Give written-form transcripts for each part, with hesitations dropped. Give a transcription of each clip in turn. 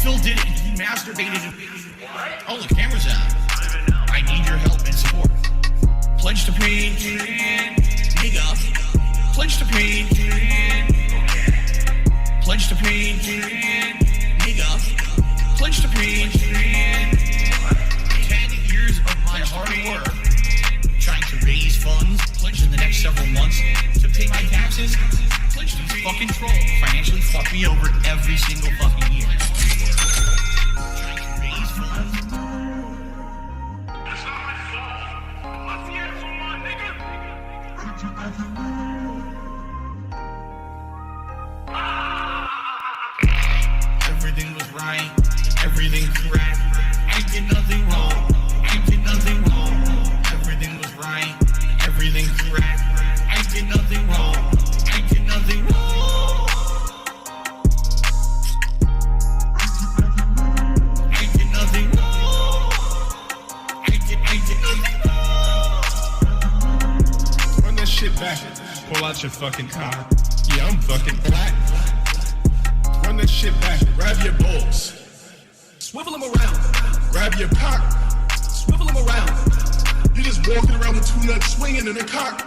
Phil did it. He masturbated. Oh, the camera's out. I need your help and support. Pledge to pay, nigga. Pledge to pay, pledge to pay, nigga. Pledge to pay. 10 years of my hard work trying to raise funds. Pledge in the next several months to pay my taxes. Pledge to these fucking trolls financially fuck me over every single fucking year. Trying to raise funds. That's not my fault. My fiance on my nigga. Everything was right. Everything correct. I did nothing wrong. I did nothing wrong. Everything was right. Everything correct. I did nothing wrong. I did nothing wrong. I did nothing wrong. I did nothing wrong. Run that shit back. Pull out your fucking car. Yeah, I'm fucking black. Run that shit back. Grab your balls. Swivel them around. Grab your cock. Swivel them around. You're just walking around with two nuts swinging in a cock.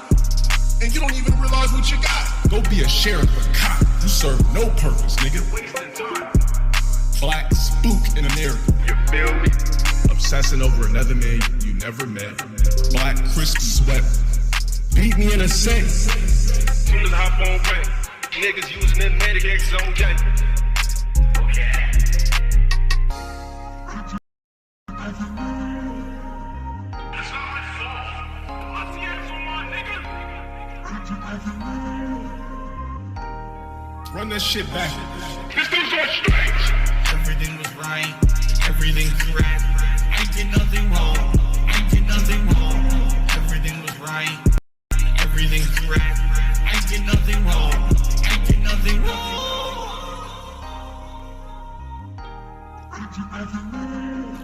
And you don't even realize what you got. Go be a sheriff or cop. You serve no purpose, nigga. Black spook in America. You feel me? Obsessing over another man you never met. Black crisp sweat. Beat me in a sense. Soon as I hop on bank, niggas using them medications on gang. Run that shit back. This dude's on straight. Everything was right. Everything correct. I did nothing wrong. I did nothing wrong. Everything was right. Everything correct. I did nothing wrong. I did nothing wrong.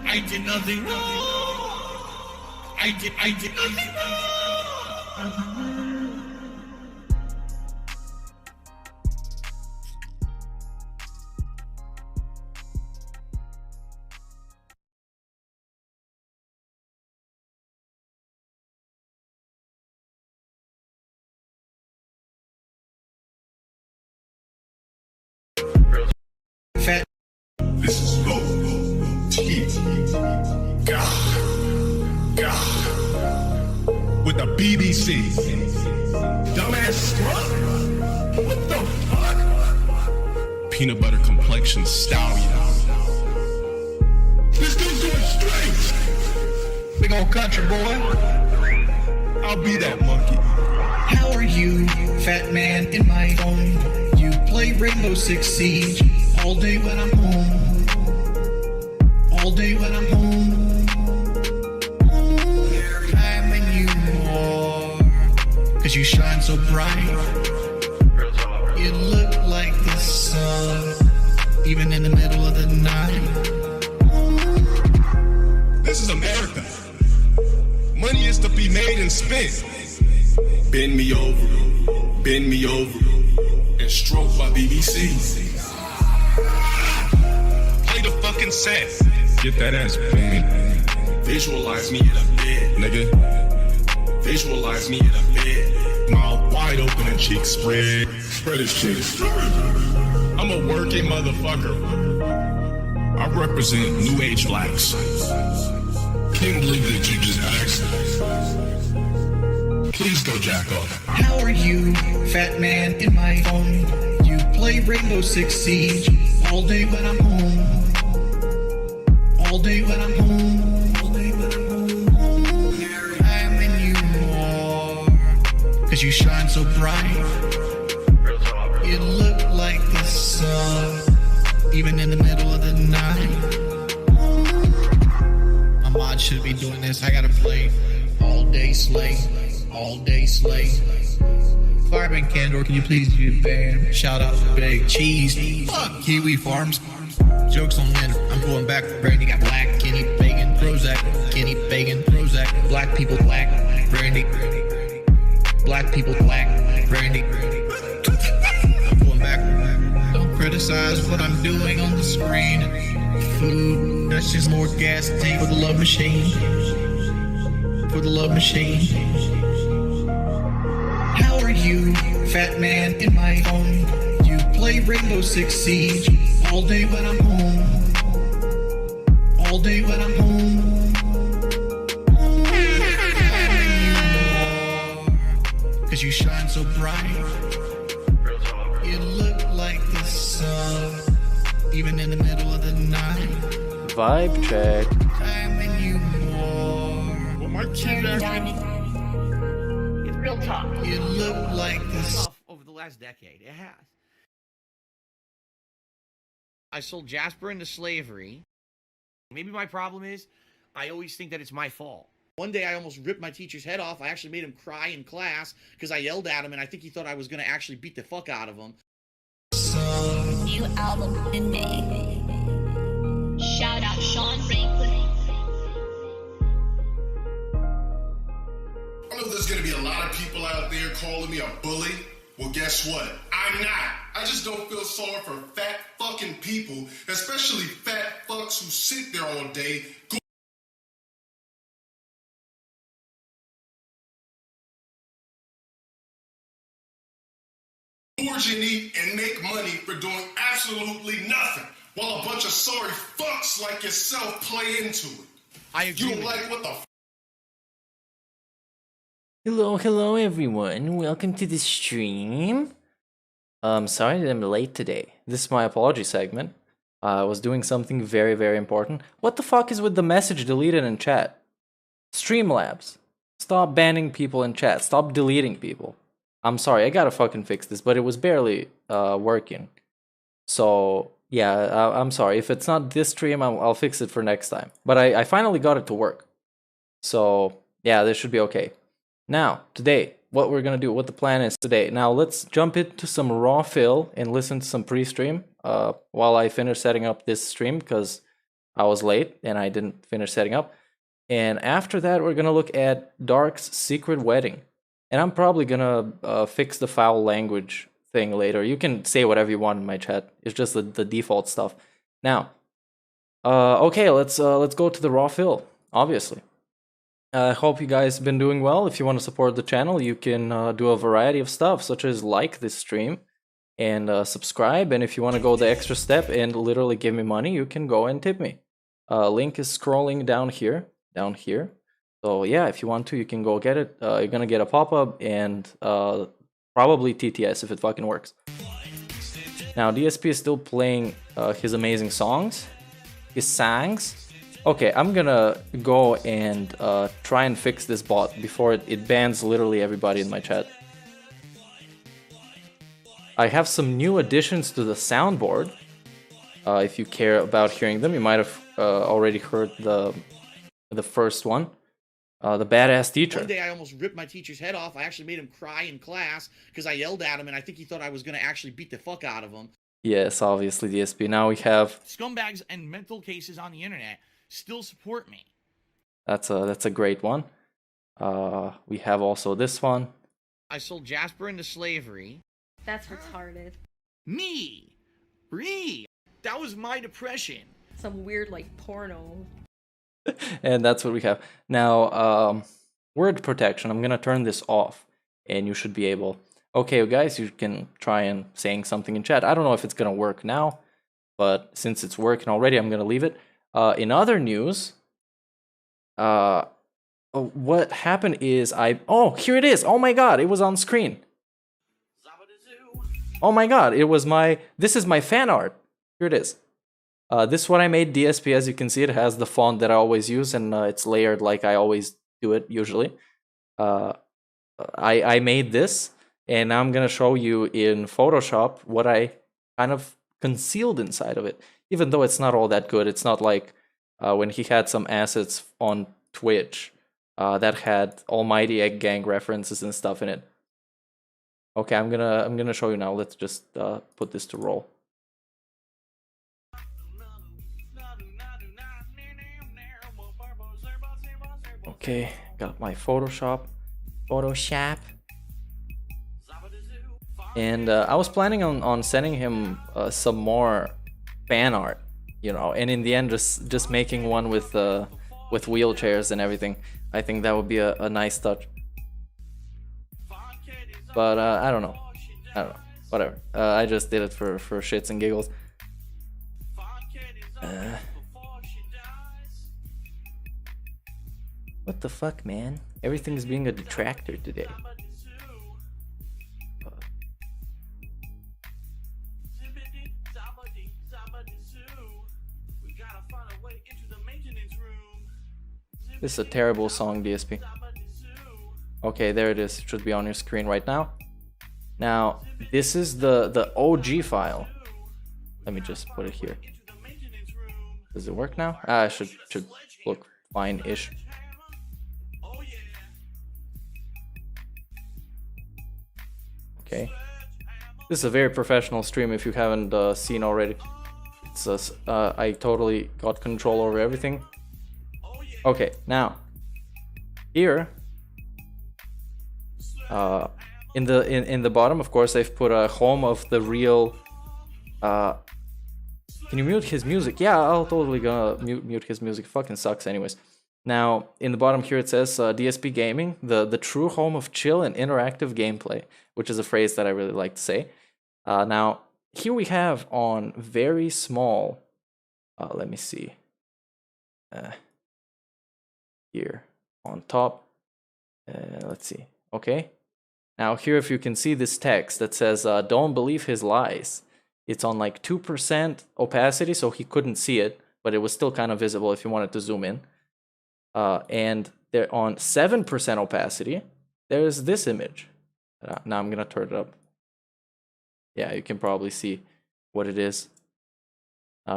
I did nothing wrong. I did nothing wrong. Fat. This is low. T. God. With the BBC. Dumbass slut. What the fuck? Peanut butter complexion stallion. This dude's doing straight. Big old country boy. I'll be that monkey. How are you, fat man in my phone? You play Rainbow Six Siege all day when I'm home. All day when I'm home. I'm in you more. Cause you shine so bright. You look like the sun, even in the middle of the night. This is America. Money is to be made and spent. Bend me over, and stroke my BBC. Play the fucking set. Get that ass bang. Visualize me in a bed, nigga. Visualize me in a bed. Mouth wide open and cheeks spread. Spread his cheeks. I'm a working motherfucker. I represent new age blacks. Can't believe that you just asked. Please go jack off. How are you, fat man in my phone? You play Rainbow Six Siege all day when I'm home. All day when I'm home. All day when I'm home. I'm in you more. Cause you shine so bright. You look like the sun, even in the middle of the night. My mod should be doing this. I gotta play all day slay. All day slay. Fireman Candor, can you please do a band? Shout out to Big Cheese. Fuck Kiwi Farms. Jokes on men. I'm going back for brandy. Got black, Kenny, Bacon, Prozac. Kenny, Bacon, Prozac. Black people, black, brandy. Black people, black, brandy. I'm going back. Don't criticize what I'm doing on the screen. Food, that's just more gas to take for the love machine. For the love machine. How are you, fat man in my phone? You play Rainbow Six Siege all day when I'm home. All day when I'm home. Cause you shine so bright. You look like the sun, even in the middle of the night. Vibe check. Time when you more. Well, my kid It's real talk. You look like the sun. Over the last decade, it has. I sold Jasper into slavery. Maybe my problem is I always think that it's my fault. One day I almost ripped my teacher's head off. I actually made him cry in class because I yelled at him, and I think he thought I was going to actually beat the fuck out of him. New album in May. Shout out Sean Franklin. I know there's gonna be a lot of people out there calling me a bully. Well, guess what? I'm not. I just don't feel sorry for fat fucking people, especially fat fucks who sit there all day. Gorge and eat and make money for doing absolutely nothing, while a bunch of sorry fucks like yourself play into it. I agree. You don't like what the Hello everyone. Welcome to the stream. Sorry that I'm late today. This is my apology segment. I was doing something very important. What the fuck is with the message deleted in chat? Streamlabs. Stop banning people in chat. Stop deleting people. I'm sorry, I gotta fucking fix this, but it was barely working. So, yeah, I'm sorry. If it's not this stream, I'll fix it for next time. But I finally got it to work. So, yeah, this should be okay. Now, today, what we're gonna do, what the plan is today. Now, let's jump into some raw fill and listen to some pre-stream while I finish setting up this stream, because I was late and I didn't finish setting up. And after that, we're gonna look at Dark's Secret Wedding. And I'm probably gonna fix the foul language thing later. You can say whatever you want in my chat. It's just the default stuff. Now, okay, let's go to the raw fill. Obviously, I hope you guys have been doing well. If you want to support the channel, you can do a variety of stuff, such as like this stream and subscribe. And if you want to go the extra step and literally give me money, you can go and tip me. Link is scrolling down here. So yeah, if you want to, you can go get it. You're gonna get a pop-up and probably TTS if it fucking works. Now, DSP is still playing his amazing songs. Okay, I'm gonna go and try and fix this bot before it bans literally everybody in my chat. I have some new additions to the soundboard. If you care about hearing them, you might have already heard the first one. The badass teacher. One day I almost ripped my teacher's head off. I actually made him cry in class because I yelled at him, and I think he thought I was going to actually beat the fuck out of him. Yes, obviously, DSP. Now we have Scumbags and mental cases on the internet still support me. that's a great one. We have also this one. I sold Jasper into slavery. That's retarded. Me! That was my depression. Some weird, like, porno. And that's what we have. Now, word protection. I'm gonna turn this off, and you should be able. Okay, guys, you can try and saying something in chat. I don't know if it's gonna work now, but since it's working already, I'm gonna leave it. In other news, what happened is oh, here it is. Oh my god, it was on screen. Oh my god, this is my fan art. Here it is. This is what I made DSP. As you can see, it has the font that I always use, and it's layered like I always do it usually. I made this, and I'm gonna show you in Photoshop what I kind of concealed inside of it. Even though it's not all that good, it's not like when he had some assets on Twitch that had Almighty Egg Gang references and stuff in it. Okay, I'm gonna show you now. Let's just put this to roll. Okay, got my Photoshop. And I was planning on sending him some more fan art, you know, and in the end just making one with wheelchairs and everything. I think that would be a nice touch. But I don't know. Whatever. I just did it for shits and giggles. What the fuck, man? Everything's being a detractor today. This is a terrible song, DSP. Okay, there it is. It should be on your screen right now. Now, this is the OG file. Let me just put it here. Does it work now? It should look fine-ish. Okay. This is a very professional stream if you haven't seen already. It's I totally got control over everything. Okay, now here in the bottom, of course, I've put a home of the real. Can you mute his music? Yeah, I'll totally gonna mute his music. It fucking sucks, anyways. Now in the bottom here it says DSP Gaming, the true home of chill and interactive gameplay, which is a phrase that I really like to say. Now here we have on very small. Let me see. Here on top. Let's see. Okay. Now here, if you can see this text that says, "Don't believe his lies." It's on like 2% opacity, so he couldn't see it, but it was still kind of visible if you wanted to zoom in. And they're on 7% opacity. There's this image. Now I'm gonna turn it up. Yeah, you can probably see what it is.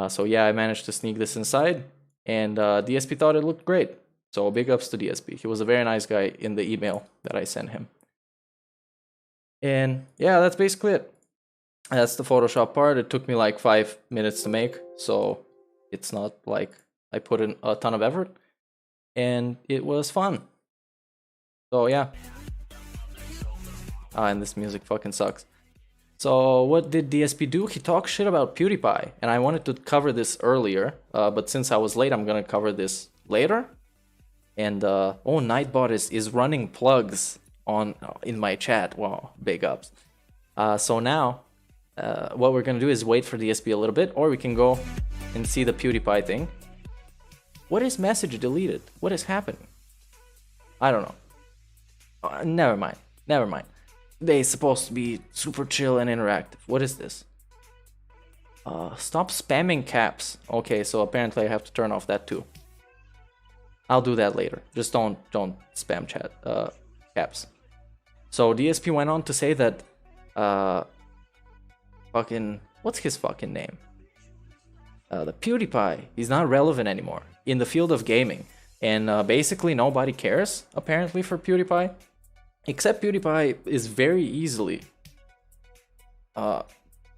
So yeah, I managed to sneak this inside, and DSP thought it looked great. So big ups to DSP. He was a very nice guy in the email that I sent him. And yeah, that's basically it. That's the Photoshop part. It took me like 5 minutes to make, so it's not like I put in a ton of effort. And it was fun. So yeah. And this music fucking sucks. So what did DSP do? He talked shit about PewDiePie, and I wanted to cover this earlier, but since I was late, I'm gonna cover this later. And oh, Nightbot is running plugs in my chat. Wow, big ups. So now what we're gonna do is wait for DSP a little bit, or we can go and see the PewDiePie thing. What is message deleted? What is happening? I don't know. Never mind. They're supposed to be super chill and interactive. What is this? Stop spamming caps. Okay, so apparently I have to turn off that too. I'll do that later. Just don't spam chat caps. So DSP went on to say that what's his fucking name? The PewDiePie, he's not relevant anymore in the field of gaming, and basically nobody cares apparently for PewDiePie, except PewDiePie is very easily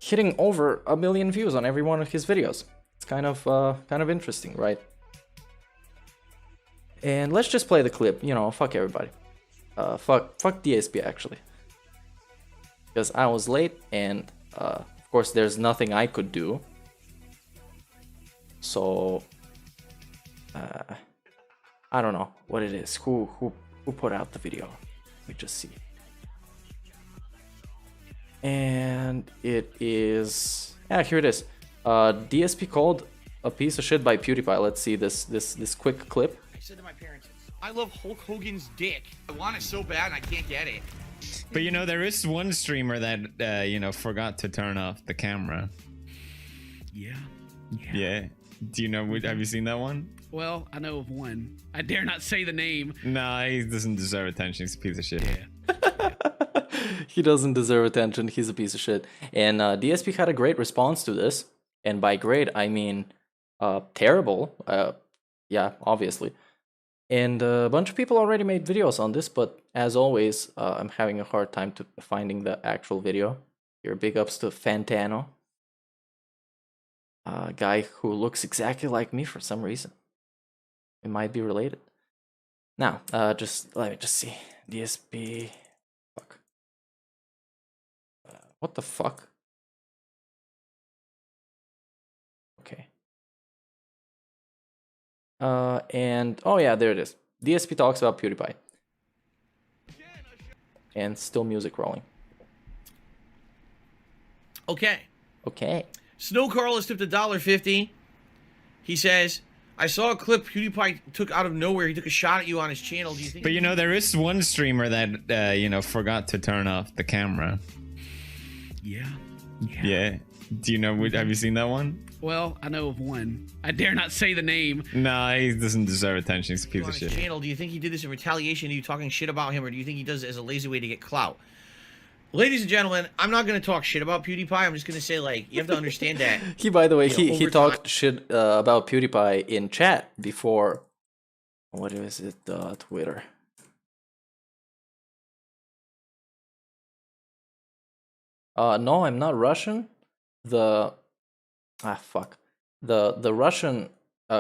hitting over 1 million views on every one of his videos. It's kind of interesting, right? And let's just play the clip. You know, fuck everybody. Fuck DSP actually, because I was late, and of course there's nothing I could do. So I don't know what it is. Who put out the video? Let me just see. And it is, yeah, here it is. DSP called a piece of shit by PewDiePie. Let's see this quick clip. I said to my parents, I love Hulk Hogan's dick. I want it so bad and I can't get it. But you know, there is one streamer that you know, forgot to turn off the camera. Yeah. Do you know? Have you seen that one? Well, I know of one. I dare not say the name. Nah, he doesn't deserve attention. He's a piece of shit. Yeah. He doesn't deserve attention. He's a piece of shit. And DSP had a great response to this. And by great, I mean terrible. Yeah, obviously. And a bunch of people already made videos on this, but as always, I'm having a hard time finding the actual video. Here, big ups to Fantano. A guy who looks exactly like me for some reason. It might be related. Now, let me just see. DSP. Fuck. What the fuck? Okay. And oh yeah, there it is. DSP talks about PewDiePie. And still music rolling. Okay. Okay. Snow Carl has tipped $1.50. He says, I saw a clip PewDiePie took out of nowhere. He took a shot at you on his channel. Do you think? But you know, there is one streamer that you know, forgot to turn off the camera. Yeah. Yeah. Do you know? Have you seen that one? Well, I know of one. I dare not say the name. No, he doesn't deserve attention. He's a piece on of his shit. channel? Do you think he did this in retaliation to you talking shit about him, or do you think he does it as a lazy way to get clout? Ladies and gentlemen, I'm not going to talk shit about PewDiePie. I'm just going to say, like, you have to understand that. He, by the way, You know, he over talked shit about PewDiePie in chat before. What is it? Twitter. No, I'm not Russian. Fuck. The Russian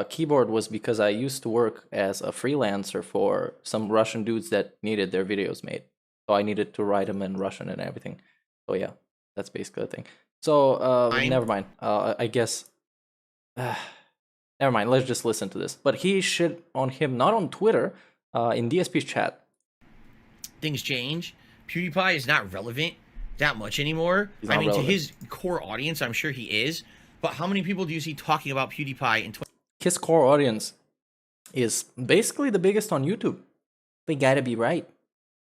keyboard was because I used to work as a freelancer for some Russian dudes that needed their videos made. So I needed to write them in Russian and everything. So yeah, that's basically the thing. So never mind. I guess never mind. Let's just listen to this. But he shit on him not on Twitter, in DSP's chat. Things change. PewDiePie is not relevant that much anymore. I mean, relevant. to his core audience, I'm sure he is. But how many people do you see talking about PewDiePie in Twitter? His core audience is basically the biggest on YouTube. They gotta be right.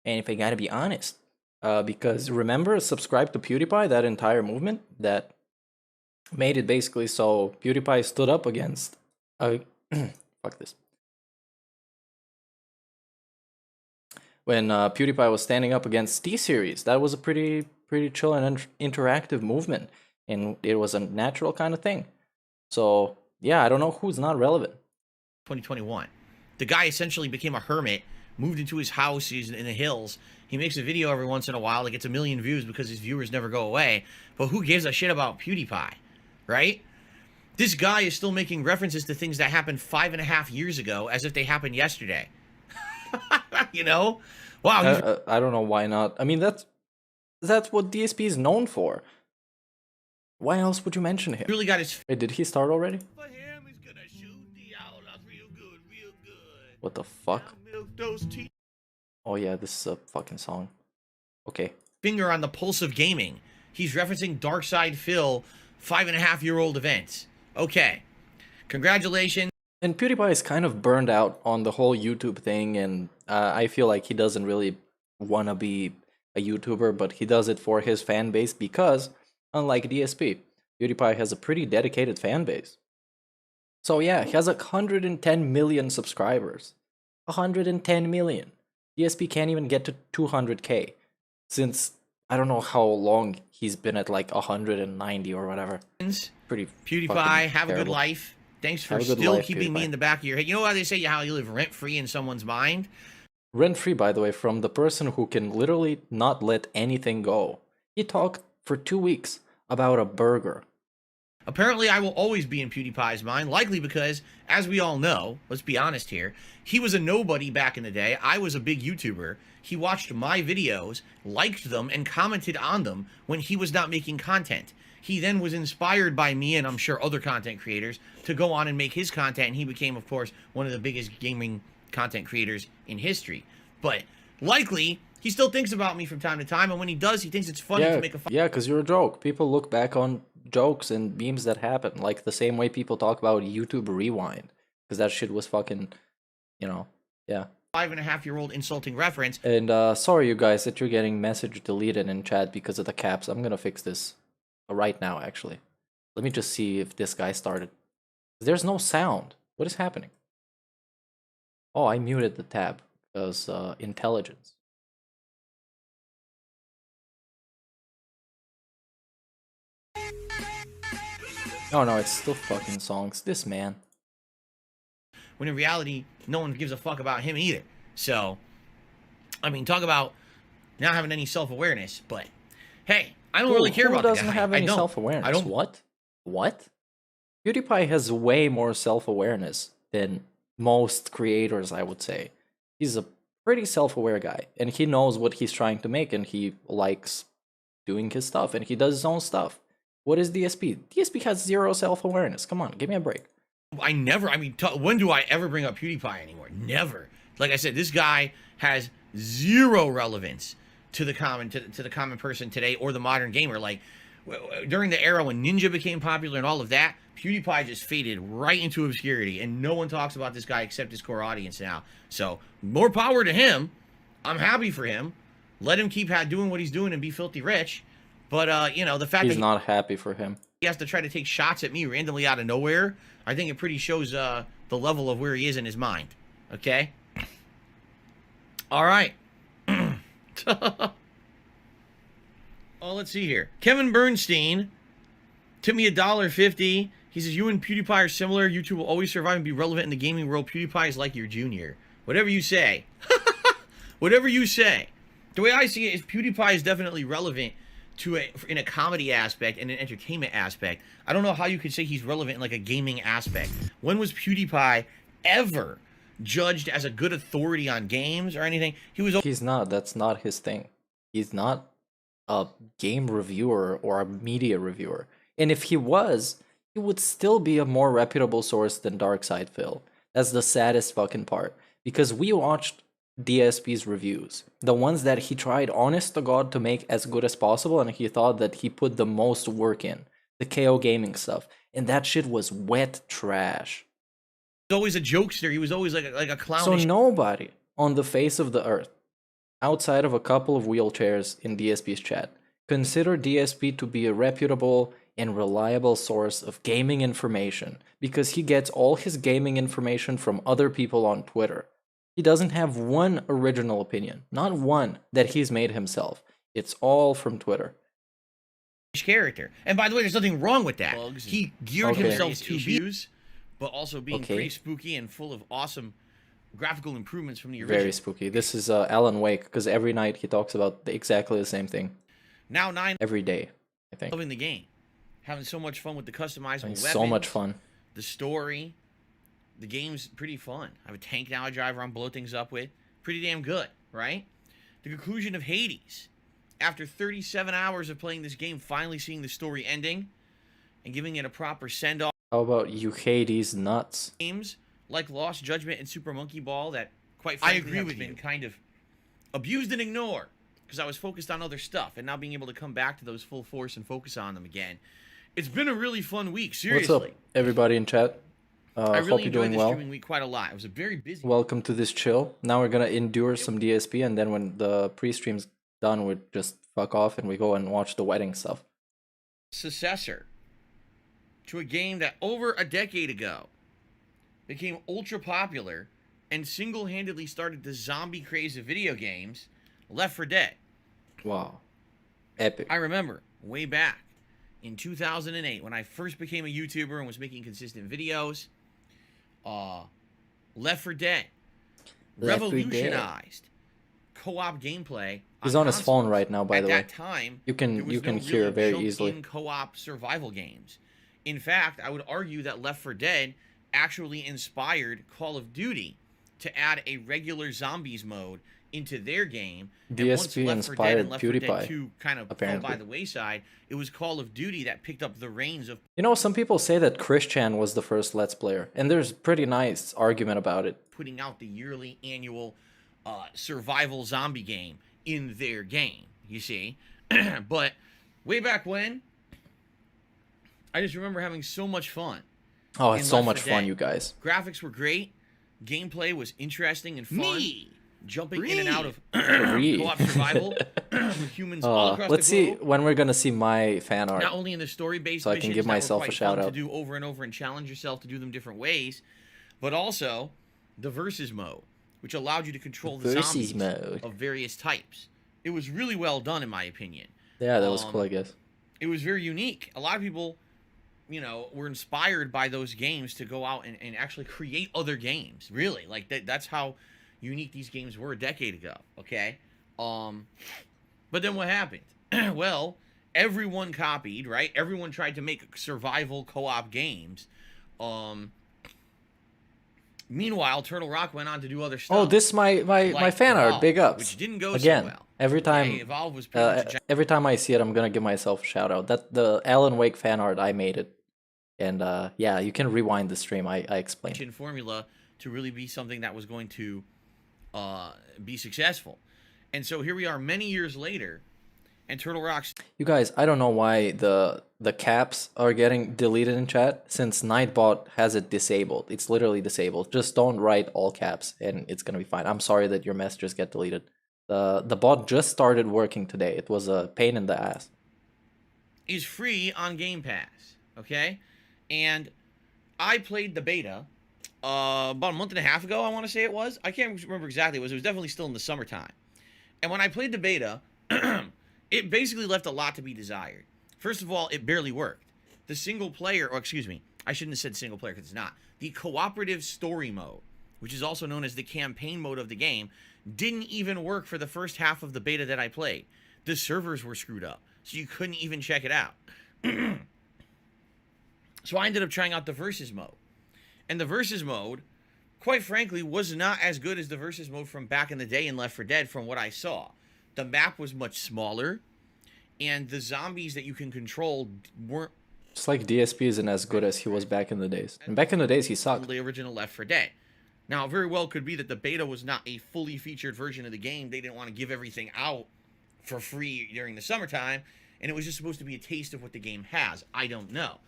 And if I gotta be honest, because remember, subscribe to PewDiePie, that entire movement that made it basically so PewDiePie stood up against, fuck this. When PewDiePie was standing up against T-Series, that was a pretty chill and interactive movement, and it was a natural kind of thing. So yeah, I don't know who's not relevant. 2021. The guy essentially became a hermit, moved into his house, he's in the hills. He makes a video every once in a while that gets 1 million views because his viewers never go away. But who gives a shit about PewDiePie, right? This guy is still making references to things that happened 5.5 years ago as if they happened yesterday. You know? Wow. I don't know why not. I mean, that's what DSP is known for. Why else would you mention him? Really got his... Wait, did he start already? For him, he's gonna shoot the outlaws real good, real good. What the fuck? Milk those teeth. Oh yeah, this is a fucking song. Okay. Finger on the pulse of gaming. He's referencing Darkside Phil 5.5-year-old events. Okay. Congratulations. And PewDiePie is kind of burned out on the whole YouTube thing, and I feel like he doesn't really want to be a YouTuber, but he does it for his fan base because, unlike DSP, PewDiePie has a pretty dedicated fan base. So yeah, he has 110 million subscribers. 110 million. DSP can't even get to 200k since I don't know how long he's been at like 190 or whatever. Pretty PewDiePie, have a good terrible. life. Thanks for Have a good still life, keeping me PewDiePie. in the back of your head. You know how they say how you live rent-free in someone's mind? Rent-free, by the way, from the person who can literally not let anything go. He talked for 2 weeks about a burger. Apparently, I will always be in PewDiePie's mind, likely because, as we all know, let's be honest here, he was a nobody back in the day. I was a big YouTuber. He watched my videos, liked them, and commented on them when he was not making content. He then was inspired by me and I'm sure other content creators to go on and make his content, and he became, of course, one of the biggest gaming content creators in history. But likely, he still thinks about me from time to time, and when he does, he thinks it's funny to make a Yeah, because you're a joke. People look back on jokes and memes that happen, like the same way people talk about YouTube Rewind, because that shit was fucking, you know, yeah. 5.5-year-old insulting reference. And sorry, you guys, that you're getting message deleted in chat because of the caps. I'm gonna fix this right now, actually. Let me just see if this guy started. There's no sound. What is happening? Oh, I muted the tab because intelligence. Oh no, it's still fucking songs. This man. When in reality, no one gives a fuck about him either. So, I mean, talk about not having any self-awareness, but hey, I don't really care about the guy. Who doesn't have any self-awareness? I don't. What? PewDiePie has way more self-awareness than most creators, I would say. He's a pretty self-aware guy, and he knows what he's trying to make, and he likes doing his stuff, and he does his own stuff. What is DSP? DSP has zero self-awareness. Come on, give me a break. I mean, when do I ever bring up PewDiePie anymore? Never. Like I said, this guy has zero relevance to the common person today or the modern gamer. Like during the era when Ninja became popular and all of that, PewDiePie just faded right into obscurity, and no one talks about this guy except his core audience now. So more power to him. I'm happy for him. Let him keep doing what he's doing and be filthy rich. But you know, the fact He's that not happy for him. he has to try to take shots at me randomly out of nowhere, I think it pretty shows the level of where he is in his mind. Okay? All right. Oh, let's see here. Kevin Bernstein tipped me $1.50. He says, you and PewDiePie are similar. YouTube will always survive and be relevant in the gaming world. PewDiePie is like your junior. Whatever you say. Whatever you say. The way I see it is PewDiePie is definitely relevant in a comedy aspect and an entertainment aspect. I don't know how you could say he's relevant in like a gaming aspect. When was PewDiePie ever judged as a good authority on games or anything? He's not. That's not his thing. He's not a game reviewer or a media reviewer. And if he was, he would still be a more reputable source than Darkside Phil. That's the saddest fucking part. Because we watched DSP's reviews, the ones that he tried honest to God to make as good as possible, and he thought that he put the most work in, the KO gaming stuff, and that shit was wet trash. He was always a jokester. He was always like a clown. So nobody on the face of the earth, outside of a couple of wheelchairs in DSP's chat, consider DSP to be a reputable and reliable source of gaming information, because he gets all his gaming information from other people on Twitter. He doesn't have one original opinion, not one that he's made himself. It's all from Twitter. Character. And by the way, there's nothing wrong with that. He geared himself to issues, but also being pretty spooky and full of awesome graphical improvements from the original. Very spooky. This is Alan Wake, because every night he talks about exactly the same thing. Now 9 every day, I think. Loving the game. Having so much fun with the customizable weapons. So much fun. The story. The game's pretty fun. I have a tank now I drive around, blow things up with. Pretty damn good, right? The conclusion of Hades. After 37 hours of playing this game, finally seeing the story ending and giving it a proper send-off. How about you Hades nuts? Games like Lost Judgment and Super Monkey Ball that, quite frankly, have been kind of abused and ignored because I was focused on other stuff, and now being able to come back to those full force and focus on them again. It's been a really fun week, seriously. What's up, everybody in chat? I really hope you're enjoyed doing this well. streaming week quite a lot. It was a very busy. Welcome to this chill. Now we're gonna endure some DSP, and then when the pre-stream's done, we just fuck off and we go and watch the wedding stuff. Successor to a game that over a decade ago became ultra popular and single-handedly started the zombie craze of video games, Left 4 Dead. Wow. Epic. I remember way back in 2008 when I first became a YouTuber and was making consistent videos. Left 4 Dead revolutionized co-op gameplay. He's on his phone right now, by the way. At that time, you can hear very easily. Co-op survival games. In fact, I would argue that Left 4 Dead actually inspired Call of Duty to add a regular zombies mode into their game. DSP inspired PewDiePie. 2 kind of fell by the wayside. It was Call of Duty that picked up the reins of. You know, some people say that Christian was the first Let's Player, and there's pretty nice argument about it. Putting out the yearly annual survival zombie game in their game, you see. But way back when, I just remember having so much fun. Oh, it's so much fun, you guys. Graphics were great. Gameplay was interesting and fun. Jumping in and out of co-op survival with humans all across let's the globe. see when we're gonna see my fan art. Not only in the story-based so I can give myself a shout out to do over and over and challenge yourself to do them different ways, but also the versus mode, which allowed you to control the zombies of various types. It was really well done, in my opinion. Yeah, that was cool, I guess. It was very unique. A lot of people, you know, were inspired by those games to go out and actually create other games. Really, like that's how unique these games were a decade ago. Okay, but then what happened? Well, everyone copied, right? Everyone tried to make survival co-op games. Meanwhile, Turtle Rock went on to do other stuff. Oh, this my fan art. Big ups. Which didn't go again. so well. Every time, Evolve was pretty much a every time I see it, I'm gonna give myself a shout out. That the Alan Wake fan art, I made it, and yeah, you can rewind the stream. I explained. formula to really be something that was going to be successful. And so here we are many years later, and Turtle Rock's You guys, I don't know why the caps are getting deleted in chat since Nightbot has it disabled. It's literally disabled. Just don't write all caps and it's gonna be fine. I'm sorry that your messages get deleted. The bot just started working today. It was a pain in the ass. is free on Game Pass, okay? And I played the beta about a month and a half ago, I want to say it was. I can't remember exactly. It was definitely still in the summertime. And when I played the beta, it basically left a lot to be desired. First of all, it barely worked. The single player, or excuse me, I shouldn't have said single player because it's not. The cooperative story mode, which is also known as the campaign mode of the game, didn't even work for the first half of the beta that I played. The servers were screwed up, so you couldn't even check it out. So I ended up trying out the versus mode. And the versus mode, quite frankly, was not as good as the versus mode from back in the day in Left 4 Dead from what I saw. The map was much smaller, and the zombies that you can control weren't... It's like DSP isn't as good as he was back in the days. And back in the days, he sucked. The original Left 4 Dead. Now, it very well could be that the beta was not a fully featured version of the game. They didn't want to give everything out for free during the summertime, and it was just supposed to be a taste of what the game has. I don't know.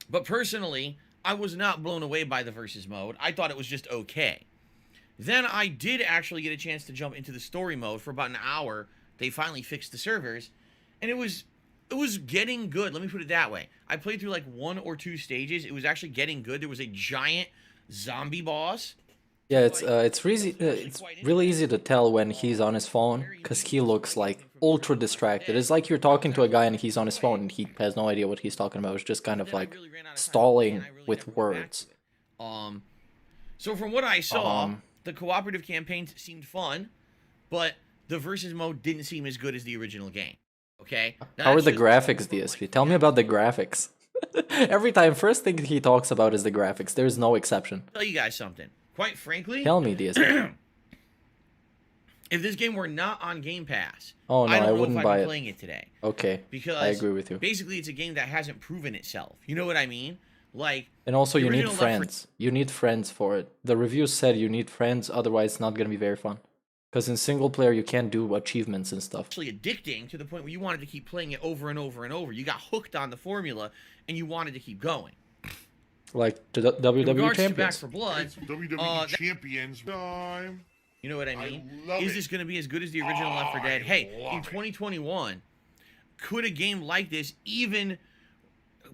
But personally, I was not blown away by the versus mode. I thought it was just okay. Then I did actually get a chance to jump into the story mode for about an hour. They finally fixed the servers, and it was getting good. Let me put it that way. I played through like 1 or 2 stages. It was actually getting good. There was a giant zombie boss. Yeah, it's really easy to tell when he's on his phone because he looks like ultra distracted. It's like you're talking to a guy and he's on his phone and he has no idea what he's talking about. It's just kind of like stalling with words. So from what I saw, the cooperative campaigns seemed fun, but the versus mode didn't seem as good as the original game. Okay? How are the graphics, DSP? Tell me about the graphics. Every time, first thing he talks about is the graphics. There's no exception. I'll tell you guys something. Quite frankly, tell me, DSP. If this game were not on Game Pass, oh no, I don't know wouldn't if buy I'd be it. playing it today. Okay, because I agree with you. Basically, it's a game that hasn't proven itself. You know what I mean? Like, and also you need original Left 4 friends. You need friends for it. The reviews said you need friends, otherwise it's not gonna be very fun. Because in single player you can't do achievements and stuff. Actually addicting to the point where you wanted to keep playing it over and over and over. You got hooked on the formula and you wanted to keep going. Like the WWE Back champions. for Blood, WWE champions time. you know what I mean? love Is it. this going to be as good as the original Left 4 Dead? Hey, in 2021, could a game like this even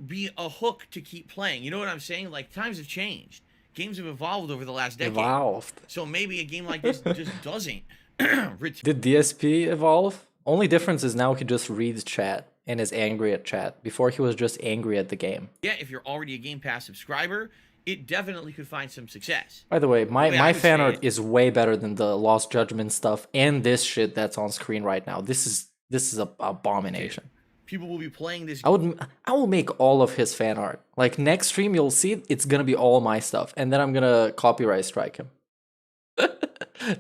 be a hook to keep playing? You know what I'm saying? Like, times have changed. Games have evolved over the last decade. Evolved. So maybe a game like this just doesn't. Did DSP evolve? Only difference is now he just reads chat and is angry at chat. Before he was just angry at the game. Yeah, if you're already a Game Pass subscriber, it definitely could find some success. By the way, my would fan say art it- is way better than the Lost Judgment stuff and this shit that's on screen right now. This is a abomination. People will be playing this. I will make all of his fan art. Like next stream you'll see it's gonna be all my stuff, and then I'm gonna copyright strike him.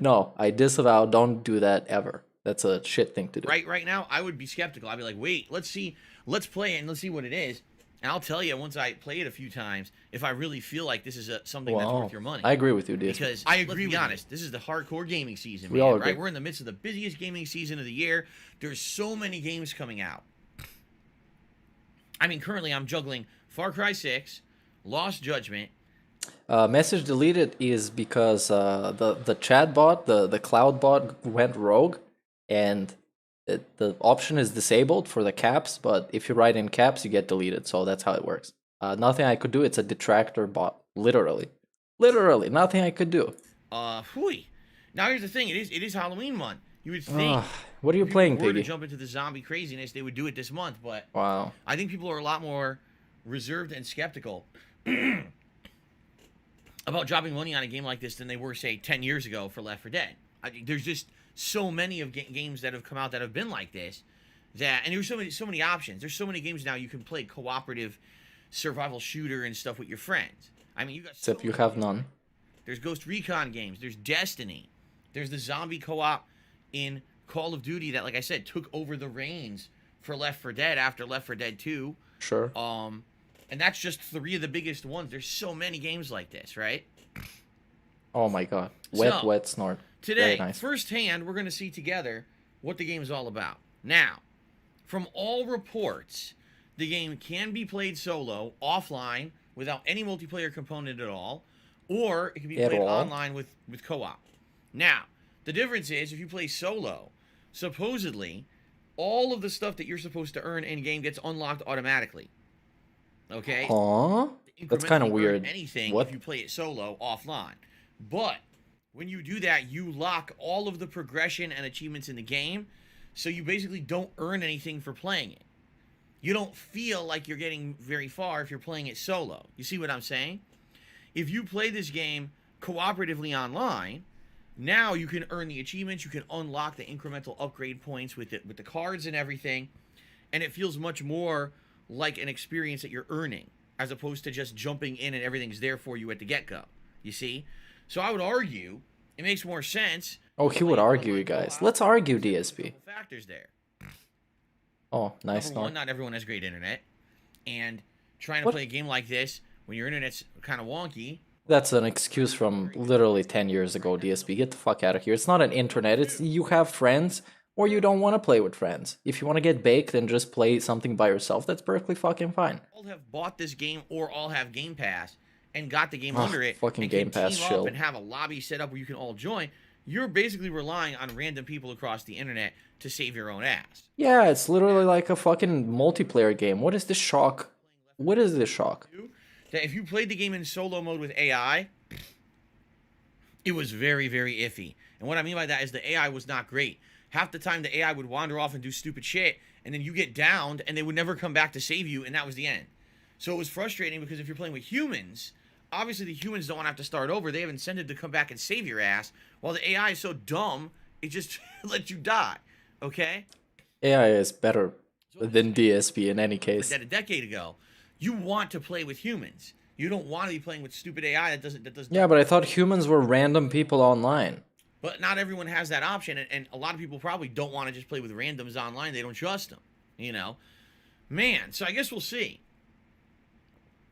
No, I disavow. Don't do that ever. That's a shit thing to do. Right now, I would be skeptical. I'd be like, wait, let's play it and let's see what it is. And I'll tell you once I play it a few times if I really feel like this is something that's worth your money. I agree with you, DSP. Because let's be honest, this is the hardcore gaming season, We man, all agree. right? We're in the midst of the busiest gaming season of the year. There's so many games coming out. I mean, currently I'm juggling Far Cry 6, Lost Judgment. Message deleted is because the chat bot, the cloud bot went rogue, and the option is disabled for the caps, but if you write in caps, you get deleted. So that's how it works. Nothing I could do. It's a detractor bot. Literally, nothing I could do. Phooey. Now here's the thing. It is Halloween month. You would think. What are you if playing, people were to Piggy? jump into the zombie craziness, they would do it this month. But Wow. I think people are a lot more reserved and skeptical about dropping money on a game like this than they were, say, 10 years ago for Left 4 Dead. I think there's just so many of games that have come out that have been like this, and there's so many options. There's so many games now you can play cooperative survival shooter and stuff with your friends. I mean, you got Except you have none. There's Ghost Recon games. There's Destiny. There's the zombie co-op in Call of Duty that, like I said, took over the reins for Left 4 Dead after Left 4 Dead 2. Sure. And that's just 3 of the biggest ones. There's so many games like this, right? Oh my god. Wet, So, wet snort. Today, Very nice. firsthand, we're going to see together what the game is all about. Now, from all reports, the game can be played solo, offline, without any multiplayer component at all, or it can be played online with co-op. Now, the difference is, if you play solo, supposedly, all of the stuff that you're supposed to earn in-game gets unlocked automatically. Okay? Huh? That's kind of Incrementally weird. earn anything What? if you play it solo, offline. But when you do that, you lock all of the progression and achievements in the game, so you basically don't earn anything for playing it. You don't feel like you're getting very far if you're playing it solo. You see what I'm saying? If you play this game cooperatively online, now you can earn the achievements, you can unlock the incremental upgrade points with the cards and everything, and it feels much more like an experience that you're earning, as opposed to just jumping in and everything's there for you at the get-go. You see? So I would argue it makes more sense. Oh, he would argue, you guys. Let's argue, DSP. Factors there. Oh, nice Number one, snort. not everyone has great internet, and trying to play a game like this when your internet's kind of wonky. That's an excuse from literally 10 years ago, DSP. Get the fuck out of here. It's not an internet. It's you have friends or you don't want to play with friends. If you want to get baked and just play something by yourself, that's perfectly fucking fine. All have bought this game or all have Game Pass and got the game under it. Fucking and Game can Pass team chill. up and have a lobby set up where you can all join. You're basically relying on random people across the internet to save your own ass. Yeah, it's literally like a fucking multiplayer game. What is this shock? What is this shock? That if you played the game in solo mode with AI, it was very, very iffy. And what I mean by that is the AI was not great. Half the time the AI would wander off and do stupid shit, and then you get downed, and they would never come back to save you, and that was the end. So it was frustrating because if you're playing with humans, obviously the humans don't want to have to start over. They have incentive to come back and save your ass, while the AI is so dumb, it just lets you die. Okay? AI is better than DSP in any case. That a decade ago, you want to play with humans. You don't want to be playing with stupid AI that doesn't. Yeah, but I thought humans were random people online. But not everyone has that option, and a lot of people probably don't want to just play with randoms online. They don't trust them, you know? Man, so I guess we'll see.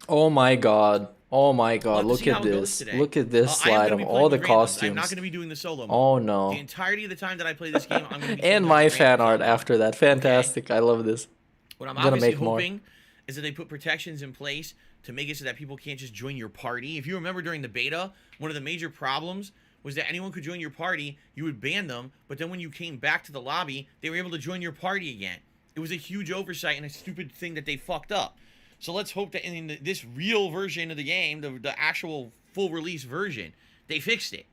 Oh my god. Oh my god, We'll look see how at it goes this. today. Look at this I am slide gonna of be all playing the with randoms. costumes. I'm not going to be doing the solo mode. Oh no. The entirety of the time that I play this game, I'm going to be And my fan art after that. Fantastic. I love this. What I'm gonna obviously make more. hoping is that they put protections in place to make it so that people can't just join your party. If you remember during the beta, one of the major problems was that anyone could join your party, you would ban them, but then when you came back to the lobby, they were able to join your party again. It was a huge oversight and a stupid thing that they fucked up. So let's hope that in this real version of the game, the actual full release version, they fixed it.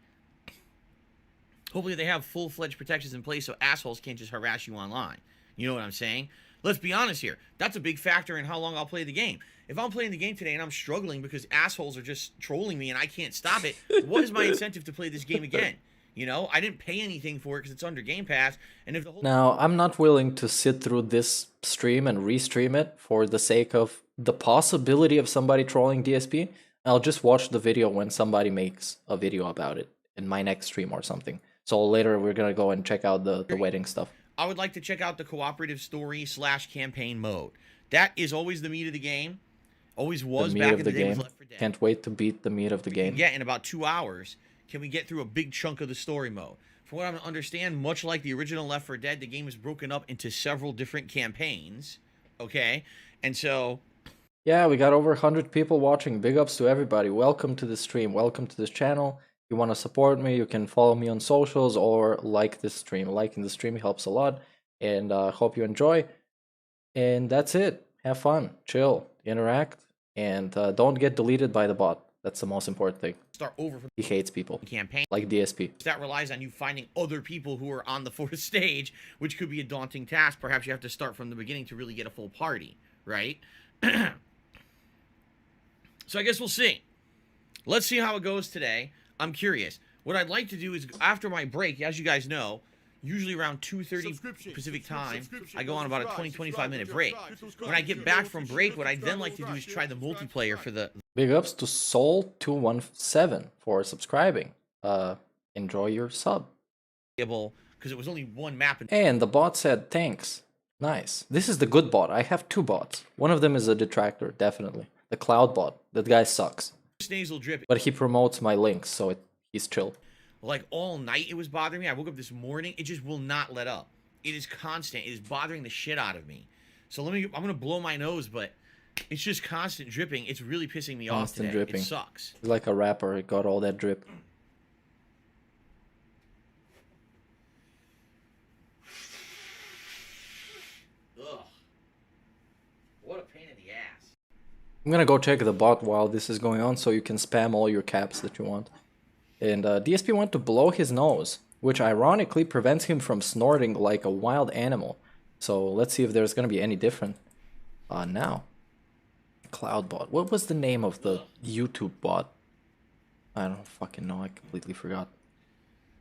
Hopefully they have full-fledged protections in place so assholes can't just harass you online. You know what I'm saying? Let's be honest here. That's a big factor in how long I'll play the game. If I'm playing the game today and I'm struggling because assholes are just trolling me and I can't stop it, what is my incentive to play this game again? You know, I didn't pay anything for it because it's under Game Pass. And if the whole Now, I'm not willing to sit through this stream and restream it for the sake of the possibility of somebody trolling DSP. I'll just watch the video when somebody makes a video about it in my next stream or something. So later we're gonna go and check out the wedding stuff. I would like to check out the cooperative story / campaign mode. That is always the meat of the game. Always was The meat back of in the the day with game. Left 4 Dead. Can't wait to beat the meat of the game. Yeah, in about 2 hours, can we get through a big chunk of the story mode? From what I understand, much like the original Left 4 Dead, the game is broken up into several different campaigns. Okay? And so Yeah, we got over 100 people watching. Big ups to everybody. Welcome to the stream. Welcome to this channel. If you want to support me, you can follow me on socials or like this stream. Liking the stream helps a lot. And hope you enjoy. And that's it. Have fun. Chill. Interact. And don't get deleted by the bot. That's the most important thing. start over from He hates people. the campaign. Like DSP. That relies on you finding other people who are on the fourth stage, which could be a daunting task. Perhaps you have to start from the beginning to really get a full party, right? So I guess we'll see. Let's see how it goes today. I'm curious. What I'd like to do is, after my break, as you guys know, usually around 2:30 Pacific time, I go on about a 20-25 minute break. When I get back from break, what I'd then like to do is try the multiplayer for the... Big ups to Soul217 for subscribing. Enjoy your sub. because it was only one map. And the bot said thanks. Nice. This is the good bot. I have 2 bots. One of them is a detractor, definitely. The cloud bot. That guy sucks. Nasal drip. But he promotes my links, so he's chill. Like all night it was bothering me. I woke up this morning, it just will not let up. It is constant. It is bothering the shit out of me. So I'm gonna blow my nose, but it's just constant dripping. It's really pissing me off today. Dripping. It sucks. He's like a rapper. He got all that drip. Ugh. What a pain in the ass. I'm gonna go check the bot while this is going on, so you can spam all your caps that you want. And DSP went to blow his nose, which ironically prevents him from snorting like a wild animal. So let's see if there's gonna be any different. Now. Cloudbot. What was the name of the YouTube bot? I don't fucking know. I completely forgot.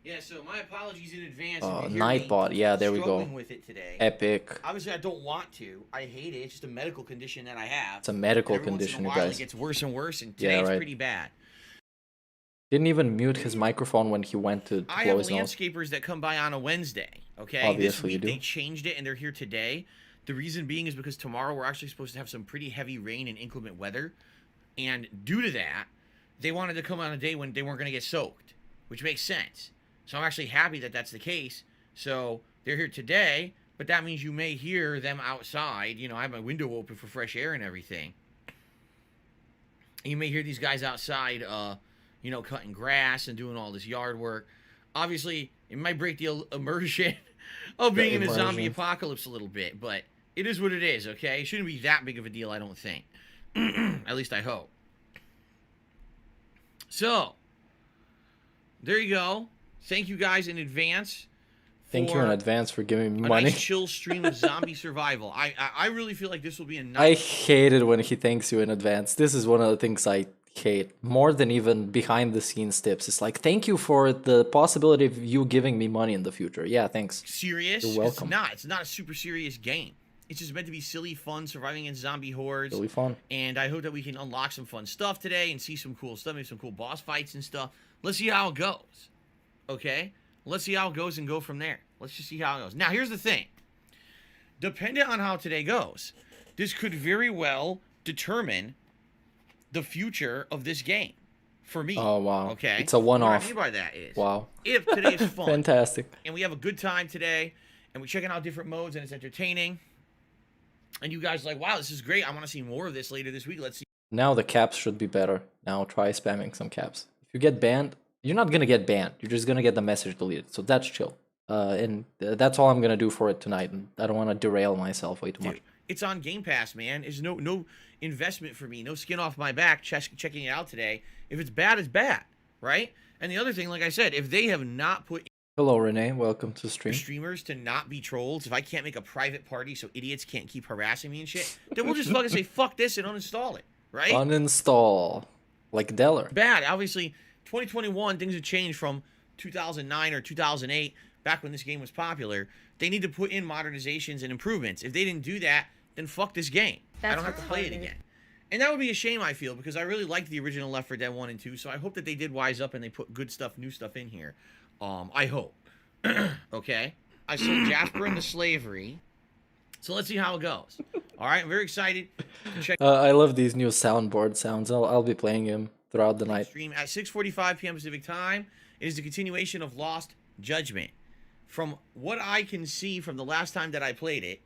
Yeah, so my apologies in advance. Nightbot. Yeah, there we go. With it today. Epic. Obviously, I don't want to. I hate it. It's just a medical condition that I have. It's a medical Every condition, you once in a while, guys. It gets worse and worse, and today it's pretty bad. Didn't even mute his microphone when he went to I blow have his nose. landscapers that come by on a Wednesday. Okay, Obviously this week you do. they changed it and they're here today. The reason being is because tomorrow we're actually supposed to have some pretty heavy rain and inclement weather, and due to that, they wanted to come on a day when they weren't going to get soaked, which makes sense. So I'm actually happy that that's the case. So they're here today, but that means you may hear them outside. You know, I have my window open for fresh air and everything. And you may hear these guys outside, you know, cutting grass and doing all this yard work. Obviously, it might break the immersion of being in a zombie apocalypse a little bit, but it is what it is, okay? It shouldn't be that big of a deal, I don't think. At least I hope. So, there you go. Thank you guys in advance. Thank you in advance for giving me a money. nice chill stream of zombie survival. I really feel like this will be a nice... I hate it when he thanks you in advance. This is one of the things I hate more than even behind the scenes tips. It's like, thank you for the possibility of you giving me money in the future. Yeah, thanks. Serious? You're welcome. It's not a super serious game. It's just meant to be silly fun, surviving in zombie hordes. Really fun. And I hope that we can unlock some fun stuff today and see some cool stuff, maybe some cool boss fights and stuff. Let's see how it goes. Okay? Let's see how it goes and go from there. Let's just see how it goes. Now, here's the thing. Depending on how today goes, this could very well determine the future of this game for me. Oh, wow. Okay? It's a one-off. What I mean by that is, wow. if today is fun, fantastic, and we have a good time today, and we're checking out different modes, and it's entertaining, and you guys are like, wow, this is great. I want to see more of this later this week. Let's see. Now the caps should be better. Now try spamming some caps. If you get banned, you're not going to get banned. You're just going to get the message deleted. So that's chill. And that's all I'm going to do for it tonight. And I don't want to derail myself way too much. It's on Game Pass, man. There's no investment for me. No skin off my back checking it out today. If it's bad, it's bad, right? And the other thing, like I said, if they have not put... Hello, Renee. Welcome to stream. Streamers to not be trolls, if I can't make a private party so idiots can't keep harassing me and shit, then we'll just fucking say, fuck this and uninstall it, right? Uninstall. Like Deller. Bad. Obviously, 2021, things have changed from 2009 or 2008, back when this game was popular. They need to put in modernizations and improvements. If they didn't do that, then fuck this game. I don't have to play it again. And that would be a shame, I feel, because I really liked the original Left 4 Dead 1 and 2, so I hope that they did wise up and they put good stuff, new stuff in here. I hope. Okay? I sold Jasper into slavery, so let's see how it goes. All right, I'm very excited to check I love these new soundboard sounds. I'll be playing him throughout the night. Stream at 6:45 p.m. Pacific time. It is the continuation of Lost Judgment. From what I can see from the last time that I played it,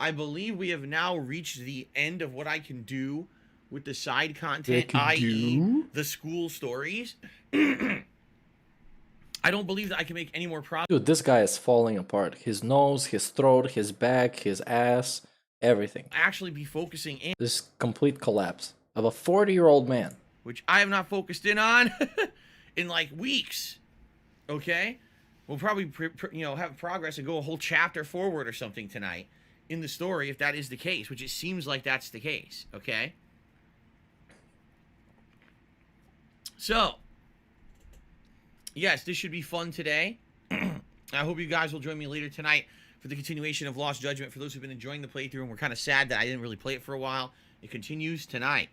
I believe we have now reached the end of what I can do with the side content, i.e. the school stories. I don't believe that I can make any more progress. Dude, this guy is falling apart. His nose, his throat, his back, his ass, everything. Actually be focusing in. This complete collapse of a 40-year-old man. Which I have not focused in on in like weeks. Okay? We'll probably have progress and go a whole chapter forward or something tonight in the story if that is the case, which it seems like that's the case. Okay? So, yes, this should be fun today. I hope you guys will join me later tonight for the continuation of Lost Judgment. For those who've been enjoying the playthrough and we're kind of sad that I didn't really play it for a while, it continues tonight.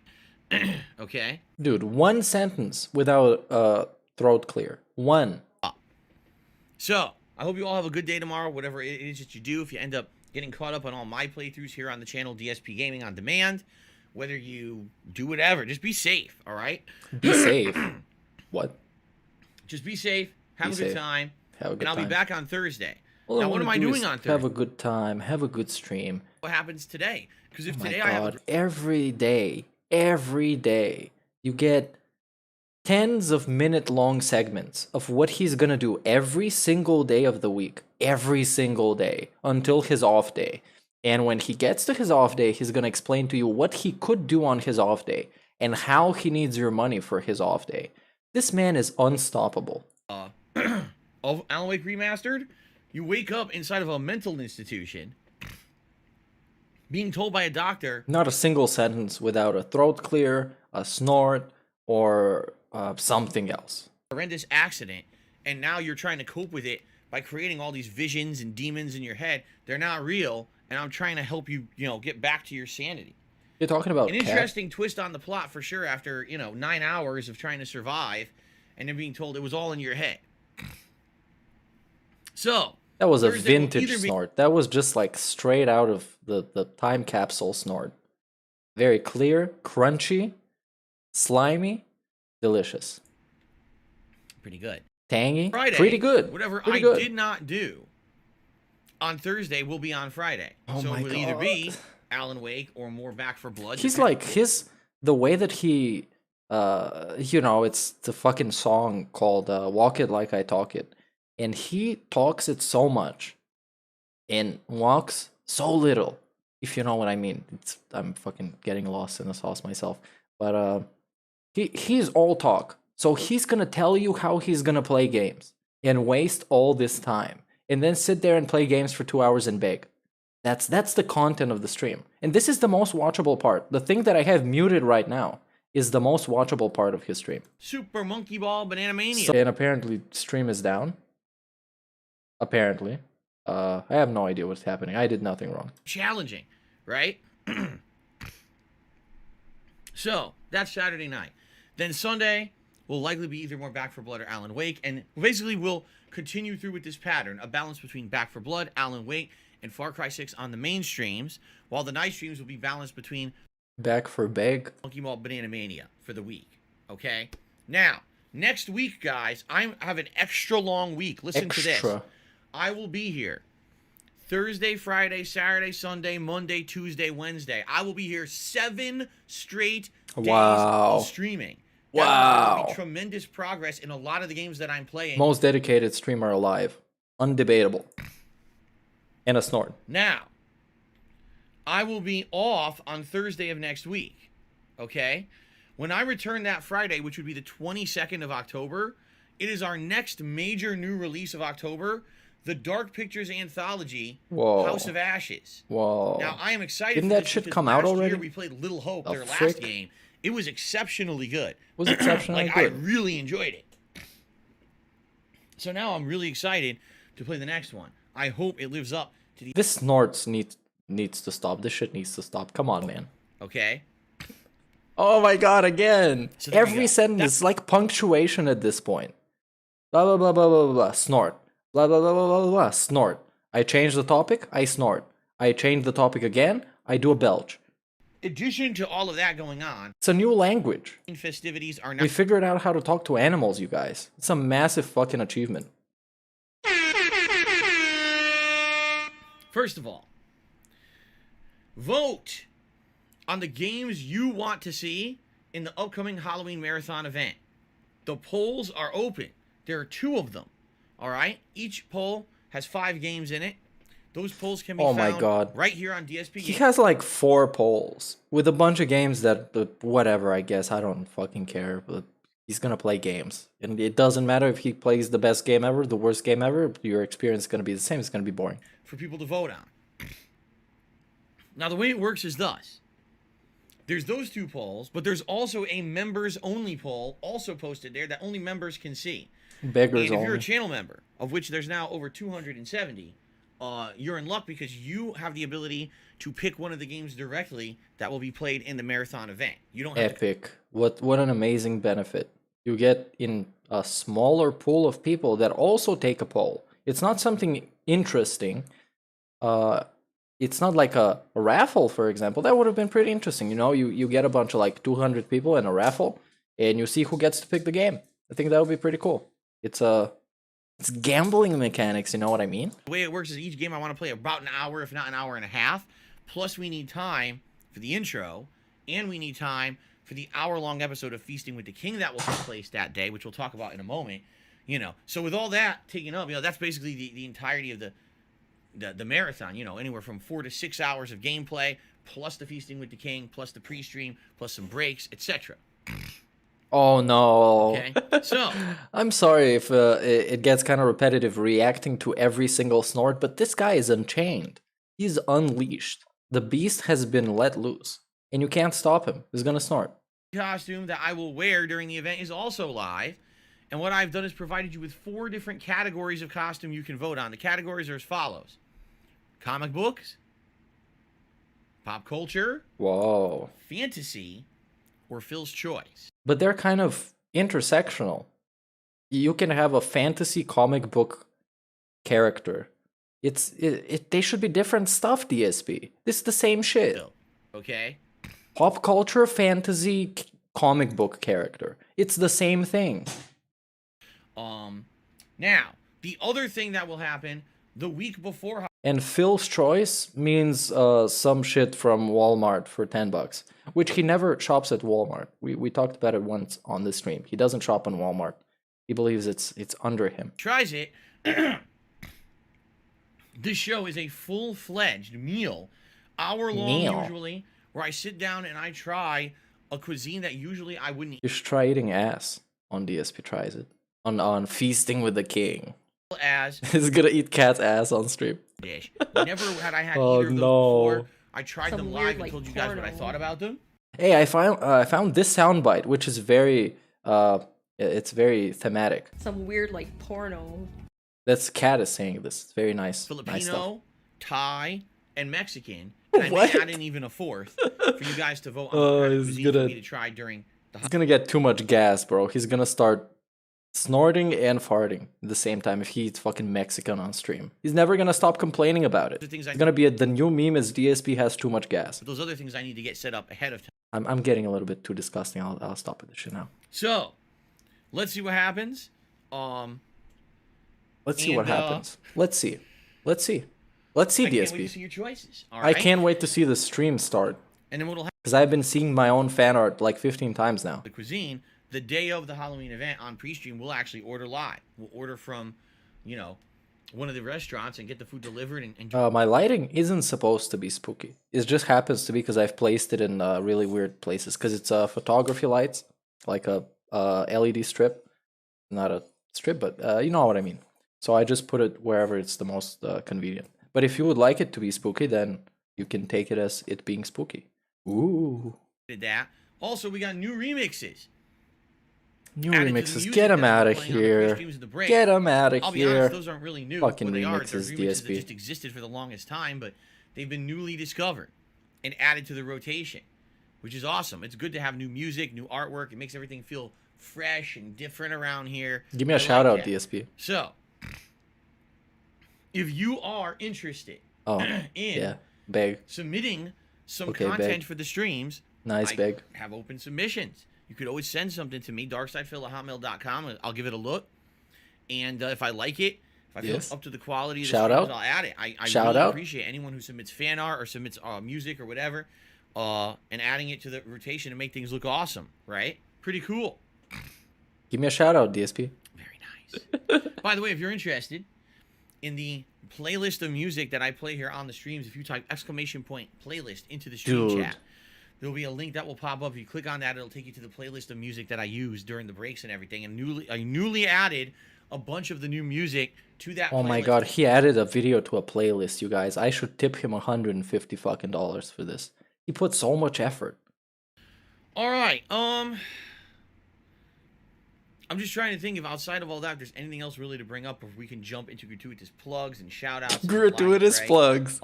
Okay? Dude, one sentence without throat clear. One. So, I hope you all have a good day tomorrow, whatever it is that you do. If you end up getting caught up on all my playthroughs here on the channel, DSP Gaming on Demand, whether you do whatever, just be safe, all right? Be safe. What? Just be safe. Have a good time. Have a good and I'll time. be back on Thursday. All now, I what am wanna I do doing is on Thursday? Have a good time. Have a good stream. What happens today? Because if Oh my today I have god, every day, you get tens of minute-long segments of what he's gonna do every single day of the week. Every single day. Until his off day. And when he gets to his off day, he's gonna explain to you what he could do on his off day. And how he needs your money for his off day. This man is unstoppable. of Alan Wake Remastered, you wake up inside of a mental institution being told by a doctor... Not a single sentence without a throat clear, a snort, or something else. Horrendous accident, and now you're trying to cope with it by creating all these visions and demons in your head. They're not real, and I'm trying to help you, get back to your sanity. You're talking about An interesting twist on the plot for sure after, 9 hours of trying to survive and then being told it was all in your head. So, that was a Thursday will vintage either be- snort. That was just like straight out of the time capsule snort. Very clear, crunchy, slimy, delicious. Pretty good. Tangy, Friday, pretty good. Whatever pretty I good. did not do on Thursday will be on Friday. Oh so my it will either be God. Alan Wake or more Back for Blood. He's depending- like the way that he it's the fucking song called Walk It Like I Talk It. And he talks it so much and walks so little, if you know what I mean. I'm fucking getting lost in the sauce myself. But he's all talk. So he's gonna tell you how he's gonna play games and waste all this time and then sit there and play games for 2 hours and beg. That's the content of the stream. And this is the most watchable part. The thing that I have muted right now is the most watchable part of his stream. Super Monkey Ball Banana Mania. And apparently stream is down. Apparently. I have no idea what's happening. I did nothing wrong. Challenging, right? So, that's Saturday night. Then Sunday will likely be either more Back for Blood or Alan Wake. And basically we'll continue through with this pattern. A balance between Back for Blood, Alan Wake, and Far Cry 6 on the main streams. While the night streams will be balanced between Back for Beg. Monkey Ball Banana Mania for the week. Okay? Now, next week, guys, I have an extra long week. Listen to this. I will be here Thursday, Friday, Saturday, Sunday, Monday, Tuesday, Wednesday. I will be here 7 straight days Wow. of streaming. Wow. That will be tremendous progress in a lot of the games that I'm playing. Most dedicated streamer alive. Undebatable. And a snort. Now, I will be off on Thursday of next week. Okay? When I return that Friday, which would be the 22nd of October, it is our next major new release of October, the Dark Pictures Anthology, Whoa. House of Ashes. Whoa. Now, I am excited Didn't for that this shit because come out last already? year we played Little Hope, The their frick? last game. It was exceptionally good. Was exceptionally Like, I good. really enjoyed it. So now I'm really excited to play the next one. I hope it lives up to the... This snorts needs to stop. This shit needs to stop. Come on, man. Okay? Oh my god, again. So there we Every go. sentence is like punctuation at this point. Blah blah blah blah blah blah. Snort. Blah blah blah blah blah blah. Snort. I change the topic, I snort. I change the topic again, I do a belch. addition to all of that going on, It's a new language. festivities are We now figured out how to talk to animals, you guys. It's a massive fucking achievement. First of all, vote on the games you want to see in the upcoming Halloween Marathon event. The polls are open. There are 2 of them. All right? Each poll has 5 games in it. Those polls can be Oh my found God. right here on DSP. He has like 4 polls with a bunch of games that, whatever, I guess. I don't fucking care. But he's gonna play games. And it doesn't matter if he plays the best game ever, the worst game ever. Your experience is gonna be the same. It's gonna be boring. For people to vote on. Now, the way it works is thus. There's those 2 polls, but there's also a members-only poll also posted there that only members can see. Beggars And if you're only. a channel member, of which there's now over 270, you're in luck because you have the ability to pick one of the games directly that will be played in the marathon event. You don't have to, Epic. What an amazing benefit. You get in a smaller pool of people that also take a poll. It's not something interesting. It's not like a raffle, for example. That would have been pretty interesting. You know, you get a bunch of like 200 people in a raffle, and you see who gets to pick the game. I think that would be pretty cool. It's gambling mechanics. You know what I mean? The way it works is each game I want to play about an hour, if not an hour and a half. Plus, we need time for the intro, and we need time for the hour-long episode of Feasting with the King that will take place that day, which we'll talk about in a moment. You know, so with all that taken up, you know, that's basically the entirety of the marathon. You know, anywhere from 4 to 6 hours of gameplay, plus the Feasting with the King, plus the pre-stream, plus some breaks, etc. Oh no. Okay, so I'm sorry if it gets kind of repetitive reacting to every single snort, but this guy is unchained. He's unleashed. The beast has been let loose, and you can't stop him. He's gonna snort. the costume that I will wear during the event is also live. And what I've done is provided you with 4 different categories of costume you can vote on. The categories are as follows: comic books, pop culture, Whoa. fantasy, or Phil's choice. But they're kind of intersectional. You can have a fantasy comic book character. They should be different stuff, DSP. This is the same shit. So, okay? Pop culture, fantasy, comic book character. It's the same thing. Now, the other thing that will happen the week before... And Phil's choice means some shit from Walmart for $10, which he never shops at Walmart. We talked about it once on the stream. He doesn't shop on Walmart. He believes it's under him. Tries it. This show is a full-fledged meal, hour-long usually, where I sit down and I try a cuisine that usually I wouldn't eat. You should try eating ass on DSP Tries It. On Feasting with the King. As He's gonna eat cat's ass on stream. dish. Never had I had Oh, either of those no. before. I tried Some them weird, live and like, told you guys what I porno. thought about them. Hey, I found this soundbite, which is very it's very thematic. Some weird like porno. That's Cat is saying this. It's very nice. Filipino, nice stuff. Thai, and Mexican. And I What? may add in even a 4th for you guys to vote on Oh, the he's cuisine for gonna- me to try during the He's gonna get too much gas, bro. He's gonna start snorting and farting at the same time if he eats fucking Mexican on stream. He's never gonna stop complaining about it. The things It's gonna be the new meme is DSP has too much gas. those other things I need to get set up ahead of time. I'm getting a little bit too disgusting. I'll stop with this shit now. So, let's see what happens. Let's see what And, happens. Let's see. Let's see, I can't wait to DSP. see your choices. All I right? can't wait to see the stream start. And then what'll happen? Because I've been seeing my own fan art like 15 times now. The cuisine, the day of the Halloween event on pre-stream, we'll actually order live. We'll order from, you know, one of the restaurants and get the food delivered and My lighting isn't supposed to be spooky. It just happens to be because I've placed it in really weird places. Because it's photography lights, like a LED strip. Not a strip, but you know what I mean. So I just put it wherever it's the most convenient. But if you would like it to be spooky, then you can take it as it being spooky. Ooh. did that. Also, we got new remixes. New Added to the remixes. music Get them that's been out of playing on the here. pre-streams of the break. Get them out of I'll be here. honest, those aren't really new. Fucking What they are, they're remixes, remixes that DSP. just existed for the longest time, but they've been newly discovered and added to the rotation, which is awesome. It's good to have new music, new artwork. It makes everything feel fresh and different around here. Give me a I shout like out, that. DSP. So, if you are interested Oh, in yeah. Big. submitting some Okay, content big. for the streams, Nice, I big. have open submissions. You could always send something to me, darksidephil@hotmail.com. and I'll give it a look. And if I like it, if I feel Yes. it's up to the quality of the Shout streams, out. I'll add it. I Shout really out. appreciate anyone who submits fan art or submits music or whatever, and adding it to the rotation to make things look awesome, right? Pretty cool. Give me a shout out, DSP. Very nice. By the way, if you're interested in the playlist of music that I play here on the streams, if you type !playlist into the stream Dude. chat, there'll be a link that will pop up. If you click on that, it'll take you to the playlist of music that I use during the breaks and everything. And I newly added a bunch of the new music to that Oh my playlist. god, he added a video to a playlist, you guys. I should tip him $150 fucking dollars for this. He put so much effort. All right. I'm just trying to think if outside of all that, there's anything else really to bring up, or if we can jump into gratuitous plugs and shout outs. and Gratuitous likes, right? plugs.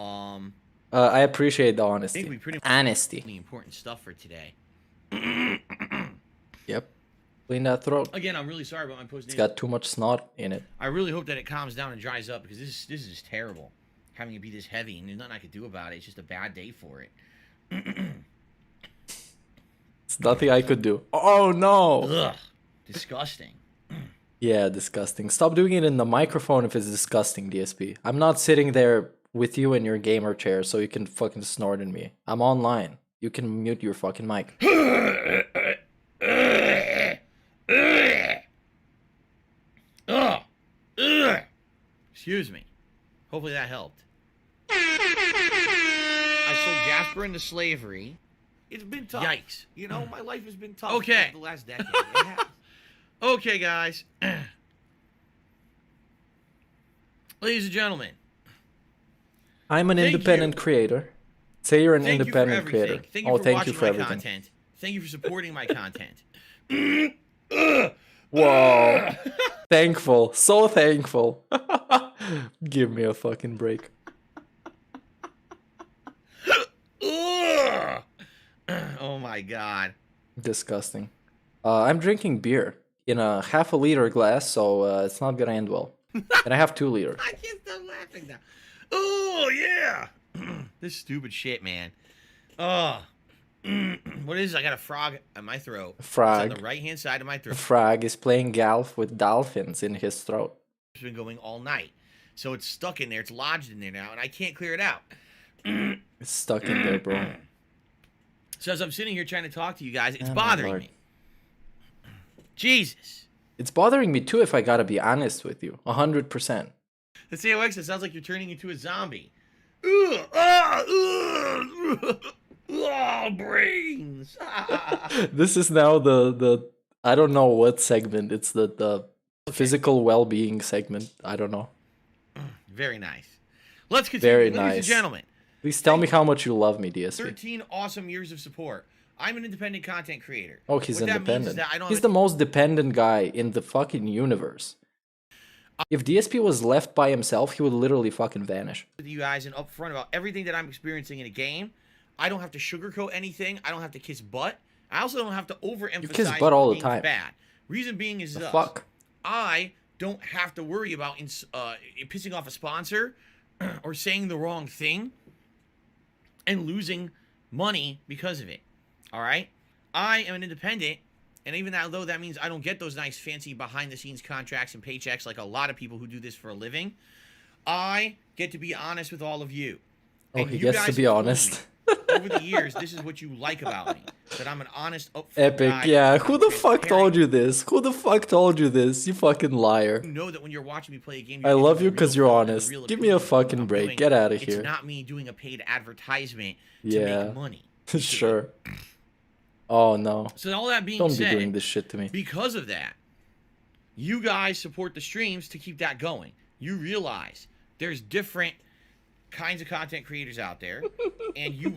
I appreciate the I honesty. think we pretty much Honesty. the important stuff for today. Yep. Clean that throat. Again, I'm really sorry about my post. It's got too much snot in it. I really hope that it calms down and dries up because this is just terrible. Having it be this heavy and there's nothing I could do about it. It's just a bad day for it. It's nothing I could do. Oh no! Ugh, disgusting. Yeah, disgusting. Stop doing it in the microphone if it's disgusting, DSP. I'm not sitting there with you in your gamer chair so you can fucking snort in me. I'm online. You can mute your fucking mic. Excuse me. Hopefully that helped. I sold Jasper into slavery. It's been tough. Yikes. You know, my life has been tough Okay. over the last decade. It has. Okay, guys. Ladies and gentlemen. I'm an Thank independent you. creator. Say you're an Thank independent you for everything. creator. Thank you Oh, for thank watching you for my everything. content. Thank you for supporting my content. Whoa. Thankful. So thankful. Give me a fucking break. Oh my god. Disgusting. I'm drinking beer in a half a liter glass, so it's not gonna end well. And I have 2 liter. I can't stop laughing now. Oh yeah. This stupid shit, man. Oh. What is it? I got a frog in my throat. Frog. It's on the right hand side of my throat. Frog is playing golf with dolphins in his throat. It's been going all night. So it's stuck in there. It's lodged in there now, and I can't clear it out. It's stuck in there, bro. So as I'm sitting here trying to talk to you guys, it's Oh, my bothering Lord. me. Jesus. It's bothering me too, if I gotta be honest with you. 100%. The COX, it sounds like you're turning into a zombie. Ugh, ah, ugh, oh, brains. This is now the I don't know what segment. It's the physical well-being segment. I don't know. Very nice. Let's continue, Very ladies nice. and gentlemen. Please tell me how much you love me, DSP. 13 awesome years of support. I'm an independent content creator. Oh, he's What that means is independent. that I don't He's have the most dependent guy in the fucking universe. If DSP was left by himself, he would literally fucking vanish. with you guys and upfront about everything that I'm experiencing in a game. I don't have to sugarcoat anything. I don't have to kiss butt. I also don't have to overemphasize You kiss butt all the game's time. bad. Reason being is The this. fuck? I don't have to worry about pissing off a sponsor or saying the wrong thing and losing money because of it. All right? I am an independent, and even though that means I don't get those nice fancy behind-the-scenes contracts and paychecks like a lot of people who do this for a living, I get to be honest with all of you. Oh, And he you gets guys to be have told honest. me over the years, this is what you like about me. That I'm an honest, upfront Epic, guy. yeah. Who the fuck transparent. told you this? Who the fuck told you this? You fucking liar. You know that when you're watching me play a game, I you're love getting you the because real you're fun and the honest. real Give me a appeal of what fucking I'm break. doing. Get out of here. It's not me doing a paid advertisement to Yeah. make money. Sure. Oh no. So all that being Don't be said, doing this shit to me. because of that, you guys support the streams to keep that going. You realize there's different kinds of content creators out there, and you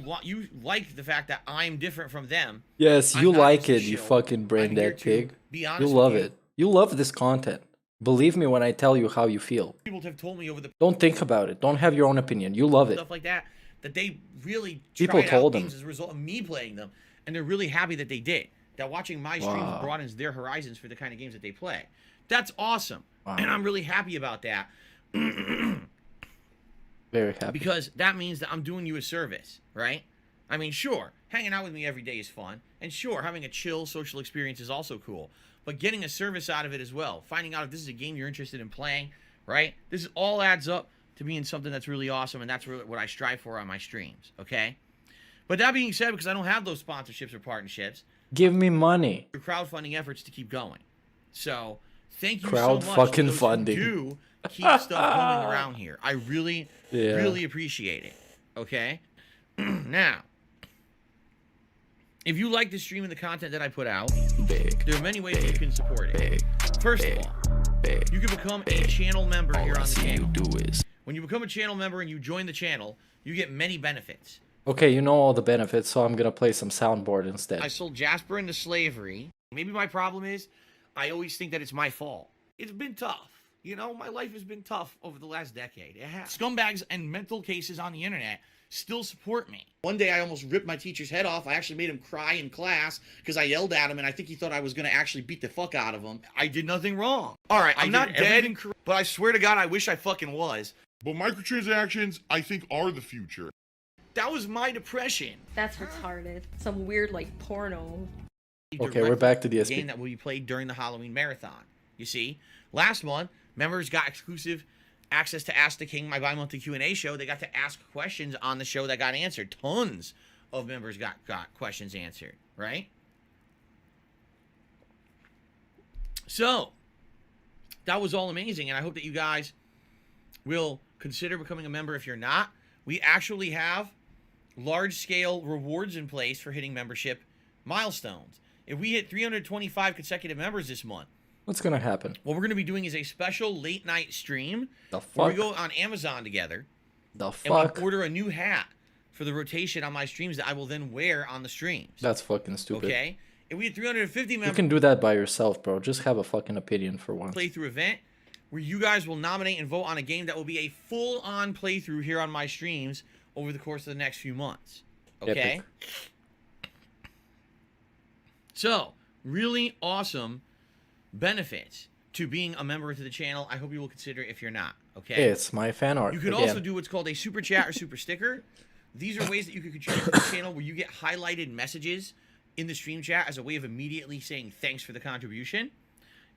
like the fact that I'm different from them. Yes, I'm you not like just a it, you shill. fucking brain I'm here dead to pig. be You honest love with you. it. You love this content. Believe me when I tell you how you feel. People have told me over the Don't think about it. Don't have your own opinion. You love it. stuff like that they really People tried told out them. games as a result of me playing them, and they're really happy that they did. That watching my streams Wow. broadens their horizons for the kind of games that they play. That's awesome, Wow. and I'm really happy about that. Very happy. Because that means that I'm doing you a service, right? I mean, sure, hanging out with me every day is fun. And sure, having a chill social experience is also cool. But getting a service out of it as well. Finding out if this is a game you're interested in playing, right? This all adds up to being something that's really awesome. And that's really what I strive for on my streams, okay? But that being said, because I don't have those sponsorships or partnerships, Give me money. your crowdfunding efforts to keep going. So, thank you Crowd so much fucking to those funding. who do keep stuff going around here. I really, Yeah. really appreciate it. Okay? Now, if you like the stream and the content that I put out, Big. there are many ways you can support it. First of all, you can become a channel member here on the channel. When you become a channel member and you join the channel, you get many benefits. Okay, you know all the benefits, so I'm gonna play some soundboard instead. I sold Jasper into slavery. Maybe my problem is I always think that it's my fault. It's been tough. You know, my life has been tough over the last decade. It has. Scumbags and mental cases on the internet still support me. One day I almost ripped my teacher's head off. I actually made him cry in class because I yelled at him and I think he thought I was going to actually beat the fuck out of him. I did nothing wrong. All right, I'm not dead, but I swear to God, I wish I fucking was. But microtransactions, I think, are the future. That was my depression. That's retarded. Some weird like porno. Okay, we're back to DSP. Game that will be played during the Halloween marathon. You see, last month, members got exclusive access to Ask the King, my bi-monthly Q&A show. They got to ask questions on the show that got answered. Tons of members got questions answered, right? So, that was all amazing, and I hope that you guys will consider becoming a member if you're not. We actually have large-scale rewards in place for hitting membership milestones. If we hit 325 consecutive members this month, what's gonna happen? what we're going to be doing is a special late-night stream The where we fuck? go on Amazon together The and fuck? we order a new hat for the rotation on my streams that I will then wear on the streams. That's fucking stupid. Okay? If we hit 350 You members, can do that by yourself, bro. Just have a fucking opinion for once. playthrough event where you guys will nominate and vote on a game that will be a full-on playthrough here on my streams over the course of the next few months. Okay? Epic. So, really awesome benefits to being a member to the channel. I hope you will consider if you're not. Okay? It's my fan art. You could again. also do what's called a super chat or super sticker. These are ways that you could contribute to the channel where you get highlighted messages in the stream chat as a way of immediately saying thanks for the contribution.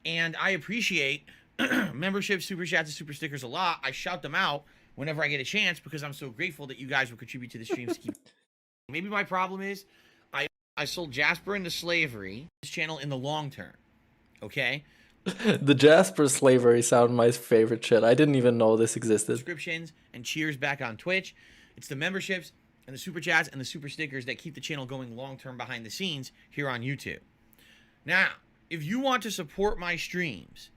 And I appreciate memberships, super chats, and super stickers a lot. I shout them out whenever I get a chance because I'm so grateful that you guys will contribute to the streams to keep. Maybe my problem is I sold Jasper into slavery, this channel in the long term. Okay? The Jasper slavery sound my favorite shit. I didn't even know this existed. Subscriptions and cheers back on Twitch. It's the memberships and the super chats and the super stickers that keep the channel going long term behind the scenes here on YouTube. Now, if you want to support my streams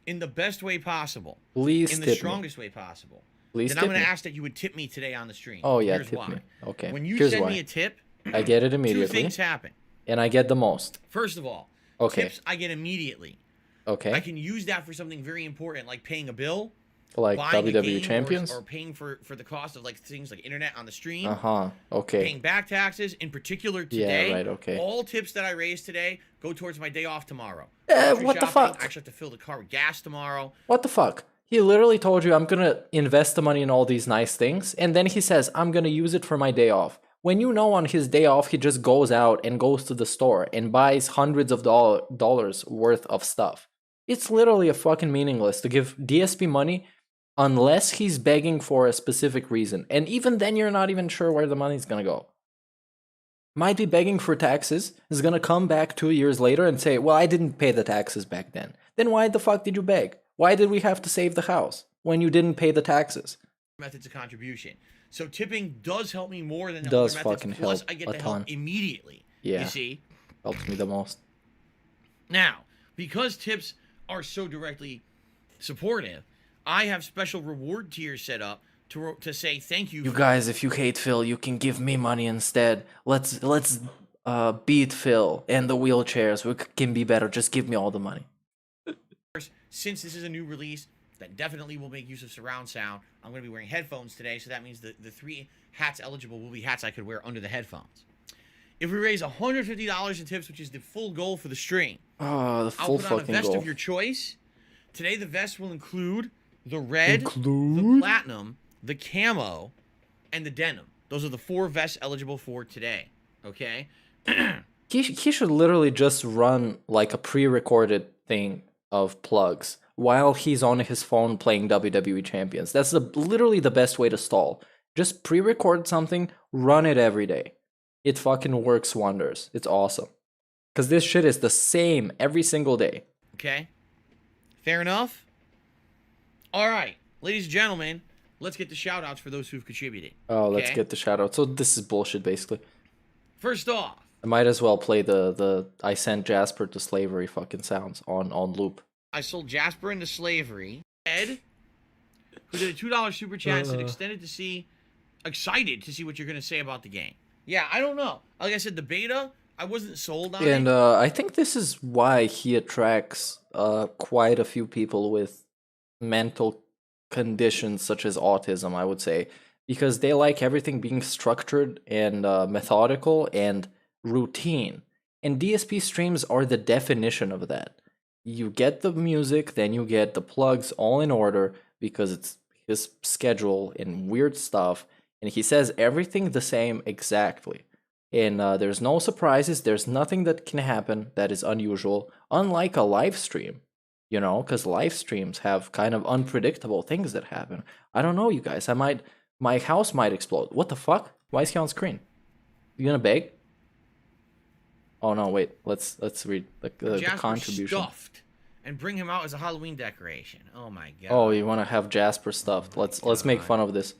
in the best way possible, Please in the tip strongest way possible, Please then tip I'm going me. to ask that you would tip me today on the stream. Oh yeah, Here's tip why. me. Okay. When you Here's send why. me a tip, I get it two immediately, things happen. and I get the most. First of all, Okay. tips I get immediately. Okay. I can use that for something very important, like paying a bill, Like buying a WWE game, champions. or paying for the cost of like things like internet on the stream, Okay. paying back taxes. In particular today, right, okay. all tips that I raised today go towards my day off tomorrow. What the Shopping, fuck? I actually have to fill the car with gas tomorrow. What the fuck? He literally told you I'm gonna invest the money in all these nice things, and then he says I'm gonna use it for my day off. When you know on his day off he just goes out and goes to the store and buys hundreds of dollars worth of stuff. It's literally a fucking meaningless to give DSP money unless he's begging for a specific reason. And even then you're not even sure where the money's gonna go. Might be begging for taxes, is gonna come back 2 years later and say, well, I didn't pay the taxes back then. Then why the fuck did you beg? Why did we have to save the house when you didn't pay the taxes? Methods of contribution. So tipping does help me more than the Does other methods. fucking Plus, help I get a the ton. help immediately. Yeah. You see? Helps me the most. Now, because tips are so directly supportive, I have special reward tiers set up to say thank you. You guys, if you hate Phil, you can give me money instead. Let's beat Phil and the wheelchairs. We can be better. Just give me all the money. Since this is a new release that definitely will make use of surround sound, I'm going to be wearing headphones today, so that means the 3 hats eligible will be hats I could wear under the headphones. If we raise $150 in tips, which is the full goal for the stream, Oh, the I'll full put on a fucking vest goal. of your choice. Today, the vest will include the red, the Include? platinum, the camo, and the denim. Those are the 4 vests eligible for today. Okay? He should literally just run like a pre-recorded thing of plugs while he's on his phone playing WWE Champions. That's literally the best way to stall. Just pre-record something, run it every day. It fucking works wonders. It's awesome. Because this shit is the same every single day. Okay? Fair enough? All right. Ladies and gentlemen, let's get the shout-outs for those who've contributed. Oh, let's Okay? get the shout out. So this is bullshit, basically. First off, I might as well play the I sent Jasper to slavery fucking sounds on loop. I sold Jasper into slavery. Ed, who did a $2 super chat and said excited to see what you're going to say about the game. Yeah, I don't know. Like I said, the beta, I wasn't sold on And it. I think this is why he attracts quite a few people with mental conditions such as autism, I would say. because they like everything being structured and methodical and routine. And DSP streams are the definition of that. You get the music, then you get the plugs all in order because it's his schedule and weird stuff. And he says everything the same exactly. And there's no surprises. There's nothing that can happen that is unusual, unlike a live stream, you know, because live streams have kind of unpredictable things that happen. I don't know, you guys. My house might explode. What the fuck? Why is he on screen? You gonna beg? Oh no, wait. Let's read the contribution. Stuffed and bring him out as a Halloween decoration. Oh my god. Oh, you want to have Jasper stuffed? Let's make fun of this.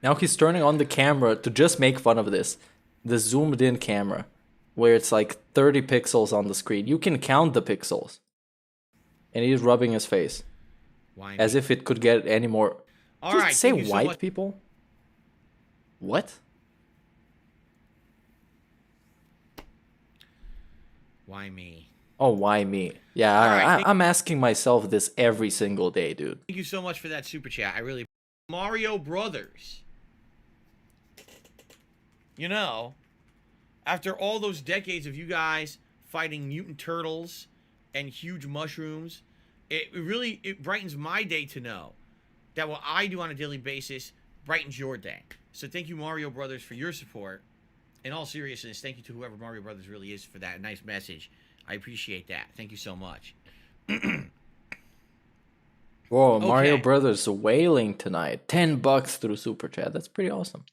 Now he's turning on the camera to just make fun of this. The zoomed in camera, where it's like 30 pixels on the screen. You can count the pixels. And he's rubbing his face. Why as if it could get any more. All Did right, it say thank you so white much. people? What? Why me? Oh, why me? Yeah, All right, I'm asking myself this every single day, dude. Thank you so much for that super chat. I really Mario Brothers. You know, after all those decades of you guys fighting mutant turtles and huge mushrooms, it really brightens my day to know that what I do on a daily basis brightens your day. So thank you, Mario Brothers, for your support. In all seriousness, thank you to whoever Mario Brothers really is for that nice message. I appreciate that. Thank you so much. Whoa, Okay. Mario Brothers wailing tonight. $10 through Super Chat. That's pretty awesome.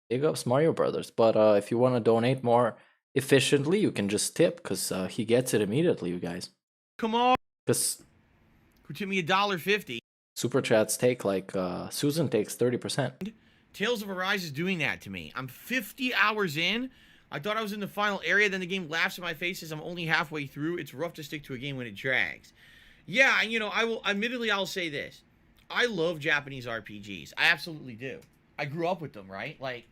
Big ups Mario Brothers. But if you want to donate more efficiently, you can just tip, because he gets it immediately, you guys. Come on. Because Who took me $1.50? Super Chats take like, Susan takes 30%. Tales of Arise is doing that to me. I'm 50 hours in. I thought I was in the final area. Then the game laughs in my face as I'm only halfway through. It's rough to stick to a game when it drags. Yeah, and you know, I'll say this. I love Japanese RPGs. I absolutely do. I grew up with them, right? Like,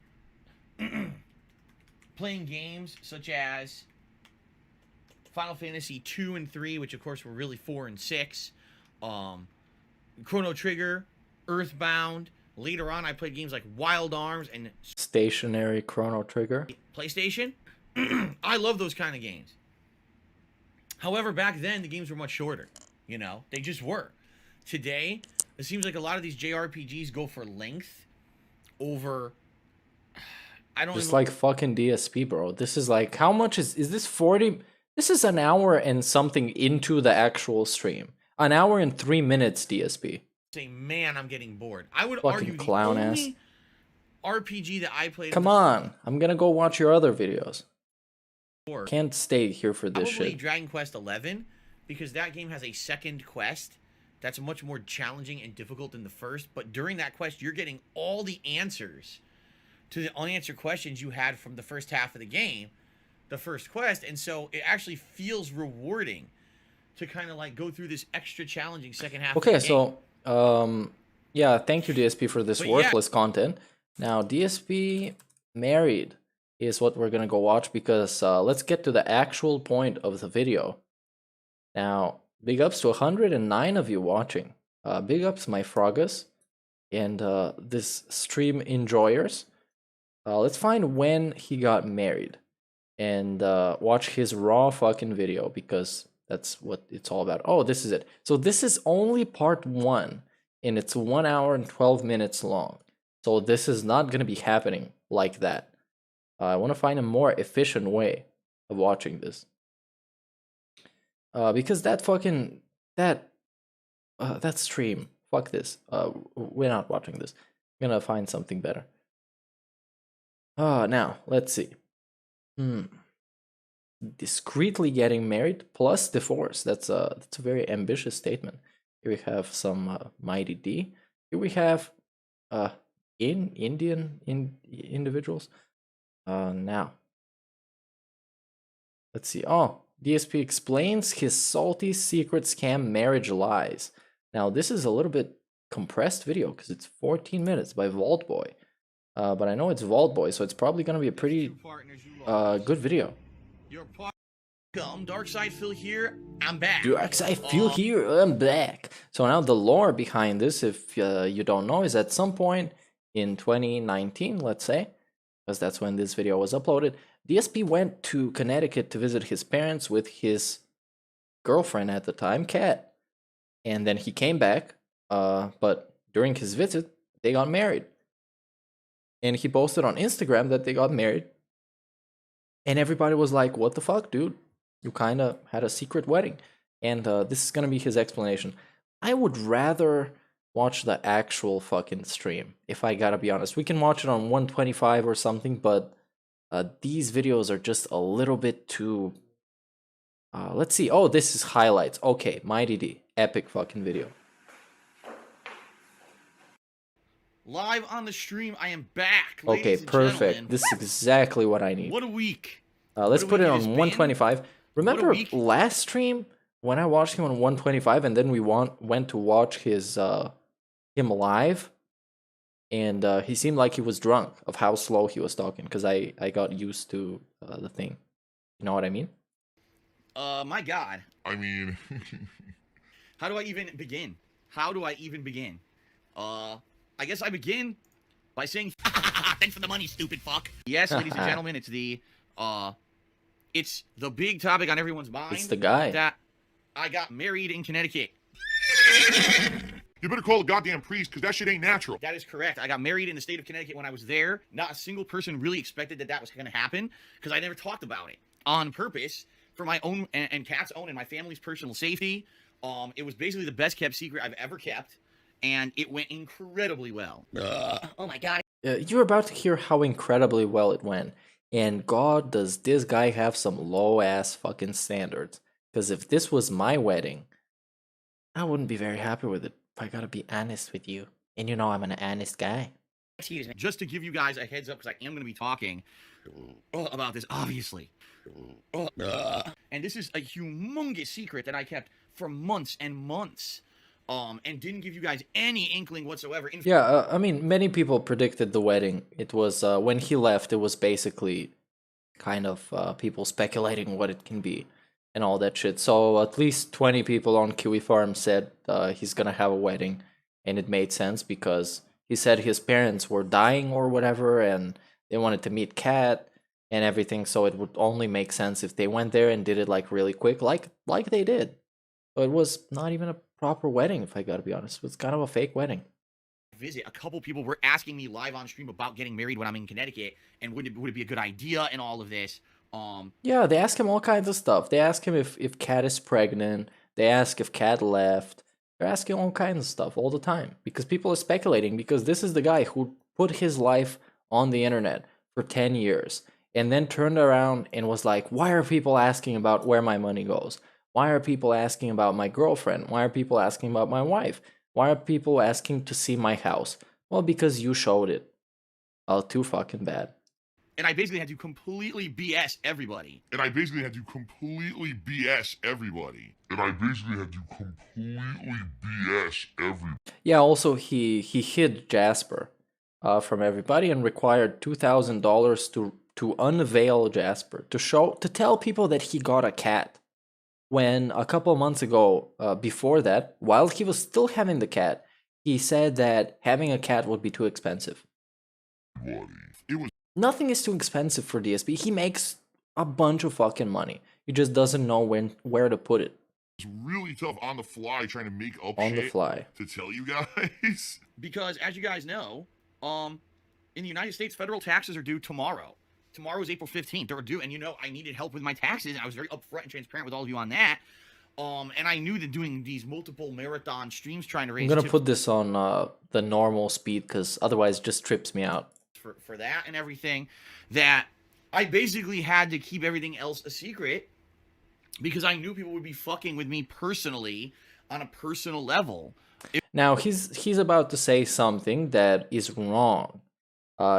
playing games such as Final Fantasy 2 and 3, which of course were really 4 and 6. Chrono Trigger, Earthbound. Later on, I played games like Wild Arms and Stationary Chrono Trigger. PlayStation. I love those kind of games. However, back then, the games were much shorter. You know, they just were. Today, it seems like a lot of these JRPGs go for length over... I don't Just even... like fucking DSP, bro. This is like, how much is this 40? This is an hour and something into the actual stream. An hour and 3 minutes, DSP. Say, man, I'm getting bored. I would Fucking argue clown the ass. only RPG that I played... Come on, I'm gonna go watch your other videos. before, Can't stay here for this probably shit. Dragon Quest 11, because that game has a second quest that's much more challenging and difficult than the first. But during that quest, you're getting all the answers to the unanswered questions you had from the first half of the game, the first quest. And so it actually feels rewarding to kind of like go through this extra challenging second half Okay, of the game. so yeah, thank you DSP for this But yeah. worthless content. Now DSP married is what we're gonna go watch, because let's get to the actual point of the video. Now, big ups to 109 of you watching. Big ups my Frogus and this stream enjoyers. Let's find when he got married and watch his raw fucking video, because that's what it's all about. Oh, this is it. So this is only part 1, and it's 1 hour and 12 minutes long. So this is not going to be happening like that. I want to find a more efficient way of watching this. Because that fucking, that stream, fuck this. We're not watching this. I'm going to find something better. Now, let's see. Discreetly getting married plus divorce. That's a very ambitious statement. Here we have some Mighty D. Here we have Indian individuals. Now, let's see. Oh, DSP explains his salty secret scam marriage lies. Now, this is a little bit compressed video because it's 14 minutes by Vault Boy. But I know it's Vault Boy, so it's probably gonna be a pretty good video. Your part Dark Side Phil here. I'm back. I feel here, I'm back. So now the lore behind this, if you don't know, is at some point in 2019, let's say, because that's when this video was uploaded, DSP went to Connecticut to visit his parents with his girlfriend at the time, Kat. And then he came back, but during his visit, they got married. And he posted on Instagram that they got married. And everybody was like, what the fuck, dude? You kind of had a secret wedding. And this is going to be his explanation. I would rather watch the actual fucking stream, if I gotta be honest. We can watch it on 125 or something, but these videos are just a little bit too... let's see. Oh, this is highlights. Okay, Mighty D. Epic fucking video. Live on the stream, I am back. Okay, perfect. This is exactly what I need. What a week. Let's put it on 125. Remember last stream when I watched him on 125 and then we went to watch his him live, and he seemed like he was drunk of how slow he was talking, because I got used to the thing. You know what I mean? My God. I mean... How do I even begin? I guess I begin by saying thanks for the money, stupid fuck. Yes, ladies and gentlemen, it's the big topic on everyone's mind. It's the guy that I got married in Connecticut. You better call a goddamn priest, because that shit ain't natural. That is correct. I got married in the state of Connecticut when I was there. Not a single person really expected that was going to happen, because I never talked about it on purpose for my own and Kat's own and my family's personal safety. It was basically the best kept secret I've ever kept, and it went incredibly well. Oh my God. You're about to hear how incredibly well it went. And God, does this guy have some low-ass fucking standards. Because if this was my wedding, I wouldn't be very happy with it, if I gotta be honest with you. And you know I'm an honest guy. Excuse me. Just to give you guys a heads up, because I am going to be talking about this, obviously. And this is a humongous secret that I kept for months and months. And didn't give you guys any inkling whatsoever. Yeah, I mean, many people predicted the wedding. It was, when he left, it was basically kind of people speculating what it can be and all that shit. So at least 20 people on Kiwi Farm said he's gonna have a wedding. And it made sense because he said his parents were dying or whatever, and they wanted to meet Kat and everything. So it would only make sense if they went there and did it like really quick, like they did. So it was not even a proper wedding, if I gotta be honest. It was kind of a fake wedding. A couple people were asking me live on stream about getting married when I'm in Connecticut, and would it be a good idea and all of this. Yeah, they ask him all kinds of stuff. They ask him if Kat is pregnant. They ask if Kat left. They're asking all kinds of stuff all the time because people are speculating, because this is the guy who put his life on the internet for 10 years and then turned around and was like, why are people asking about where my money goes? Why are people asking about my girlfriend? Why are people asking about my wife? Why are people asking to see my house? Well, because you showed it. Oh, too fucking bad. And I basically had to completely BS everybody. Yeah, also he hid Jasper from everybody and required $2,000 to unveil Jasper, to tell people that he got a cat. When a couple of months ago, before that, while he was still having the cat, he said that having a cat would be too expensive. Nothing is too expensive for DSP. He makes a bunch of fucking money. He just doesn't know where to put it. It's really tough on the fly trying to make up on shit the fly to tell you guys. Because as you guys know, in the United States, federal taxes are due tomorrow. Tomorrow is April 15th. They're due, and you know I needed help with my taxes, and I was very upfront and transparent with all of you on that. And I knew that doing these multiple marathon streams trying to raise... I'm gonna put this on the normal speed, because otherwise it just trips me out. For that and everything, that I basically had to keep everything else a secret, because I knew people would be fucking with me personally on a personal level. Now, he's about to say something that is wrong.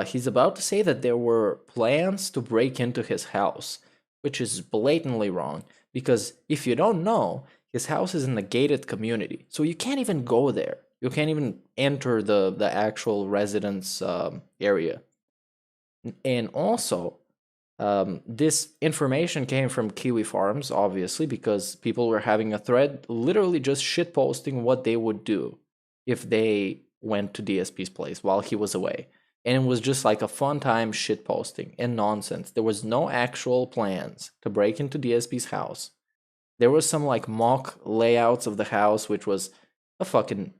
He's about to say that there were plans to break into his house, which is blatantly wrong, because if you don't know, his house is in a gated community, so you can't even go there. You can't even enter the actual residence area. And also, This information came from Kiwi Farms, obviously, because people were having a thread literally just shitposting what they would do if they went to DSP's place while he was away. And it was just like a fun time shitposting and nonsense. There was no actual plans to break into DSP's house. There was some like mock layouts of the house, which was a fucking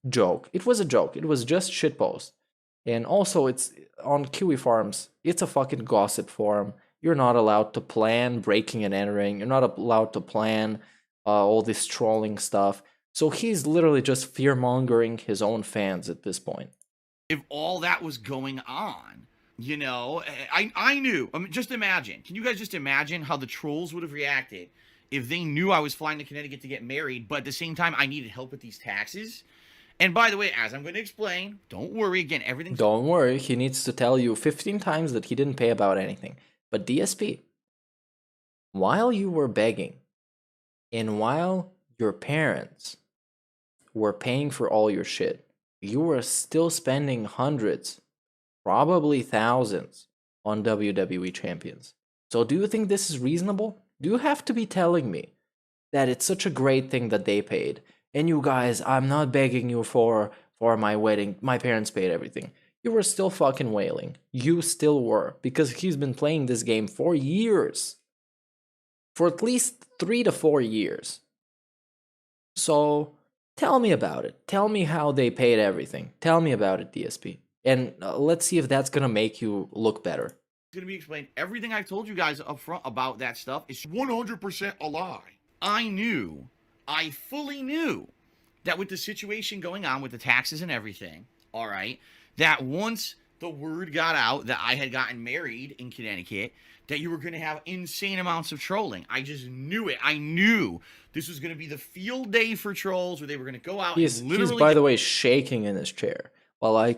joke. It was a joke. It was just shitpost. And also, it's on Kiwi Farms. It's a fucking gossip forum. You're not allowed to plan breaking and entering. You're not allowed to plan all this trolling stuff. So he's literally just fear-mongering his own fans at this point. If all that was going on, you know, I knew. I mean, just imagine. Can you guys just imagine how the trolls would have reacted if they knew I was flying to Connecticut to get married, but at the same time I needed help with these taxes? And by the way, as I'm going to explain, don't worry, again, everything's... Don't worry, he needs to tell you 15 times that he didn't pay about anything. But DSP, while you were begging, and while your parents were paying for all your shit, you were still spending hundreds, probably thousands, on WWE champions. So do you think this is reasonable? Do you have to be telling me that it's such a great thing that they paid? And you guys, I'm not begging you for my wedding. My parents paid everything. You were still fucking wailing. You still were. Because he's been playing this game for years. For at least 3 to 4 years. So tell me about it. Tell me how they paid everything. Tell me about it, DSP. And let's see if that's going to make you look better. It's going to be explained. Everything I told you guys up front about that stuff is 100% a lie. I fully knew that with the situation going on with the taxes and everything, all right, that once the word got out that I had gotten married in Connecticut, that you were going to have insane amounts of trolling. I just knew it. I knew this was going to be the field day for trolls where they were going to go out and literally... He's, by the way, shaking in his chair. Well,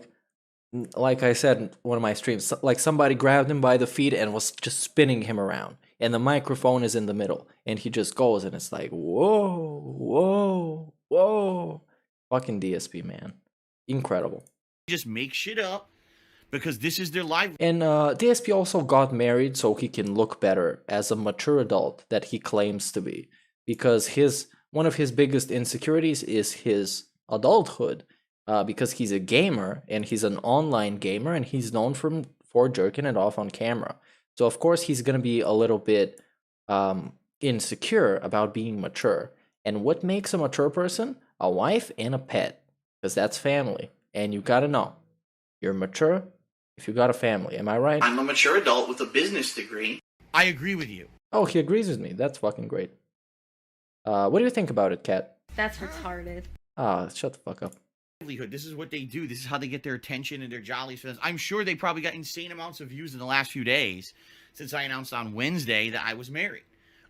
like I said in one of my streams, like somebody grabbed him by the feet and was just spinning him around. And the microphone is in the middle. And he just goes and it's like, whoa, whoa, whoa. Fucking DSP, man. Incredible. Just make shit up because this is their life. And DSP also got married so he can look better as a mature adult that he claims to be. Because one of his biggest insecurities is his adulthood. Because he's a gamer and he's an online gamer and he's known for jerking it off on camera. So of course he's going to be a little bit insecure about being mature. And what makes a mature person? A wife and a pet. Because that's family. And you got to know. You're mature if you got a family. Am I right? I'm a mature adult with a business degree. I agree with you. Oh, he agrees with me. That's fucking great. What do you think about it, Kat? That's retarded. Ah, shut the fuck up. This is what they do. This is how they get their attention and their jollies for this. I'm sure they probably got insane amounts of views in the last few days since I announced on Wednesday that I was married.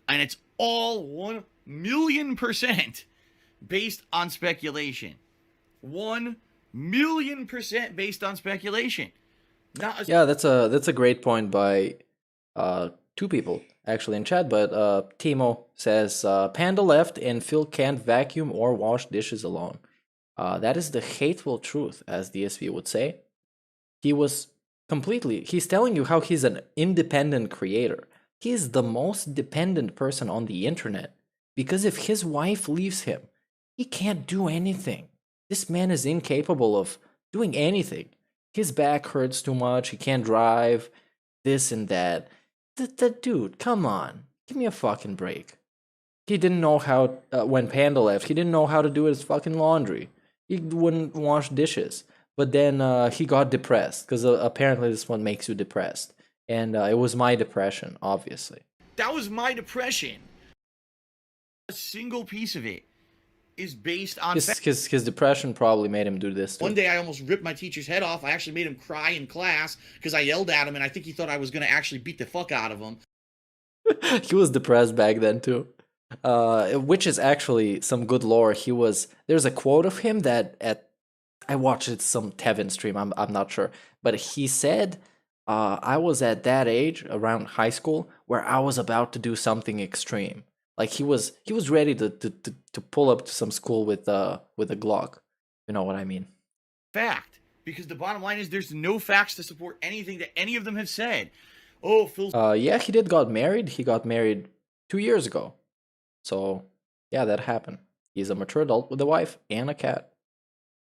And it's all 1,000,000% based on speculation. 1,000,000% based on speculation. Yeah, that's a great point by two people actually in chat, but Timo says Panda left and Phil can't vacuum or wash dishes alone. That is the hateful truth, as DSP would say. He's telling you how he's an independent creator. He is the most dependent person on the internet. Because if his wife leaves him, he can't do anything. This man is incapable of doing anything. His back hurts too much, he can't drive, this and that. Dude, come on. Give me a fucking break. He didn't know how, when Panda left, he didn't know how to do his fucking laundry. He wouldn't wash dishes. But then he got depressed, because apparently this one makes you depressed. And it was my depression, obviously. That was my depression. A single piece of it is based on... His depression probably made him do this too. One day I almost ripped my teacher's head off. I actually made him cry in class because I yelled at him, and I think he thought I was going to actually beat the fuck out of him. He was depressed back then too. Which is actually some good lore. There's a quote of him that I watched it some Tevin stream, I'm not sure, but he said, I was at that age around high school where I was about to do something extreme. Like he was ready to pull up to some school with a Glock. You know what I mean? Fact, because the bottom line is there's no facts to support anything that any of them have said. oh, Phil. Yeah, he did got married. He got married 2 years ago. So, yeah, that happened. He's a mature adult with a wife and a cat,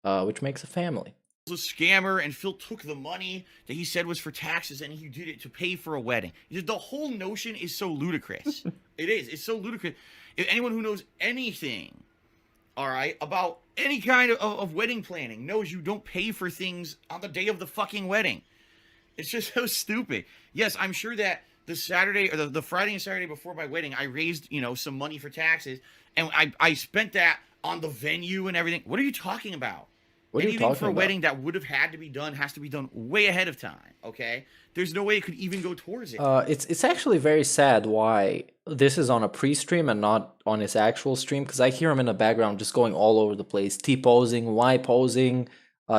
which makes a family. A scammer, and Phil took the money that he said was for taxes and he did it to pay for a wedding. The whole notion is so ludicrous. It is. It's so ludicrous. If anyone who knows anything, all right, about any kind of wedding planning knows you don't pay for things on the day of the fucking wedding. It's just so stupid. Yes, I'm sure that the Saturday or the Friday and Saturday before my wedding, I raised, some money for taxes, and I spent that on the venue and everything. What are you talking about? What are you Anything talking for a about? wedding that would have had to be done has to be done way ahead of time, okay? There's no way it could even go towards it. It's actually very sad why this is on a pre-stream and not on his actual stream, because I hear him in the background just going all over the place, T-posing, Y-posing,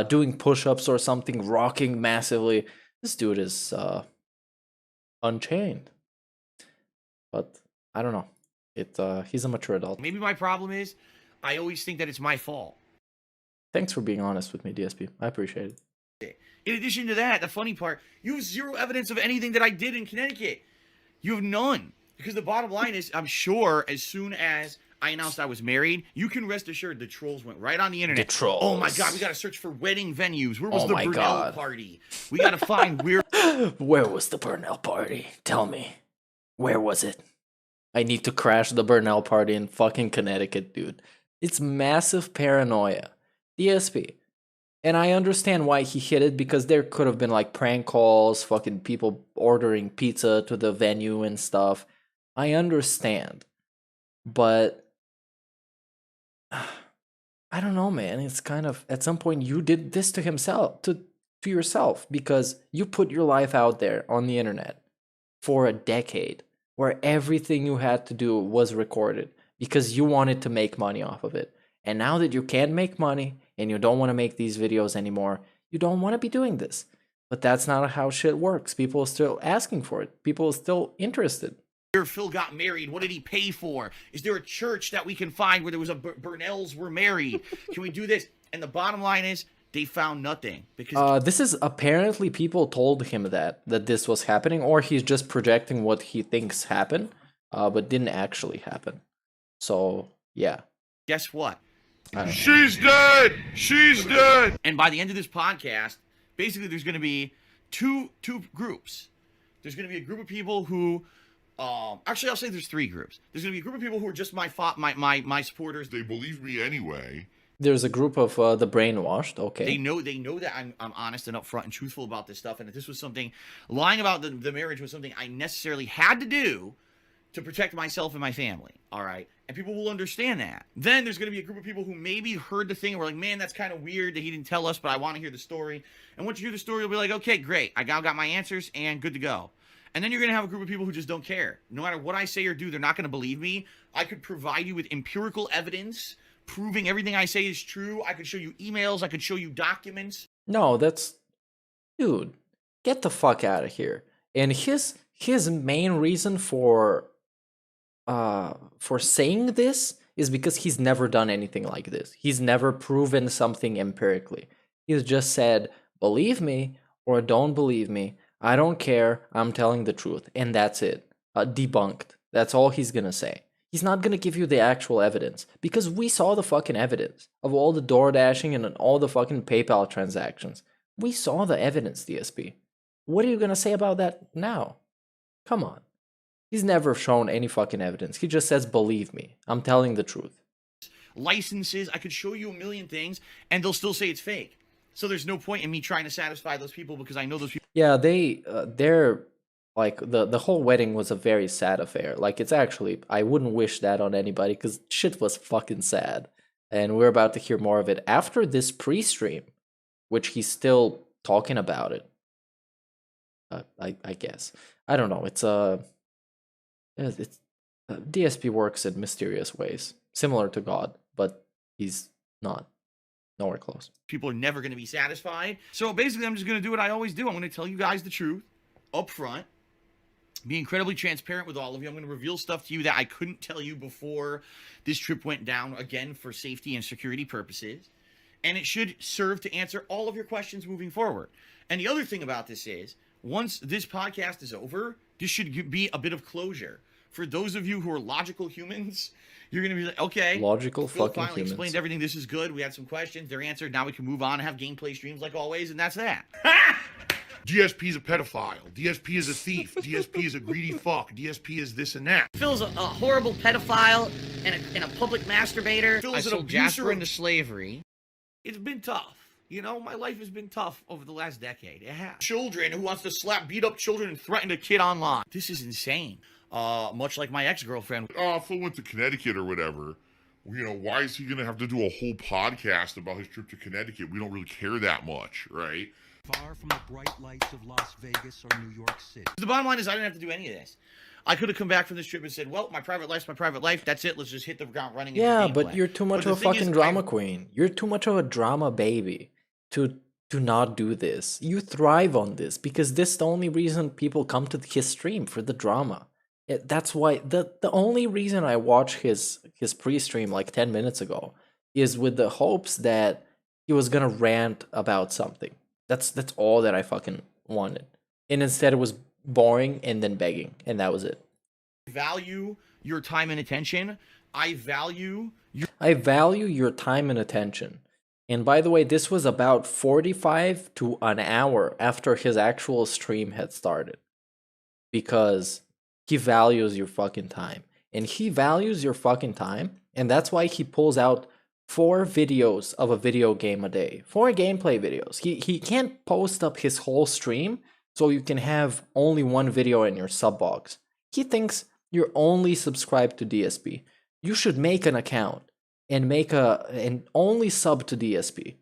doing push-ups or something, rocking massively. This dude is unchained. But I don't know. He's a mature adult. Maybe my problem is I always think that it's my fault. Thanks for being honest with me, DSP. I appreciate it. In addition to that, the funny part, you have zero evidence of anything that I did in Connecticut. You have none. Because the bottom line is, I'm sure as soon as I announced I was married, you can rest assured the trolls went right on the internet. The trolls. Oh my God, we got to search for wedding venues. Where was the my Brunel God. party? We got to find where... Where was the Burnell party? Tell me. Where was it? I need to crash the Burnell party in fucking Connecticut, dude. It's massive paranoia. DSP. And I understand why he hit it, because there could have been like prank calls, fucking people ordering pizza to the venue and stuff. I understand. But I don't know, man. It's kind of, at some point you did this to himself, to yourself, because you put your life out there on the internet for a decade where everything you had to do was recorded because you wanted to make money off of it. And now that you can't make money and you don't want to make these videos anymore, you don't want to be doing this. But that's not how shit works. People are still asking for it. People are still interested. Phil got married. What did he pay for? Is there a church that we can find where there was a Burnells were married? Can we do this? And the bottom line is, they found nothing. Because this is apparently people told him that this was happening, or he's just projecting what he thinks happened, but didn't actually happen. So, yeah. guess what? She's dead! She's dead! And by the end of this podcast, basically there's going to be two groups. There's going to be a group of people who, actually I'll say there's three groups. There's going to be a group of people who are just my supporters. They believe me anyway. There's a group of the brainwashed. Okay. They know that I'm honest and upfront and truthful about this stuff, and that this was something, lying about the marriage was something I necessarily had to do to protect myself and my family. All right. And people will understand that. Then there's going to be a group of people who maybe heard the thing and were like, man, that's kind of weird that he didn't tell us, but I want to hear the story. And once you hear the story, you'll be like, okay, great. I got my answers and good to go. And then you're going to have a group of people who just don't care. No matter what I say or do, they're not going to believe me. I could provide you with empirical evidence proving everything I say is true. I could show you emails. I could show you documents. No, that's... Dude, get the fuck out of here. And his main reason for saying this is because he's never done anything like this. He's never proven something empirically. He's just said, believe me or don't believe me. I don't care. I'm telling the truth. And that's it. Debunked. That's all he's gonna say. He's not gonna give you the actual evidence because we saw the fucking evidence of all the door dashing and all the fucking PayPal transactions. We saw the evidence, DSP. What are you gonna say about that now? Come on. He's never shown any fucking evidence. He just says, believe me. I'm telling the truth. Licenses. I could show you a million things and they'll still say it's fake. So there's no point in me trying to satisfy those people because I know those people. Yeah, they're like the whole wedding was a very sad affair. Like it's actually, I wouldn't wish that on anybody because shit was fucking sad. And we're about to hear more of it after this pre-stream, which he's still talking about it. I guess. I don't know. It's DSP works in mysterious ways, similar to God, but he's not. Nowhere close. People are never going to be satisfied. So basically, I'm just going to do what I always do. I'm going to tell you guys the truth up front, be incredibly transparent with all of you. I'm going to reveal stuff to you that I couldn't tell you before this trip went down, again, for safety and security purposes. And it should serve to answer all of your questions moving forward. And the other thing about this is, once this podcast is over, this should be a bit of closure. For those of you who are logical humans, you're going to be like, okay. Logical Phil fucking finally humans. explained everything. This is good. We had some questions. They're answered. Now we can move on and have gameplay streams like always, and that's that. DSP is a pedophile. DSP is a thief. DSP is a greedy fuck. DSP is this and that. Phil's a horrible pedophile and a public masturbator. Phil's I an sold abuser Jasper of- into slavery. It's been tough. You know, my life has been tough over the last decade. It has. Children who wants to beat up children and threaten a kid online. This is insane. Much like my ex-girlfriend. Phil went to Connecticut or whatever. You know, why is he going to have to do a whole podcast about his trip to Connecticut? We don't really care that much, right? Far from the bright lights of Las Vegas or New York City. The bottom line is I didn't have to do any of this. I could have come back from this trip and said, well, my private life's my private life. That's it. Let's just hit the ground running. Yeah, but you're too much of a fucking drama queen. You're too much of a drama baby to not do this. You thrive on this because this is the only reason people come to his stream, for the drama. That's why the only reason I watched his pre-stream like 10 minutes ago is with the hopes that he was gonna rant about something. That's all that I fucking wanted. And instead it was boring and then begging, and that was it. Value your time and attention. I value your time and attention. And by the way, this was about 45 to an hour after his actual stream had started. Because he values your fucking time. And he values your fucking time, and that's why he pulls out 4 videos of a video game a day. 4 gameplay videos. He can't post up his whole stream so you can have only 1 video in your sub box. He thinks you're only subscribed to DSP. You should make an account and and only sub to DSP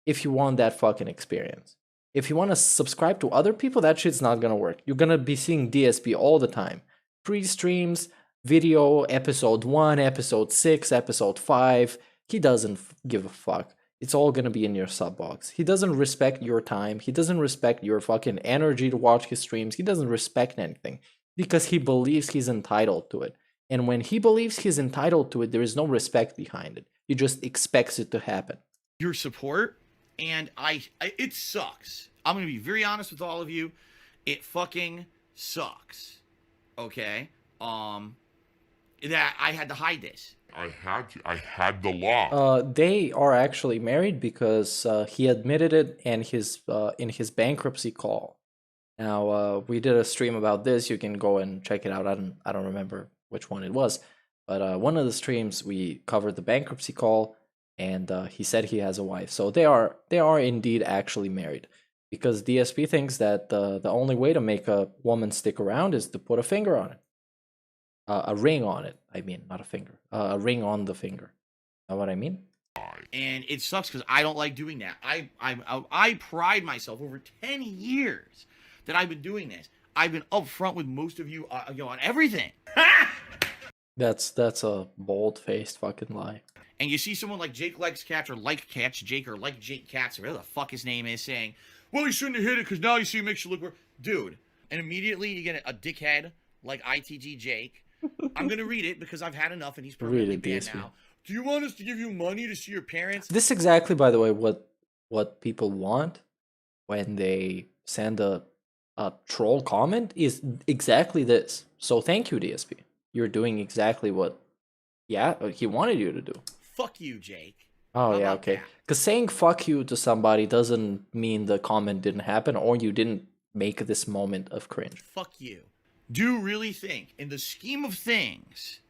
if you want that fucking experience. If you want to subscribe to other people, that shit's not gonna work. You're gonna be seeing DSP all the time. Pre-streams, video, episode 1, episode 6, episode 5. He doesn't give a fuck. It's all gonna be in your sub box. He doesn't respect your time. He doesn't respect your fucking energy to watch his streams. He doesn't respect anything because he believes he's entitled to it. And when he believes he's entitled to it, there is no respect behind it. He just expects it to happen. your support, and it sucks. I'm gonna be very honest with all of you. It fucking sucks. Okay? That I had to hide this. I had the law. They are actually married because he admitted it in his bankruptcy call. Now we did a stream about this. You can go and check it out. I don't remember which one it was, but one of the streams we covered the bankruptcy call, and he said he has a wife. So they are indeed actually married, because DSP thinks that the only way to make a woman stick around is to put a finger on it. A ring on it. I mean, not a finger. A ring on the finger. Know what I mean? And it sucks because I don't like doing that. I pride myself over 10 years that I've been doing this. I've been upfront with most of you, on everything. That's a bold-faced fucking lie. And you see someone like Jake Likes Cats or Like Cats Jake or Like Jake Cats or whatever the fuck his name is saying, well, you shouldn't have hit it because now you see it makes you look worse. Dude, and immediately you get a dickhead like ITG Jake. I'm going to read it because I've had enough and he's permanently banned now. Do you want us to give you money to see your parents? This is exactly, by the way, what people want when they send a troll comment is exactly this. So thank you, DSP. You're doing exactly what he wanted you to do. Fuck you, Jake. Oh, yeah, okay. Because saying fuck you to somebody doesn't mean the comment didn't happen or you didn't make this moment of cringe. Fuck you. Do you really think, in the scheme of things,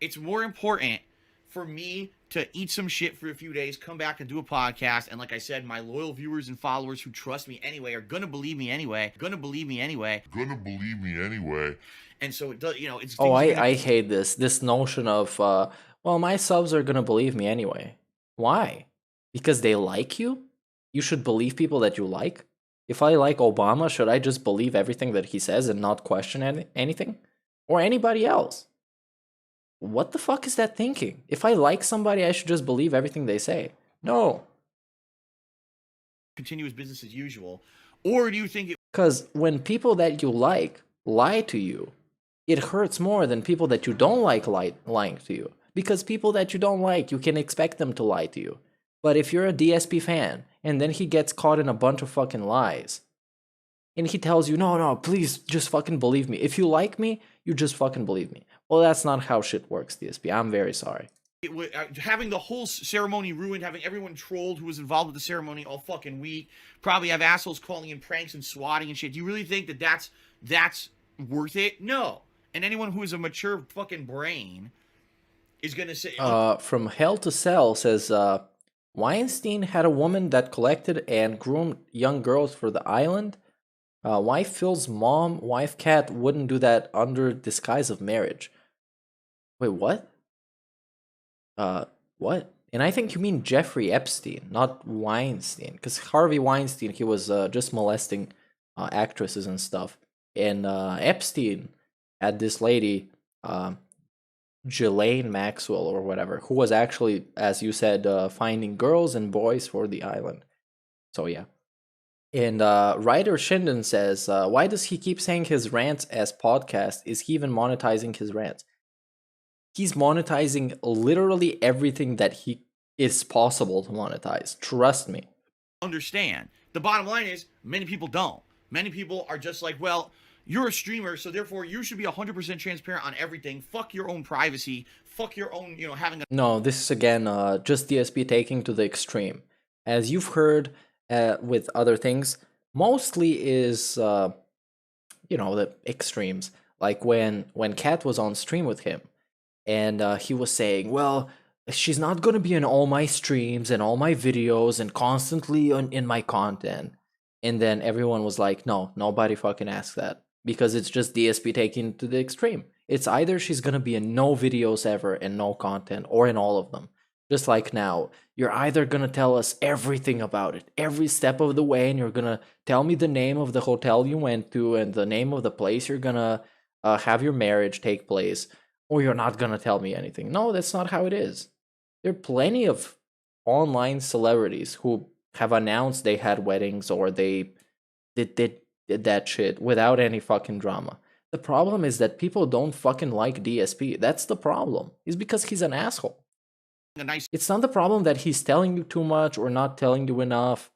it's more important for me to eat some shit for a few days, come back and do a podcast, and like I said, my loyal viewers and followers who trust me anyway are gonna believe me anyway. And so it does, it's. Oh, I hate this notion of well, my subs are gonna believe me anyway. Why? Because they like you? You should believe people that you like? If I like Obama, should I just believe everything that he says and not question anything? Or anybody else? What the fuck is that thinking? If I like somebody, I should just believe everything they say. No. Continuous business as usual. Or do you think it... Because when people that you like lie to you, it hurts more than people that you don't like lying to you. Because people that you don't like, you can expect them to lie to you. But if you're a DSP fan and then he gets caught in a bunch of fucking lies. And he tells you, no, please just fucking believe me. If you like me, you just fucking believe me. Well, that's not how shit works, DSP. I'm very sorry. Having the whole ceremony ruined, having everyone trolled who was involved with the ceremony all fucking week, probably have assholes calling in pranks and swatting and shit. Do you really think that that's worth it? No. And anyone who has a mature fucking brain is gonna say... From Hell to Cell says, Weinstein had a woman that collected and groomed young girls for the island. Why Phil's mom, wife Kat, wouldn't do that under disguise of marriage? Wait, what? What? And I think you mean Jeffrey Epstein, not Weinstein. Because Harvey Weinstein, he was just molesting actresses and stuff. And Epstein had this lady, Ghislaine Maxwell or whatever, who was actually, as you said, finding girls and boys for the island. So yeah. And Ryder Shinden says, why does he keep saying his rants as podcast? Is he even monetizing his rants? He's monetizing literally everything that he is possible to monetize. Trust me. Understand. The bottom line is, many people don't. Many people are just like, well, you're a streamer, so therefore you should be 100% transparent on everything. Fuck your own privacy. Fuck your own, having a... No, this is again just DSP taking to the extreme. As you've heard with other things, mostly is, the extremes. Like when Kat was on stream with him, and he was saying, well, she's not going to be in all my streams and all my videos and constantly in my content. And then everyone was like, no, nobody fucking asked that. Because it's just DSP taking it to the extreme. It's either she's going to be in no videos ever and no content, or in all of them. Just like now, you're either going to tell us everything about it, every step of the way, and you're going to tell me the name of the hotel you went to and the name of the place you're going to have your marriage take place, or you're not going to tell me anything. No, that's not how it is. There are plenty of online celebrities who have announced they had weddings or they did that shit without any fucking drama. The problem is that people don't fucking like DSP. That's the problem. It's because he's an asshole. It's not the problem that he's telling you too much or not telling you enough.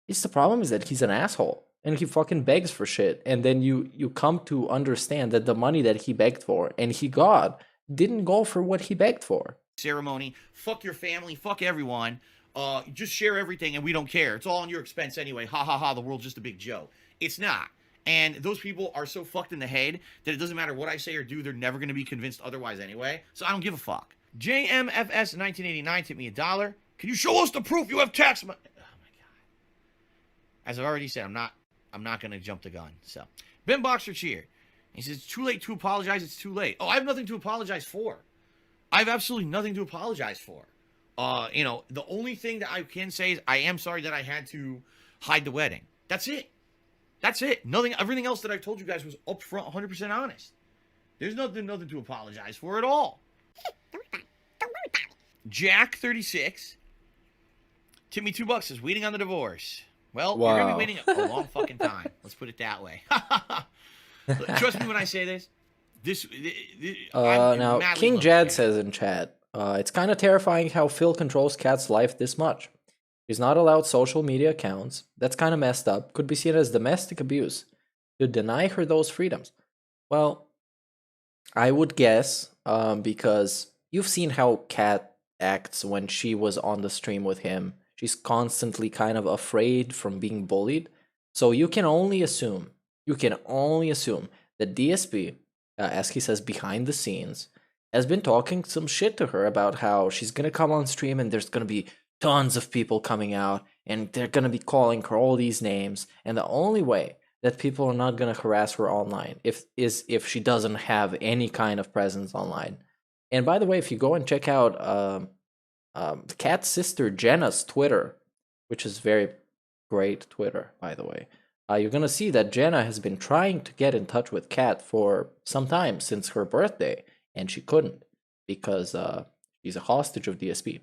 It's the problem is that he's an asshole. And he fucking begs for shit. And then you come to understand that the money that he begged for and he got didn't go for what he begged for. Ceremony. Fuck your family. Fuck everyone. Just share everything and we don't care. It's all on your expense anyway. Ha ha ha. The world's just a big joke. It's not. And those people are so fucked in the head that it doesn't matter what I say or do. They're never going to be convinced otherwise anyway. So I don't give a fuck. JMFS1989 tipped me $1. Can you show us the proof you have tax money? Oh my god. As I've already said, I'm not going to jump the gun. So, Ben Boxer Cheer. He says, it's too late to apologize. It's too late. Oh, I have nothing to apologize for. I have absolutely nothing to apologize for. The only thing that I can say is I am sorry that I had to hide the wedding. That's it. That's it. Nothing. Everything else that I told you guys was upfront, 100% honest. There's nothing to apologize for at all. Don't worry about it. Jack36. Tip me $2 says, waiting on the divorce. Well, wow. You're going to be waiting a long fucking time. Let's put it that way. Trust me when I say this. Now, King Jad says in chat, it's kind of terrifying how Phil controls Kat's life this much. He's not allowed social media accounts. That's kind of messed up. Could be seen as domestic abuse. To deny her those freedoms. Well, I would guess, because you've seen how Kat acts when she was on the stream with him. She's constantly kind of afraid from being bullied. So you can only assume that DSP, as he says behind the scenes, has been talking some shit to her about how she's going to come on stream and there's going to be tons of people coming out and they're going to be calling her all these names. And the only way that people are not going to harass her online is if she doesn't have any kind of presence online. And by the way, if you go and check out Kat's sister Jenna's Twitter, which is very great Twitter, by the way, you're going to see that Jenna has been trying to get in touch with Kat for some time since her birthday, and she couldn't because she's a hostage of DSP.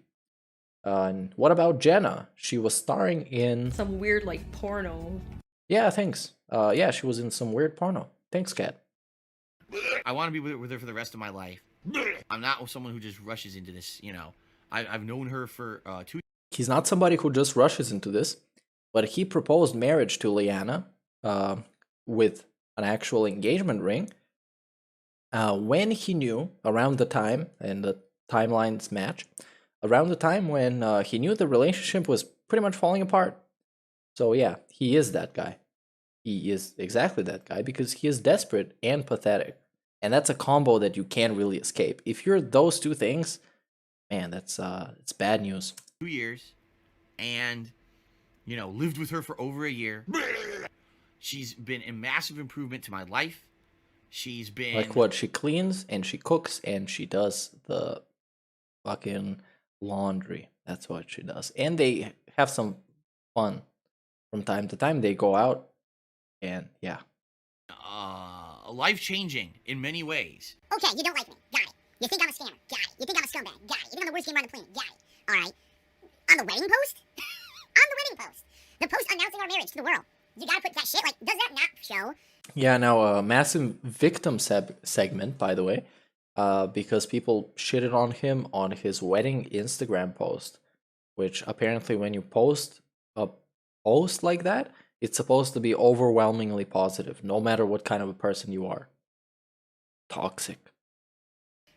And what about Jenna? She was starring in some weird porno. Yeah, thanks. Yeah, she was in some weird porno. Thanks, Kat. I want to be with her for the rest of my life. I'm not someone who just rushes into this, I've known her for 2 years. He's not somebody who just rushes into this. but he proposed marriage to Liana with an actual engagement ring when he knew, around the time, and the timelines match, around the time when he knew the relationship was pretty much falling apart. So yeah, he is that guy. He is exactly that guy because he is desperate and pathetic. And that's a combo that you can't really escape. If you're those two things, man, that's it's bad news. 2 years, and lived with her for over a year. She's been a massive improvement to my life. She's been Like what? She cleans and she cooks and she does the fucking laundry. That's what she does. And they have some fun from time to time. They go out and yeah. life-changing in many ways. Okay, you don't like me. Got it. You think I'm a scammer. Got it. You think I'm a scumbag. Got it. You think I'm the worst gamer on the planet. Got it. All right. On the wedding post? On the wedding post. The post announcing our marriage to the world. You gotta put that shit, like, does that not show? Yeah, now a massive victim segment, by the way, because people shitted on him on his wedding Instagram post, which apparently when you post a post like that, it's supposed to be overwhelmingly positive, no matter what kind of a person you are. Toxic.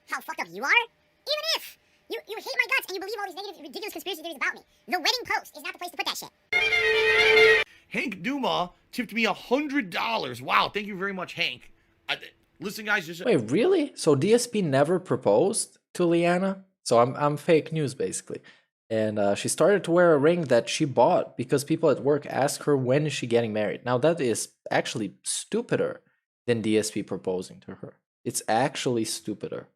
How fucked up you are? Even if you hate my guts and you believe all these negative, ridiculous conspiracy theories about me, the wedding post is not the place to put that shit. Hank Duma tipped me $100. Wow, thank you very much, Hank. Listen, guys, just Wait, really? So DSP never proposed to Liana? So I'm fake news, basically. And she started to wear a ring that she bought because people at work asked her when is she getting married. Now that is actually stupider than DSP proposing to her. It's actually stupider.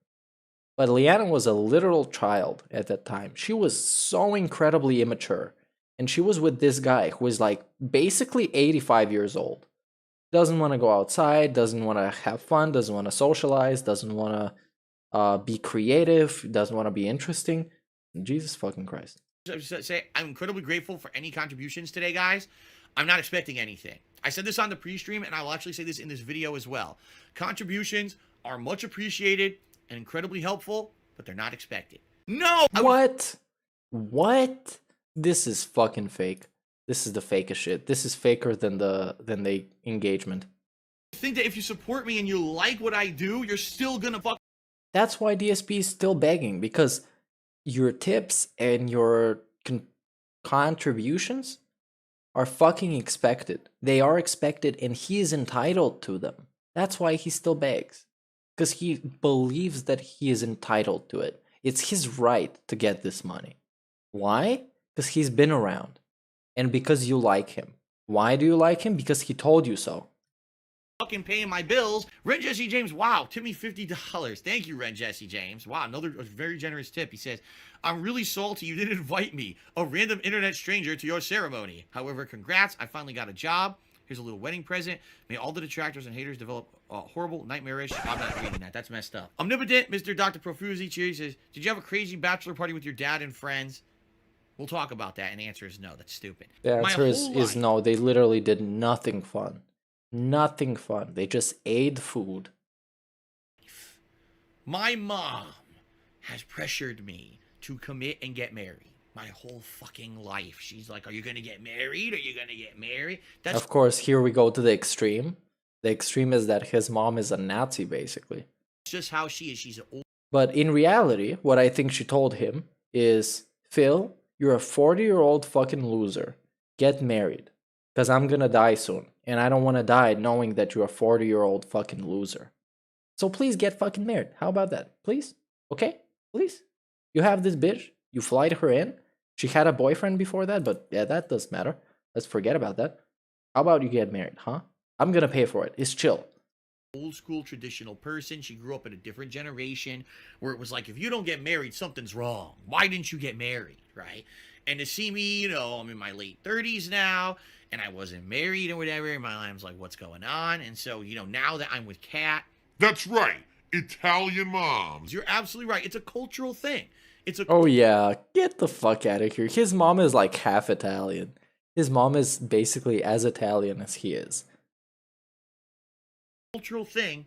But Liana was a literal child at that time. She was so incredibly immature. And she was with this guy who is like basically 85 years old. Doesn't want to go outside, doesn't want to have fun, doesn't want to socialize, doesn't want to be creative, doesn't want to be interesting. Jesus fucking Christ. say I'm incredibly grateful for any contributions today, guys. I'm not expecting anything. I said this on the pre-stream, and I will actually say this in this video as well. Contributions are much appreciated and incredibly helpful, but they're not expected. No! What? What? This is fucking fake. This is the fakest shit. This is faker than the engagement. I think that if you support me and you like what I do, you're still gonna fuck. That's why DSP is still begging, because your tips and your contributions are fucking expected. They are expected and he is entitled to them. That's why he still begs. Because he believes that he is entitled to it. It's his right to get this money. Why? Because he's been around. And because you like him. Why do you like him? Because he told you so. Fucking paying my bills. Ren Jesse James, wow, tip me $50. Thank you, Ren Jesse James. Wow, another very generous tip. He says, I'm really salty you didn't invite me, a random internet stranger, to your ceremony. However, congrats, I finally got a job. Here's a little wedding present. May all the detractors and haters develop horrible, nightmarish. I'm not reading that. That's messed up. Omnipotent, Mr. Dr. Profusi Cheers says, did you have a crazy bachelor party with your dad and friends? We'll talk about that. And the answer is no. That's stupid. The answer is no. They literally did nothing fun. Nothing fun. They just ate food. My mom has pressured me to commit and get married. My whole fucking life. She's like, are you going to get married? Are you going to get married? That's of course, here we go to the extreme. The extreme is that his mom is a Nazi, basically. just how she is. She's an old. But in reality, what I think she told him is, Phil, you're a 40-year-old fucking loser. Get married. Because I'm gonna die soon. And I don't want to die knowing that you're a 40-year-old fucking loser. So please get fucking married. How about that? Please? Okay? Please? You have this bitch. You flight her in. She had a boyfriend before that, but yeah, that doesn't matter. Let's forget about that. How about you get married, huh? I'm gonna pay for it. It's chill. Old school traditional person. She grew up in a different generation where it was like, if you don't get married, something's wrong. Why didn't you get married, right? And to see me, you know, I'm in my late 30s now, and I wasn't married or whatever, and my mom's like, what's going on? And so, you know, now that I'm with Kat. That's right. Italian moms. You're absolutely right. It's a cultural thing. It's a Oh yeah, get the fuck out of here. His mom is like half Italian. His mom is basically as Italian as he is. cultural thing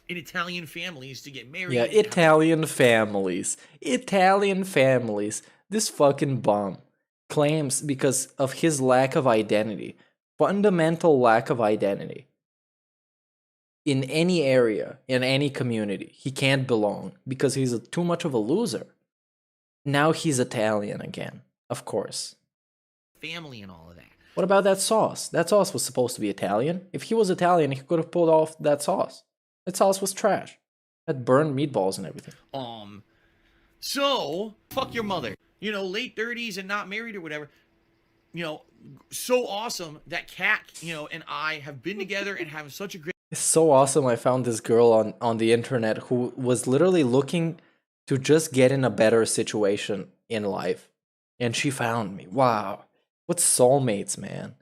in Italian families to get married. Yeah, Italian families. Italian families. This fucking bum. claims because of his lack of identity, fundamental lack of identity. In any area, in any community, he can't belong because he's too much of a loser. Now he's Italian again, of course. family and all of that. What about that sauce? That sauce was supposed to be Italian. If he was Italian, he could have pulled off that sauce. That sauce was trash. Had burned meatballs and everything. So fuck your mother. You know, late 30s and not married or whatever. You know, so awesome that Kat, you know, and I have been together and having such a great. It's so awesome. I found this girl on the internet who was literally looking to just get in a better situation in life. And she found me. Wow. What soulmates, man.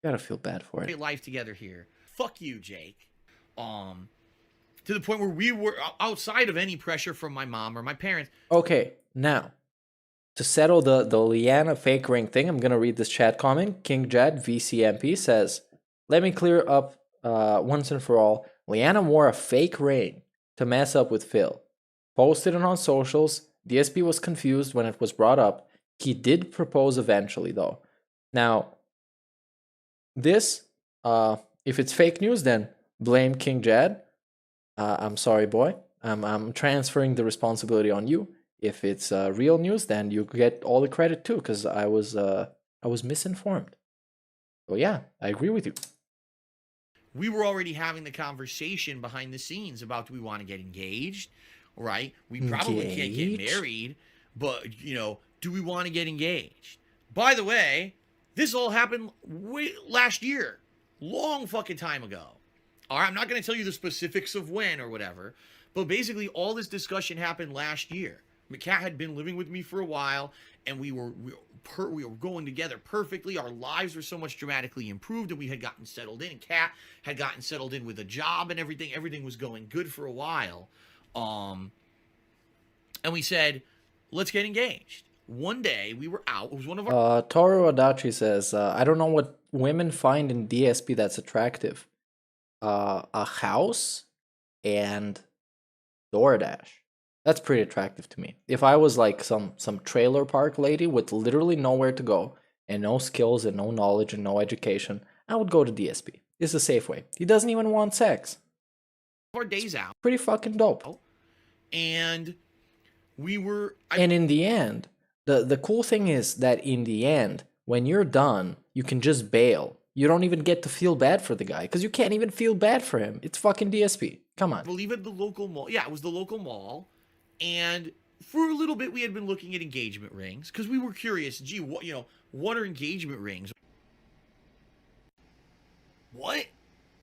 Gotta feel bad for it. Life together here. Fuck you, Jake. To the point where we were outside of any pressure from my mom or my parents. Okay, now, to settle the Liana fake ring thing, I'm gonna read this chat comment. King Jad VCMP says, let me clear up once and for all. Liana wore a fake ring to mess up with Phil. Posted it on socials. DSP was confused when it was brought up. He did propose eventually, though. Now, this, if it's fake news, then blame King Jad. I'm sorry, boy. I'm transferring the responsibility on you. If it's real news, then you get all the credit too, because I was misinformed. So yeah, I agree with you. We were already having the conversation behind the scenes about, do we want to get engaged, right? We probably can't get married, but, you know, do we want to get engaged? By the way, this all happened last year. Long fucking time ago. All right, I'm not going to tell you the specifics of when or whatever, but basically all this discussion happened last year. Kat had been living with me for a while, and we were going together perfectly. Our lives were so much dramatically improved, and we had gotten settled in. Kat had gotten settled in with a job and everything. Everything was going good for a while. And we said, let's get engaged. One day we were out. It was one of our. Toru Adachi says, I don't know what women find in DSP that's attractive. A house and DoorDash. That's pretty attractive to me. If I was like some trailer park lady with literally nowhere to go and no skills and no knowledge and no education, I would go to DSP. It's a safe way. He doesn't even want sex. Our days out. Pretty fucking dope. And we were. And in the end, the cool thing is that in the end, when you're done, you can just bail. You don't even get to feel bad for the guy because you can't even feel bad for him. It's fucking DSP. Come on. I believe at the local mall. Yeah, it was the local mall. And for a little bit, we had been looking at engagement rings because we were curious. Gee, what are engagement rings? What?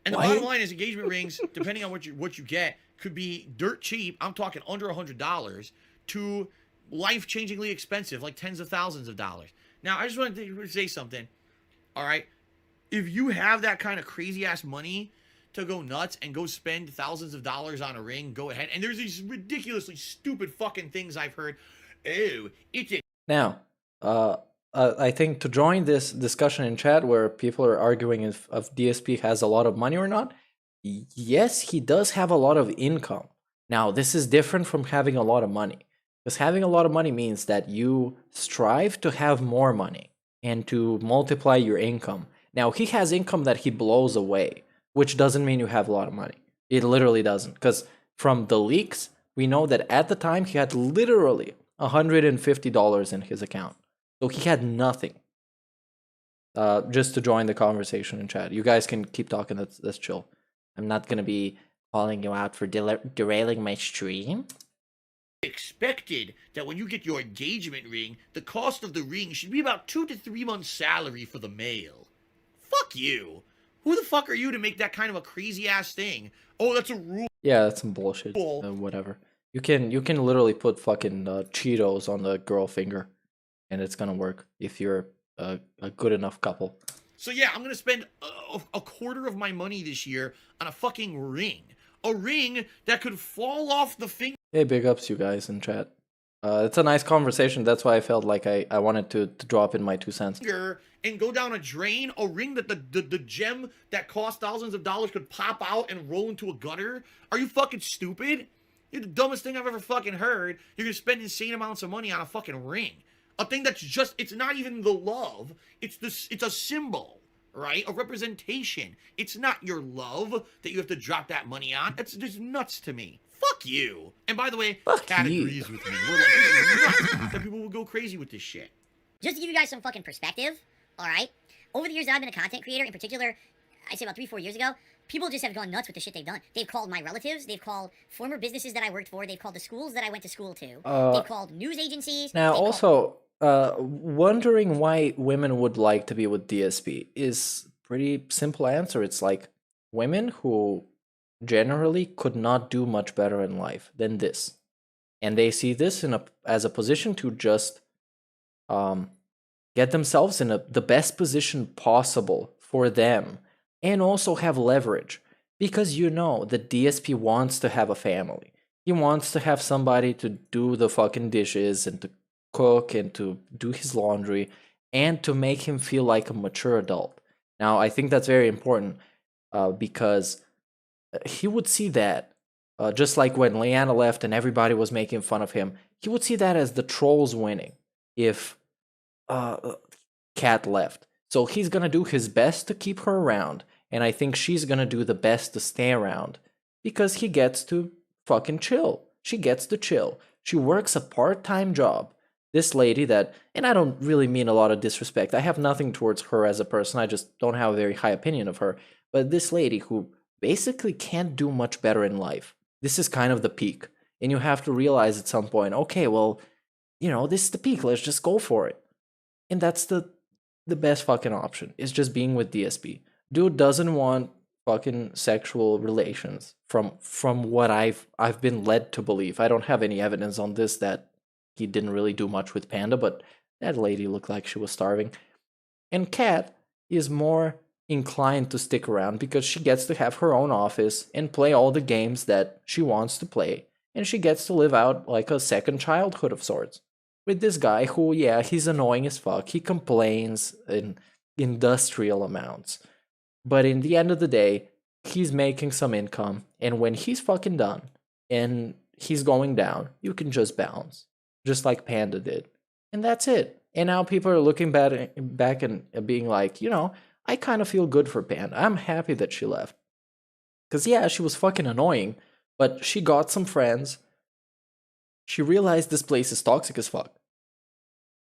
And the bottom line is, engagement rings, depending on what you get, could be dirt cheap. I'm talking under $100 to life-changingly expensive, like tens of thousands of dollars. Now, I just wanted to say something. All right, if you have that kind of crazy-ass money to go nuts and go spend thousands of dollars on a ring, go ahead. And there's these ridiculously stupid fucking things I've heard. Oh, it's a... Now, I think to join this discussion in chat where people are arguing if DSP has a lot of money or not, yes, he does have a lot of income. Now, this is different from having a lot of money. Because having a lot of money means that you strive to have more money and to multiply your income. Now, he has income that he blows away, which doesn't mean you have a lot of money. It literally doesn't. Because from the leaks, we know that at the time, he had literally $150 in his account. So he had nothing. Just to join the conversation in chat. You guys can keep talking. That's chill. I'm not going to be calling you out for derailing my stream. Expected that when you get your engagement ring, the cost of the ring should be about 2 to 3 months' salary for the male. Fuck you. Who the fuck are you to make that kind of a crazy ass thing? Oh, that's a rule. Yeah, that's some bullshit. Whatever. You can literally put fucking Cheetos on the girl finger, and it's gonna work if you're a good enough couple. So yeah, I'm gonna spend a quarter of my money this year on a fucking ring. A ring that could fall off the finger. Hey, big ups you guys in chat. It's a nice conversation. That's why I felt like I wanted to drop in my 2 cents. And go down a drain. A ring that the gem that cost thousands of dollars could pop out and roll into a gutter. Are you fucking stupid? You're the dumbest thing I've ever fucking heard. You're gonna spend insane amounts of money on a fucking ring. A thing that's just, it's not even the love. It's a symbol, right? A representation. It's not your love that you have to drop that money on. It's just nuts to me. Fuck you. And by the way, Kat agrees with me. We're like, it's nuts that people will go crazy with this shit. Just to give you guys some fucking perspective, alright? Over the years that I've been a content creator, in particular, I'd say about 3-4 years ago, people just have gone nuts with the shit they've done. They've called my relatives, they've called former businesses that I worked for, they've called the schools that I went to school to, they've called news agencies. Now, also, wondering why women would like to be with DSP is pretty simple answer. It's like women who generally could not do much better in life than this, and they see this as a position to just get themselves in the best position possible for them, and also have leverage, because you know the DSP wants to have a family. He wants to have somebody to do the fucking dishes and to cook and to do his laundry and to make him feel like a mature adult. Now, I think that's very important because he would see that, just like when Leanna left and everybody was making fun of him, he would see that as the trolls winning if Kat left. So he's gonna do his best to keep her around, and I think she's gonna do the best to stay around because he gets to fucking chill. She gets to chill. She works a part-time job. This lady that, and I don't really mean a lot of disrespect, I have nothing towards her as a person, I just don't have a very high opinion of her, but this lady who basically can't do much better in life, this is kind of the peak, and you have to realize at some point, okay, well, you know, this is the peak, let's just go for it. And that's the best fucking option, is just being with DSP. Dude doesn't want fucking sexual relations from what I've been led to believe. I don't have any evidence on this that he didn't really do much with Panda, but that lady looked like she was starving. And Kat is more inclined to stick around because she gets to have her own office and play all the games that she wants to play, and she gets to live out like a second childhood of sorts with this guy who, yeah, he's annoying as fuck. He complains in industrial amounts, but in the end of the day, he's making some income, and when he's fucking done and he's going down, you can just bounce, just like Panda did, and that's it. And now people are looking back and being like, you know, I kind of feel good for Panda. I'm happy that she left, because yeah, she was fucking annoying, but she got some friends. She realized this place is toxic as fuck,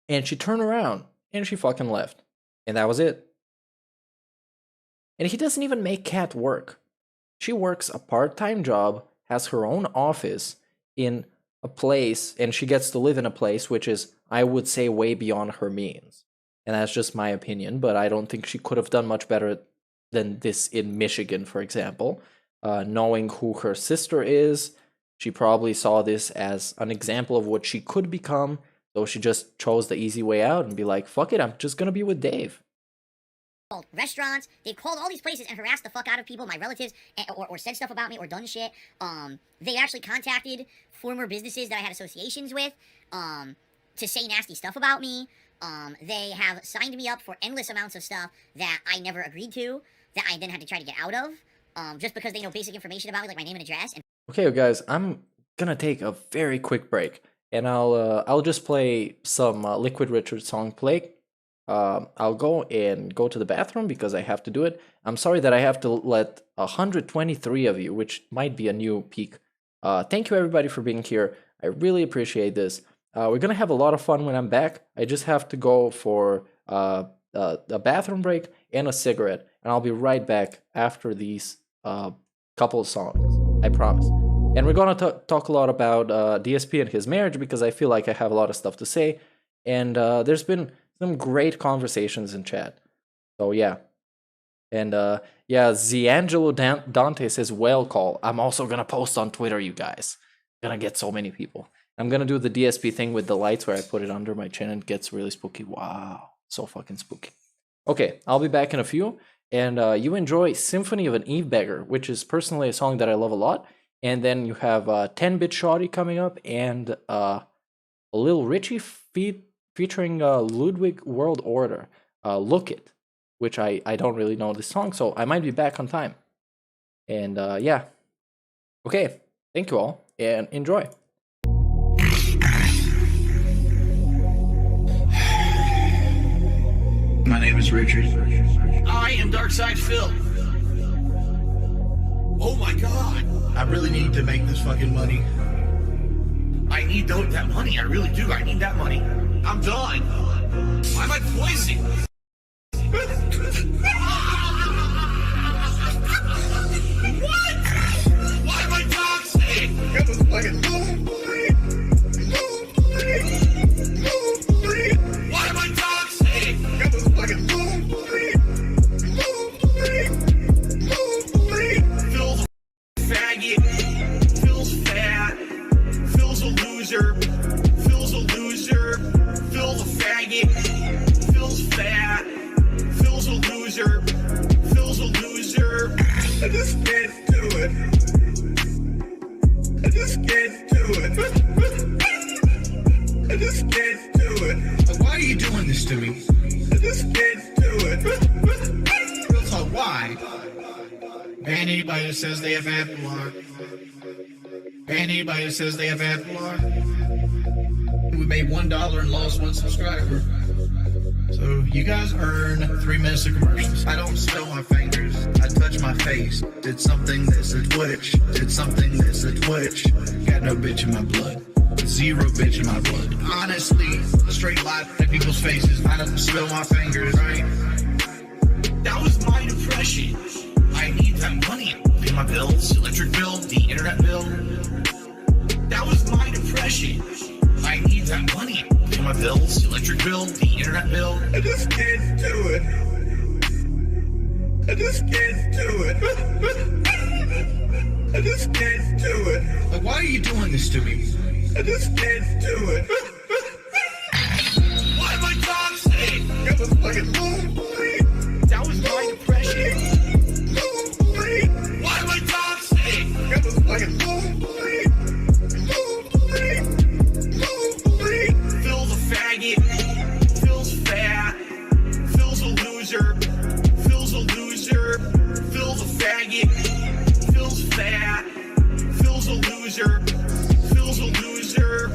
and she turned around and she fucking left, and that was it. And he doesn't even make Kat work. She works a part-time job, has her own office in a place, and she gets to live in a place which is, I would say, way beyond her means. And that's just my opinion, but I don't think she could have done much better than this in Michigan, for example. Knowing who her sister is, she probably saw this as an example of what she could become, so she just chose the easy way out and be like, fuck it, I'm just gonna be with Dave. Called restaurants, they've called all these places and harassed the fuck out of people, my relatives, or said stuff about me or done shit. They actually contacted former businesses that I had associations with to say nasty stuff about me. They have signed me up for endless amounts of stuff that I never agreed to, that I then had to try to get out of, just because they know basic information about me, like my name and address. And okay, guys, I'm gonna take a very quick break, and I'll just play some Liquid Richard song play. I'll go to the bathroom because I have to do it. I'm sorry that I have to let 123 of you, which might be a new peak. Thank you everybody for being here. I really appreciate this. We're gonna have a lot of fun when I'm back. I just have to go for a bathroom break and a cigarette, and I'll be right back after these couple of songs. I promise. And we're gonna talk a lot about DSP and his marriage because I feel like I have a lot of stuff to say, and there's been some great conversations in chat. So yeah. And yeah, Ziangelo Dante says whale call. I'm also gonna post on Twitter, you guys. Gonna get so many people. I'm gonna do the DSP thing with the lights where I put it under my chin and it gets really spooky. Wow, so fucking spooky. Okay, I'll be back in a few. And you enjoy Symphony of an Eve Beggar, which is personally a song that I love a lot. And then you have 10-Bit Shawty coming up and a Lil Richie featuring Ludwig World Order, Look It, which I don't really know this song, so I might be back on time. And yeah. Okay, thank you all, and enjoy. My name is Richard. I am Darkside Phil. Oh my god. I really need to make this fucking money. I need that money. I really do. I need that money. I'm done. Why am I poisoning? What? Why am I toxic? That was fucking Why am I toxic? That was fucking Phil's a faggot. Phil's fat. Phil's a loser. Phil's a loser. Phil's a faggot. Phil's fat. Phil's a loser. Phil's a loser. I just can't do it. I just can't do it. I just can't do it. Why are you doing this to me? I just can't do it. Real talk, why? Ban anybody that says they have Apple art. Ban anybody that says they have Apple art. We made $1 and lost 1 subscriber. So you guys earn 3 minutes of commercials. I don't smell my fingers. I touch my face. Did something that's a Twitch. Did something that's a Twitch. Got no bitch in my blood. 0 bitch in my blood. Honestly, straight lie in people's faces. I don't smell my fingers, right? That was my depression. I need that money. Pay my bills, electric bill, the internet bill. That was my depression. I need that money. Pay my bills, electric bill, the internet bill. I just can't do it. I just can't do it. I just can't do it. Like, why are you doing this to me? I just can't do it. Why am I toxic? That was fucking That was my depression. Why am I toxic? That was fucking Phil's a faggot. Phil's fat. Phil's a loser. Phil's a loser. Phil's a faggot. Phil's fat. Phil's a loser. Phil's a loser.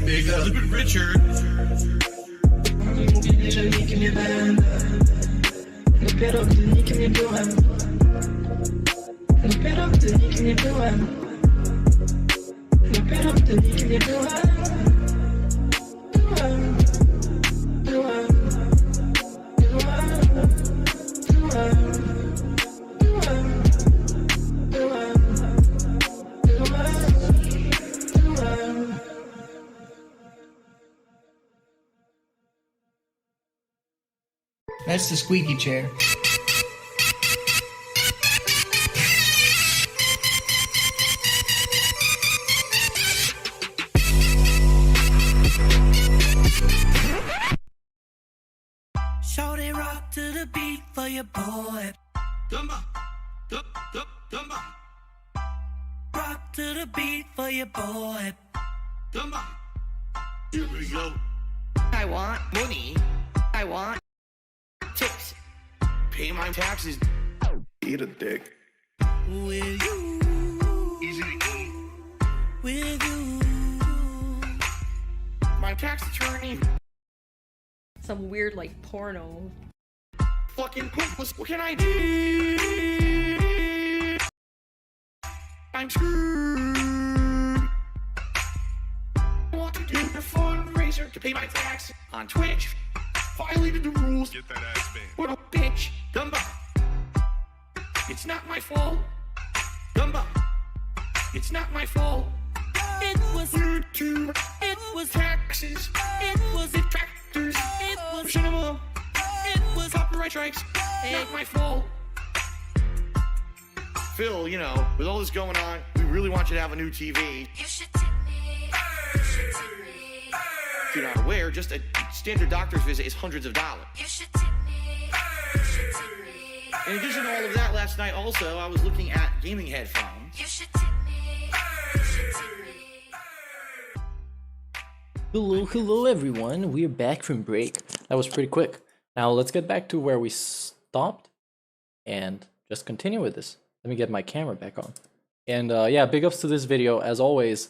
Big up. Look at Richard. That's the squeaky chair. So they rock to the beat for your boy. Dumba. Rock to the beat for your boy. Dumba. Here we go. I want money. I want tips. Pay my taxes. Eat a dick. With you. Easy to eat. With you. My tax attorney. Some weird, like, porno. Fucking hopeless. What can I do? I'm screwed. I want to do a fundraiser to pay my tax on Twitch. Violated the rules. Get that ass banned. What a bitch. Dumba. It's not my fault. Dumba. It's not my fault. It was YouTube. It was Taxes. It was Detractors. It was Cinema. It was Copyright strikes. Not my fault. Phil, you know, with all this going on, we really want you to have a new TV. You should tip me. You should tip me. If you're not aware, just a standard doctor's visit is hundreds of dollars. You should tip me. You should tip me. In addition to all of that, last night also, I was looking at gaming headphones. You should tip me. You should tip me. Hello everyone, we're back from break. That was pretty quick. Now let's get back to where we stopped. And just continue with this. Let me get my camera back on. And yeah, big ups to this video. As always,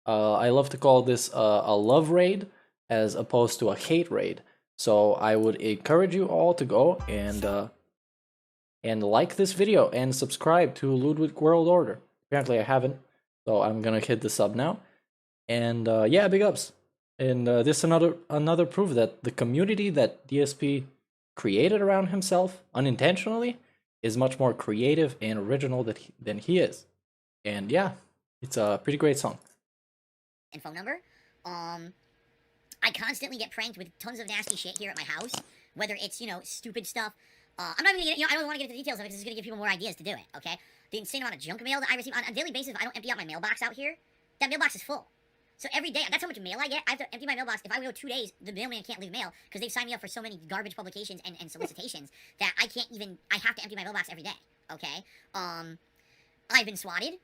I love to call this a love raid as opposed to a hate raid. So I would encourage you all to go and like this video and subscribe to Ludwig World Order. Apparently I haven't, so I'm gonna hit the sub now. And yeah, big ups. And this is another proof that the community that DSP created around himself unintentionally is much more creative and original than he is. And yeah, it's a pretty great song. And phone number. I constantly get pranked with tons of nasty shit here at my house, whether it's, you know, stupid stuff. I'm not even gonna, I don't want to get into the details of it because it's gonna give people more ideas to do it, okay? The insane amount of junk mail that I receive on a daily basis. If I don't empty out my mailbox out here, that mailbox is full. So every day, that's how much mail I get. I have to empty my mailbox. If I go 2 days, the mailman can't leave mail because they've signed me up for so many garbage publications and solicitations that I have to empty my mailbox every day, okay? I've been swatted.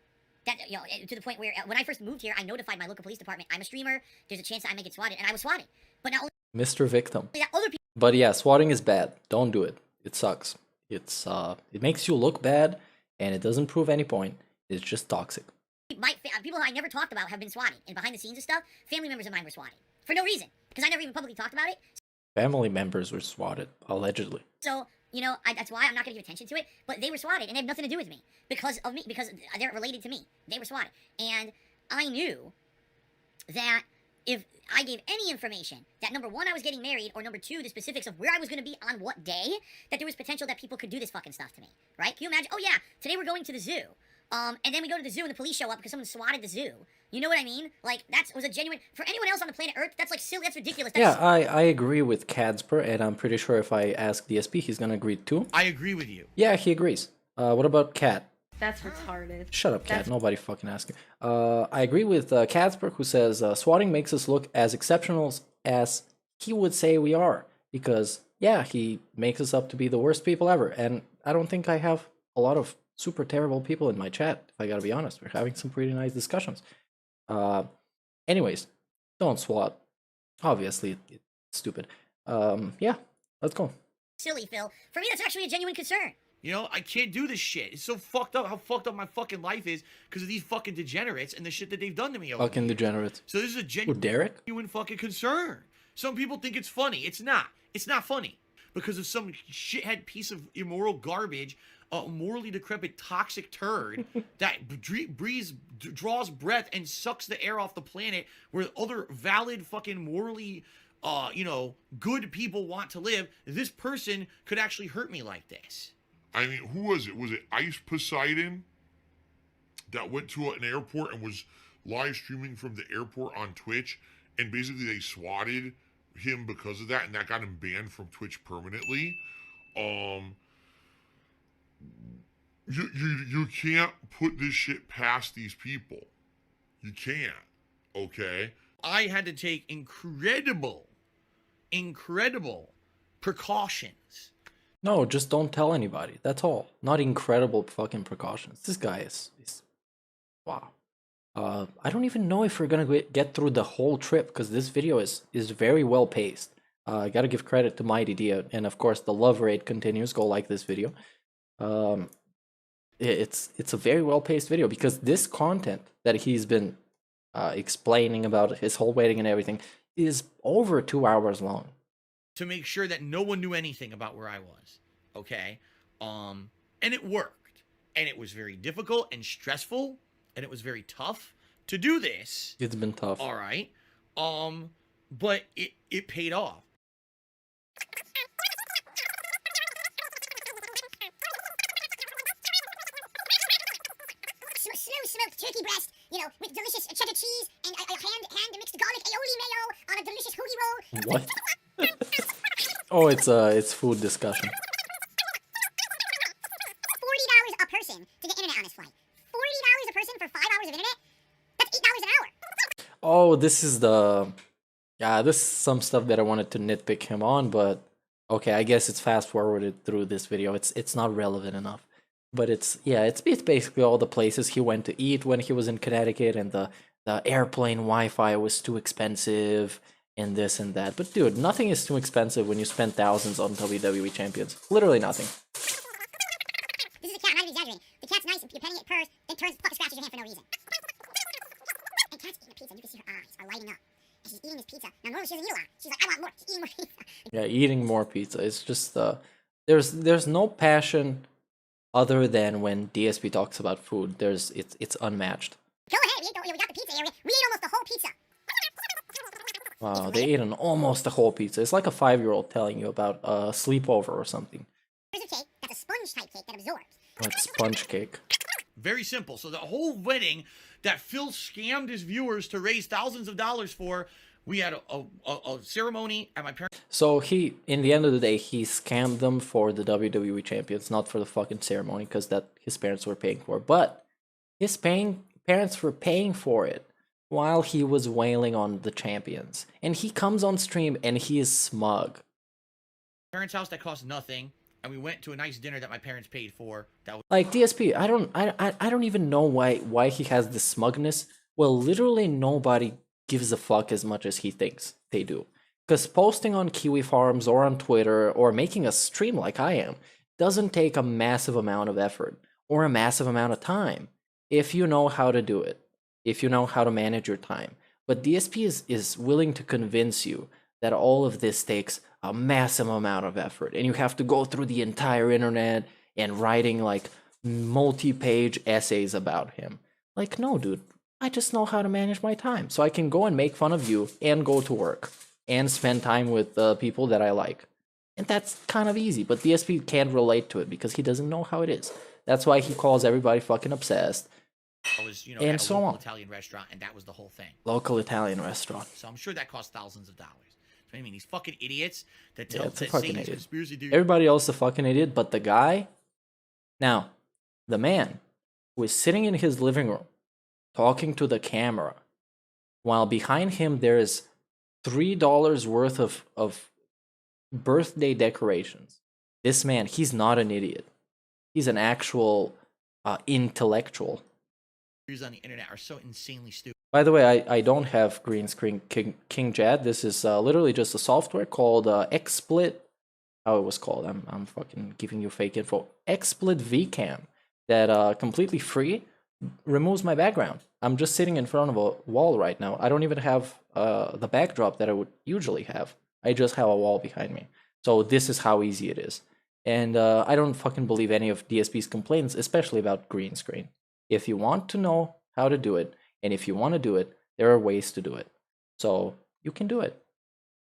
That, you know, to the point where when I first moved here, I notified my local police department. I'm a streamer. There's a chance that I may get swatted, and I was swatted. But not only Mr. Victim. that, other people. But yeah, swatting is bad. Don't do it. It sucks. It's it makes you look bad, and it doesn't prove any point. It's just toxic. People I never talked about have been swatted, and behind the scenes and stuff, family members of mine were swatted for no reason because I never even publicly talked about it. Family members were swatted, allegedly. So, you know, that's why I'm not going to give attention to it, but they were swatted, and they have nothing to do with me, because they're related to me. They were swatted, and I knew that if I gave any information, that number one, I was getting married, or number two, the specifics of where I was going to be on what day, that there was potential that people could do this fucking stuff to me, right? Can you imagine? Oh yeah, today we're going to the zoo, and then we go to the zoo and the police show up because someone swatted the zoo. You know what I mean? Like, was a genuine... For anyone else on the planet Earth, that's like silly, that's ridiculous. That's I agree with Cadsper, and I'm pretty sure if I ask DSP, he's gonna agree too. I agree with you. Yeah, he agrees. What about Cat? That's retarded. Shut up, Cat. Nobody fucking asked you. I agree with Cadsper, who says, swatting makes us look as exceptional as he would say we are. Because, yeah, he makes us up to be the worst people ever. And I don't think I have a lot of super terrible people in my chat, if I gotta be honest. We're having some pretty nice discussions. Anyways, don't swat. Obviously, it's stupid. Yeah, let's go. silly, Phil. For me, that's actually a genuine concern. You know, I can't do this shit. It's so fucked up how fucked up my fucking life is because of these fucking degenerates and the shit that they've done to me. Fucking degenerates. So this is a genuine fucking concern. Some people think it's funny. It's not. It's not funny because of some shithead piece of immoral garbage, a morally decrepit toxic turd that draws breath and sucks the air off the planet where other valid fucking morally you know, good people want to live. This person could actually hurt me like this. I mean, who was it? Was it Ice Poseidon that went to an airport and was live streaming from the airport on Twitch, and basically they swatted him because of that, and that got him banned from Twitch permanently? You can't put this shit past these people. You can't. Okay? I had to take incredible precautions. No, just don't tell anybody. That's all. Not incredible fucking precautions. This guy is wow. I don't even know if we're gonna get through the whole trip because this video is very well paced. I gotta give credit to Mighty D, and of course the love raid continues. Go like this video. It's a very well paced video because this content that he's been explaining about his whole wedding and everything is over 2 hours long. To make sure that no one knew anything about where I was, okay? And it worked. And it was very difficult and stressful, and it was very tough to do this. It's been tough. All right. But it paid off. Slow-smoked turkey breast, you know, with delicious cheddar cheese and hand-mixed garlic aioli mayo on a delicious hoagie roll. What? Oh, it's food discussion. $40 a person to get internet on this flight. $40 a person for 5 hours of internet? That's $8 an hour. Oh, this is this is some stuff that I wanted to nitpick him on, but okay, I guess it's fast forwarded through this video. It's not relevant enough. But it's basically all the places he went to eat when he was in Connecticut, and the airplane Wi-Fi was too expensive, and this and that. But dude, nothing is too expensive when you spend thousands on WWE champions. Literally nothing. This is lighting up. And she's eating this pizza. Now, normally she doesn't eat a lot. She's like, I want more. She's eating more pizza. Yeah, eating more pizza. It's just there's no passion other than when DSP talks about food. It's unmatched. Go ahead. We got the pizza area. We ate almost the whole pizza. Wow, they ate almost a whole pizza. It's like a 5-year-old telling you about a sleepover or something. Here's a cake. That's a sponge type cake that absorbs. What sponge cake? Very simple. So the whole wedding that Phil scammed his viewers to raise thousands of dollars for, we had a ceremony at my parents. So in the end of the day, he scammed them for the WWE champions, not for the fucking ceremony, because that his parents were paying for. But his parents were paying for it while he was wailing on the champions. And he comes on stream and he is smug. Parents' house that cost nothing, and we went to a nice dinner that my parents paid for. That was Like DSP, I don't even know why he has this smugness. Well, literally nobody gives a fuck as much as he thinks they do. Because posting on Kiwi Farms or on Twitter or making a stream like I am doesn't take a massive amount of effort or a massive amount of time if you know how to do it, if you know how to manage your time. But DSP is willing to convince you that all of this takes a massive amount of effort and you have to go through the entire internet and writing like multi-page essays about him. Like, no, dude. I just know how to manage my time. So I can go and make fun of you and go to work and spend time with people that I like. And that's kind of easy, but DSP can't relate to it because he doesn't know how it is. That's why he calls everybody fucking obsessed. I was, and at a so local on. Italian restaurant, and that was the whole thing. Local Italian restaurant. So I'm sure that cost thousands of dollars. So, I mean, these fucking idiots that Yeah, tell it's a that fucking say these idiot. conspiracy theories. Everybody else is a fucking idiot, but the guy... Now, the man who is sitting in his living room talking to the camera, while behind him there is $3 worth of birthday decorations. This man, he's not an idiot. He's an actual intellectual. On the internet are so insanely stupid. By the way, I don't have green screen King Jad. This is literally just a software called XSplit. How it was called? I'm fucking giving you fake info. XSplit VCam that completely free removes my background. I'm just sitting in front of a wall right now. I don't even have the backdrop that I would usually have. I just have a wall behind me. So this is how easy it is. And I don't fucking believe any of DSP's complaints, especially about green screen. If you want to know how to do it, and if you want to do it, there are ways to do it. So you can do it.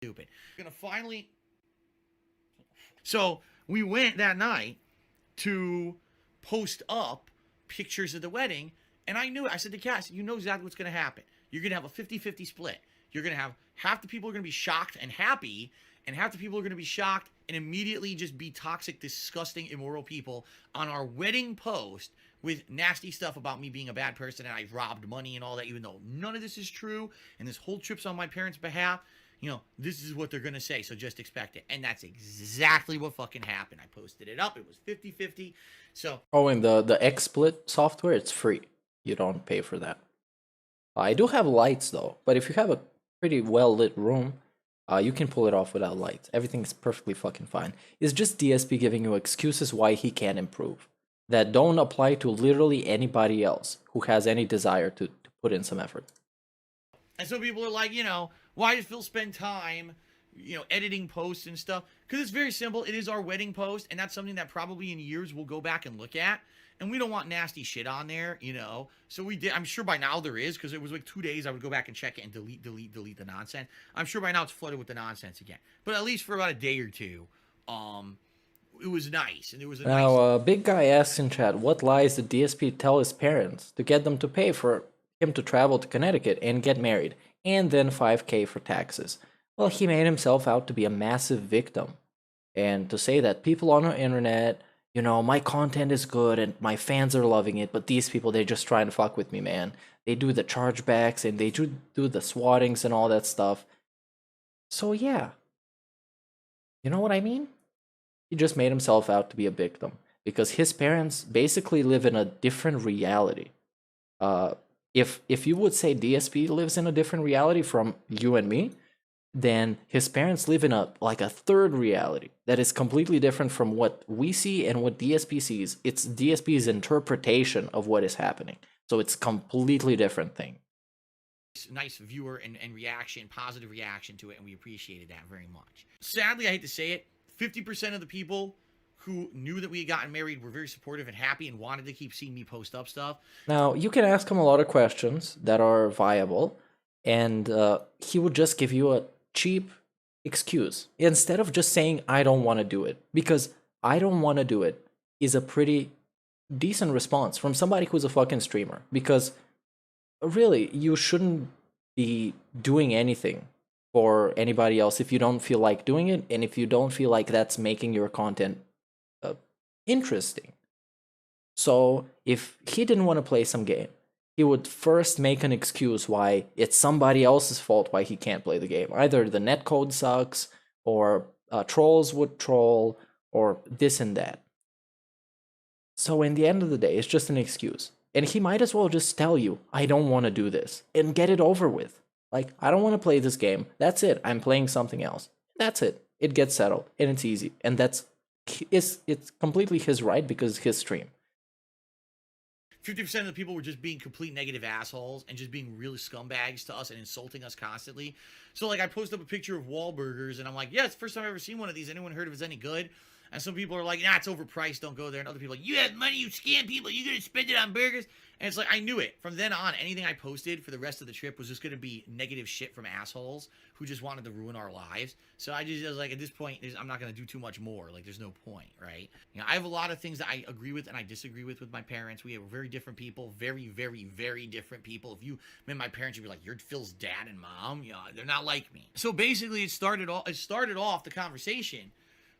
Stupid. Gonna finally. So we went that night to post up pictures of the wedding, and I knew it. I said to Cass, you know exactly what's gonna happen. You're gonna have a 50-50 split. You're gonna have half the people are gonna be shocked and happy, and half the people are gonna be shocked and immediately just be toxic, disgusting, immoral people on our wedding post with nasty stuff about me being a bad person and I robbed money and all that, even though none of this is true and this whole trip's on my parents' behalf. You know, this is what they're going to say, so just expect it. And that's exactly what fucking happened. I posted it up. It was 50-50. So... Oh, and the XSplit software, it's free. You don't pay for that. I do have lights, though. But if you have a pretty well-lit room, you can pull it off without lights. Everything's perfectly fucking fine. It's just DSP giving you excuses why he can't improve that don't apply to literally anybody else who has any desire to put in some effort. And so people are like, you know, why does Phil spend time, you know, editing posts and stuff? Because it's very simple. It is our wedding post, and that's something that probably in years we'll go back and look at. And we don't want nasty shit on there, you know. So we did. I'm sure by now there is, because it was like 2 days I would go back and check it and delete the nonsense. I'm sure by now it's flooded with the nonsense again. But at least for about a day or two, it was nice. And it was a now, Big Guy asks in chat, what lies did DSP tell his parents to get them to pay for him to travel to Connecticut and get married, and then $5,000 for taxes? Well, he made himself out to be a massive victim. And to say that people on the internet, you know, my content is good and my fans are loving it, but these people, they're just trying to fuck with me, man. They do the chargebacks and they do the swattings and all that stuff. So yeah. You know what I mean? He just made himself out to be a victim because his parents basically live in a different reality. If you would say DSP lives in a different reality from you and me, then his parents live in a third reality that is completely different from what we see and what DSP sees. It's DSP's interpretation of what is happening. So it's completely different thing. nice viewer and reaction, positive reaction to it, and we appreciated that very much. Sadly, I hate to say it, 50% of the people who knew that we had gotten married were very supportive and happy and wanted to keep seeing me post up stuff. Now, you can ask him a lot of questions that are viable, and he would just give you a cheap excuse instead of just saying, I don't want to do it. Because I don't want to do it is a pretty decent response from somebody who's a fucking streamer. Because really, you shouldn't be doing anything for anybody else if you don't feel like doing it, and if you don't feel like that's making your content interesting. So if he didn't want to play some game, he would first make an excuse why it's somebody else's fault why he can't play the game. Either the netcode sucks, or trolls would troll, or this and that. So in the end of the day, it's just an excuse. And he might as well just tell you, I don't want to do this, and get it over with. Like, I don't want to play this game. That's it. I'm playing something else. That's it. It gets settled, and it's easy. And it's completely his right because it's his stream. 50% of the people were just being complete negative assholes and just being really scumbags to us and insulting us constantly. So, like, I posted up a picture of Wahlburgers, and I'm like, yeah, it's the first time I've ever seen one of these. Anyone heard if it's any good? And some people are like, nah, it's overpriced, don't go there. And other people are like, you have money, you scam people, you're going to spend it on burgers. And it's like, I knew it. From then on, anything I posted for the rest of the trip was just going to be negative shit from assholes who just wanted to ruin our lives. So I was like, at this point, I'm not going to do too much more. Like, there's no point, right? You know, I have a lot of things that I agree with and I disagree with my parents. We are very different people, very, very, very different people. If you met my parents, you'd be like, you're Phil's dad and mom. You know, they're not like me. So basically, it started off the conversation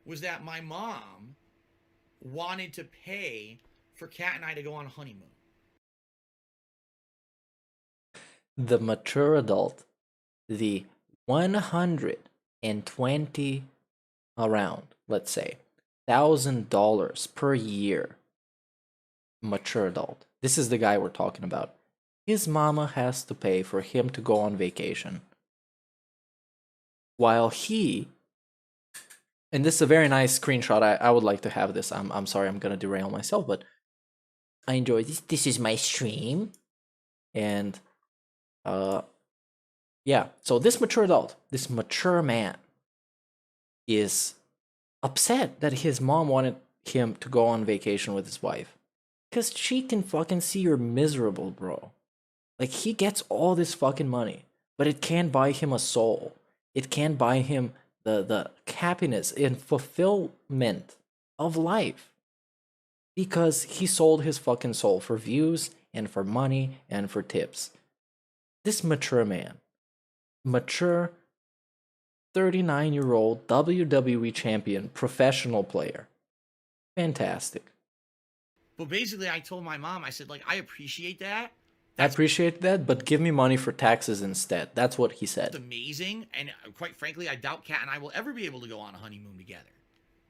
was that my mom wanted to pay for Kat and I to go on a honeymoon. The mature adult, the 120 around, let's say, $1,000 per year mature adult. This is the guy we're talking about. His mama has to pay for him to go on vacation. While he, and this is a very nice screenshot. I would like to have this. I'm sorry, I'm gonna derail myself, but I enjoy this. This is my stream. And yeah, so this mature adult, this mature man is upset that his mom wanted him to go on vacation with his wife. Because she can fucking see you're miserable, bro. Like, he gets all this fucking money, but it can't buy him a soul. It can't buy him the happiness and fulfillment of life. Because he sold his fucking soul for views and for money and for tips. This mature man, mature 39-year-old WWE champion, professional player. Fantastic. But basically, I told my mom, I said, like, I appreciate that. I appreciate that, but give me money for taxes instead. That's what he said. It's amazing. And quite frankly, I doubt Kat and I will ever be able to go on a honeymoon together.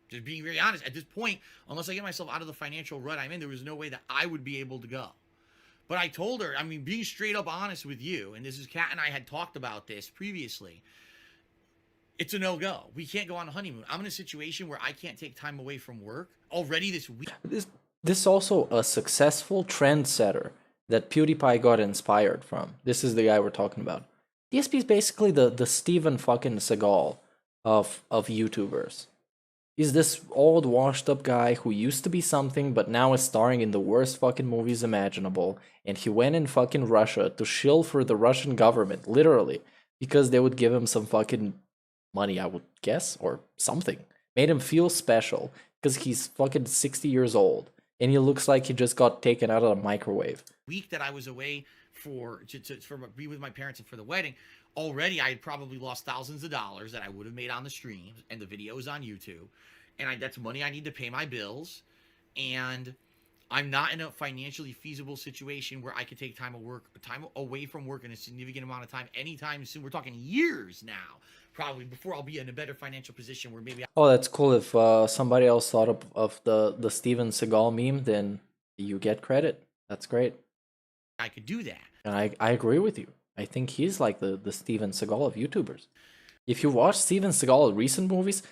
Just being very honest, at this point, unless I get myself out of the financial rut I'm in, there was no way that I would be able to go. But I told her, I mean, being straight up honest with you, and this is Kat and I had talked about this previously, it's a no-go. We can't go on a honeymoon. I'm in a situation where I can't take time away from work already this week. This is also a successful trendsetter that PewDiePie got inspired from. This is the guy we're talking about. DSP is basically the Steven fucking Seagal of YouTubers. He's this old washed up guy who used to be something but now is starring in the worst fucking movies imaginable, and he went in fucking Russia to shill for the Russian government, literally, because they would give him some fucking money, I would guess, or something. Made him feel special because he's fucking 60 years old and he looks like he just got taken out of a microwave. Week that I was away for be with my parents and for the wedding, already I had probably lost thousands of dollars that I would have made on the streams and the videos on YouTube, and that's money I need to pay my bills, and I'm not in a financially feasible situation where I could take time away from work in a significant amount of time anytime soon. We're talking years now, probably before I'll be in a better financial position where maybe. Oh, that's cool. If somebody else thought of the Steven Seagal meme, then you get credit. That's great. I could do that. And I agree with you. I think he's like the Steven Seagal of YouTubers. If you watch Steven Seagal recent movies,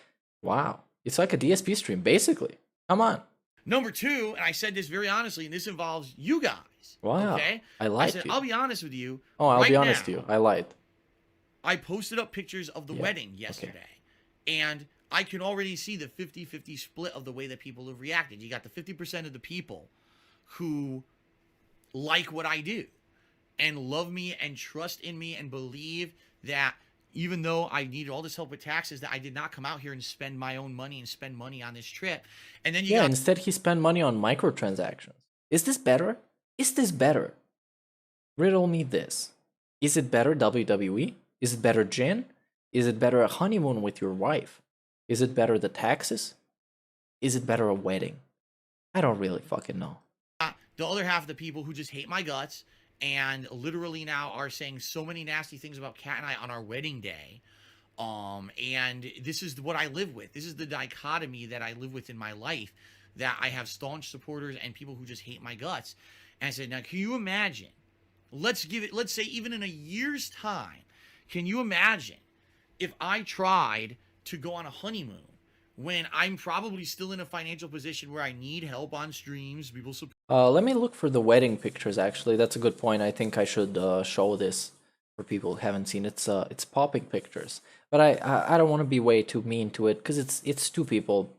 wow. It's like a DSP stream, basically. Come on. Number two, and I said this very honestly, and this involves you guys. Wow. Okay? I lied I said, to you. I'll be honest with you. Oh, I'll right be honest now, to you. I lied. I posted up pictures of the Yeah, wedding yesterday. And I can already see the 50-50 split of the way that people have reacted. You got the 50% of the people who like what I do and love me and trust in me and believe that even though I needed all this help with taxes, that I did not come out here and spend my own money and spend money on this trip. And then you Yeah, got instead he spent money on microtransactions. Is this better? Is this better? Riddle me this. Is it better WWE? Is it better gin? Is it better a honeymoon with your wife? Is it better the taxes? Is it better a wedding? I don't really fucking know. the other half of the people who just hate my guts and literally now are saying so many nasty things about Kat and I on our wedding day. And this is what I live with. This is the dichotomy that I live with in my life, that I have staunch supporters and people who just hate my guts. And I said, now, can you imagine? Let's say even in a year's time, can you imagine if I tried to go on a honeymoon when I'm probably still in a financial position where I need help on streams, people support. Let me look for the wedding pictures, actually. That's a good point. I think I should show this for people who haven't seen it. It's popping pictures. But I don't want to be way too mean to it, because it's two people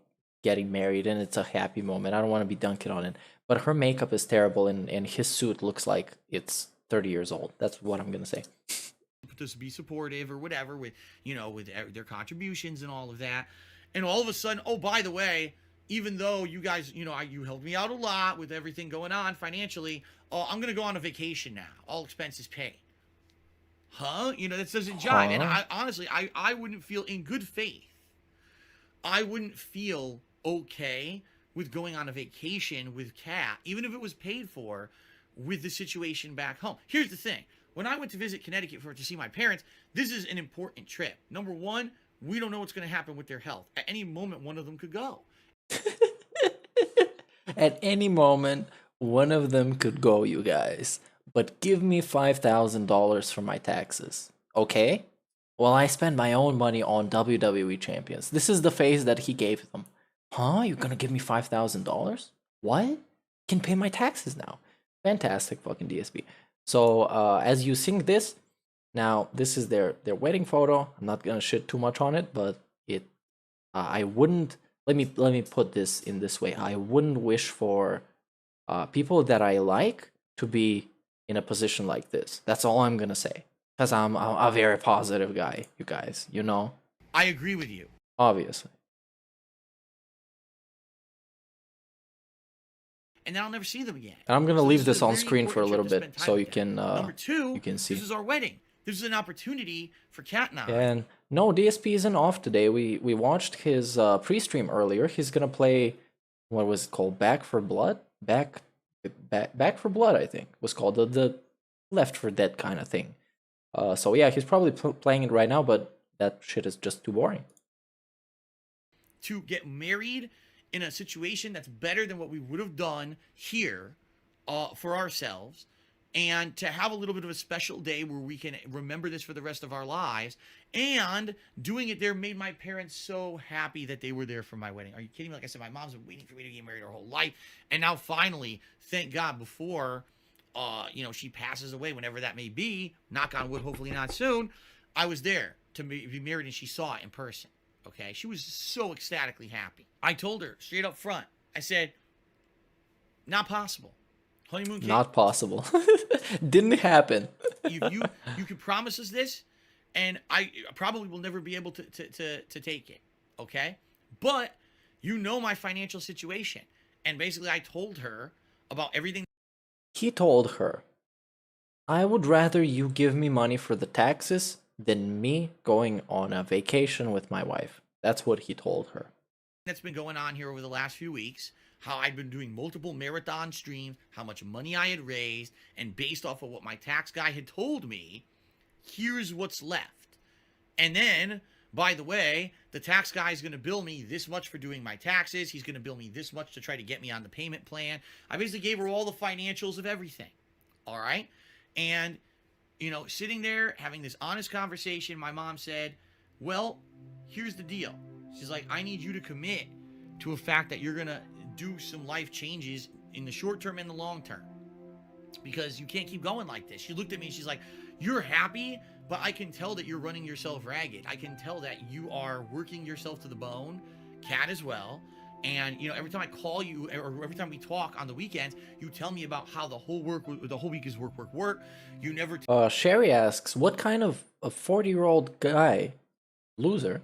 getting married and it's a happy moment. I don't want to be dunking on it. But her makeup is terrible and his suit looks like it's 30 years old. That's what I'm going to say. To be supportive or whatever with, with their contributions and all of that. And all of a sudden, oh, by the way, even though you guys, you helped me out a lot with everything going on financially, I'm going to go on a vacation now. All expenses paid. Huh? That doesn't jive. And I wouldn't feel in good faith. I wouldn't feel okay with going on a vacation with Kat, even if it was paid for, with the situation back home. Here's the thing. When I went to visit Connecticut to see my parents, this is an important trip. Number one, we don't know what's going to happen with their health. At any moment, one of them could go. At any moment, one of them could go, you guys. But give me $5,000 for my taxes, okay? Well, I spend my own money on WWE champions. This is the face that he gave them. Huh? You're gonna give me $5,000? What? Can pay my taxes now. Fantastic fucking DSP. So, as you sing this, now this is their wedding photo. I'm not gonna shit too much on it, but I wouldn't. Let me put this in this way. I wouldn't wish for people that I like to be in a position like this. That's all I'm gonna say. Because I'm a very positive guy, you guys. I agree with you. Obviously. And then I'll never see them again. And I'm gonna leave this on very screen for a little important trip bit to spend so time you with can them. Number two, you can see. This is our wedding. This is an opportunity for Kat and I. And no, DSP isn't off today. We watched his pre-stream earlier. He's gonna play, what was it called? Back for Blood? Back for Blood, I think was called, the Left 4 Dead kind of thing. So yeah, he's probably playing it right now, but that shit is just too boring. To get married in a situation that's better than what we would have done here for ourselves, and to have a little bit of a special day where we can remember this for the rest of our lives. And doing it there made my parents so happy that they were there for my wedding. Are you kidding me? Like I said, my mom's been waiting for me to get married her whole life. And now finally, thank God, before she passes away, whenever that may be, knock on wood, hopefully not soon, I was there to be married, and she saw it in person. Okay? She was so ecstatically happy. I told her straight up front, I said, not possible. Honeymoon kid. Not possible. Didn't happen. you can promise us this, and I probably will never be able to take it. Okay? But my financial situation. And basically I told her about everything. He told her, I would rather you give me money for the taxes than me going on a vacation with my wife. That's what he told her. That's been going on here over the last few weeks. How I'd been doing multiple marathon streams, how much money I had raised, and based off of what my tax guy had told me, here's what's left. And then, by the way, the tax guy is going to bill me this much for doing my taxes. He's going to bill me this much to try to get me on the payment plan. I basically gave her all the financials of everything. All right? And, sitting there having this honest conversation, my mom said, well, here's the deal. She's like, I need you to commit to a fact that you're going to do some life changes in the short term and the long term, because you can't keep going like this. She looked at me and she's like, you're happy, but I can tell that you're running yourself ragged. I can tell that you are working yourself to the bone, Kat as well. And you know, every time I call you or every time we talk on the weekends, you tell me about how the whole week is work. You never Sherry asks, what kind of a 40-year-old guy, loser,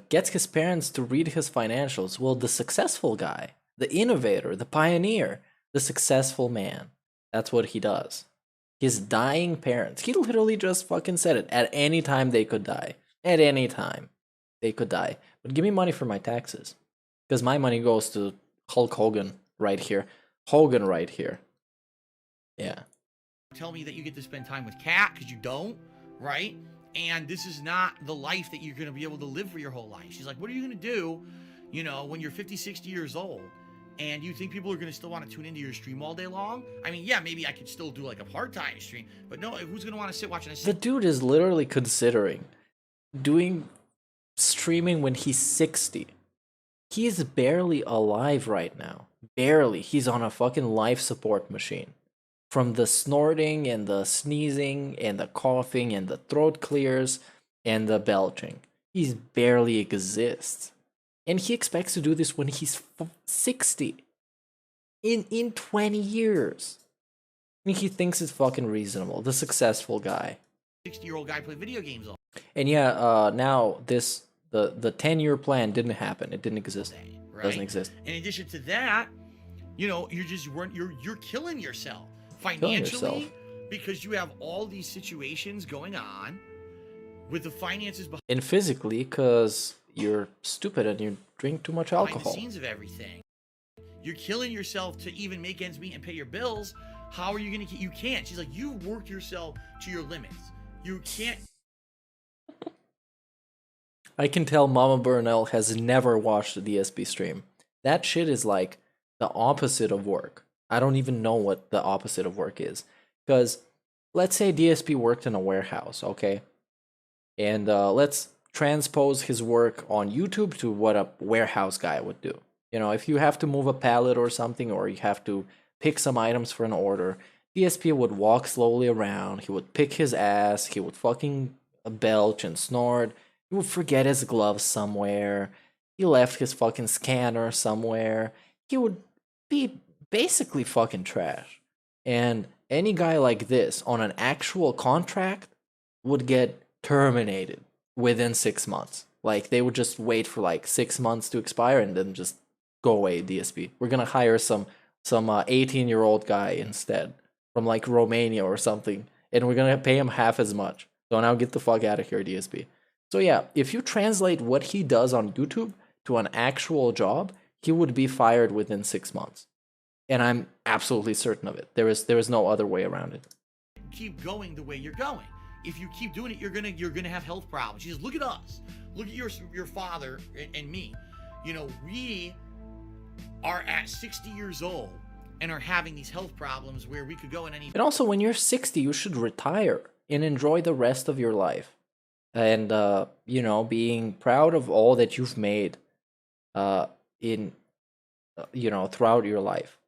gets his parents to read his financials? Well, the successful guy, the innovator, the pioneer, the successful man. That's what he does. His dying parents. He literally just fucking said it. At any time they could die. At any time they could die. But give me money for my taxes. Because my money goes to Hulk Hogan right here. Hogan right here. Yeah. tell me that you get to spend time with Kat, because you don't, right? And this is not the life that you're going to be able to live for your whole life. She's like, what are you going to do, you know, when you're 50, 60 years old? And you think people are going to still want to tune into your stream all day long? I mean, yeah, maybe I could still do like a part-time stream, but no, who's going to want to sit watching a... The dude is literally considering doing streaming when he's 60. He's barely alive right now. Barely. He's on a fucking life support machine. From the snorting and the sneezing and the coughing and the throat clears and the belching. He barely exists. And he expects to do this when he's 60. In 20 years. And he thinks it's fucking reasonable. The successful guy. 60-year-old guy play video games all And yeah, now this the 10-year plan didn't happen. It didn't exist. day, right? Doesn't exist. In addition to that, you know, you're killing yourself financially because you have all these situations going on with the finances behind. And physically, because you're stupid and you drink too much alcohol. Behind the scenes of everything. You're killing yourself to even make ends meet and pay your bills. How are you gonna? You can't. She's like, you worked yourself to your limits. You can't. I can tell Mama Burnell has never watched a DSP stream. That shit is like the opposite of work. I don't even know what the opposite of work is. Because let's say DSP worked in a warehouse, okay? And let's transpose his work on YouTube to what a warehouse guy would do. You know, if you have to move a pallet or something, or you have to pick some items for an order, DSP would walk slowly around, he would pick his ass, he would fucking belch and snort, he would forget his gloves somewhere, he left his fucking scanner somewhere, he would be basically fucking trash. And any guy like this on an actual contract would get terminated within 6 months. Like, they would just wait for like 6 months to expire and then just go away, DSP. We're gonna hire some 18-year-old guy instead from like Romania or something, and we're gonna pay him half as much. So now get the fuck out of here, DSP. So yeah, if you translate what he does on YouTube to an actual job, he would be fired within 6 months. And I'm absolutely certain of it. There is no other way around it. Keep going the way you're going. If you keep doing it, you're gonna have health problems. She says, look at us. Look at your father and me. You know, we are at 60 years old and are having these health problems where we could go in any... And also, when you're 60, you should retire and enjoy the rest of your life. And, you know, being proud of all that you've made you know, throughout your life.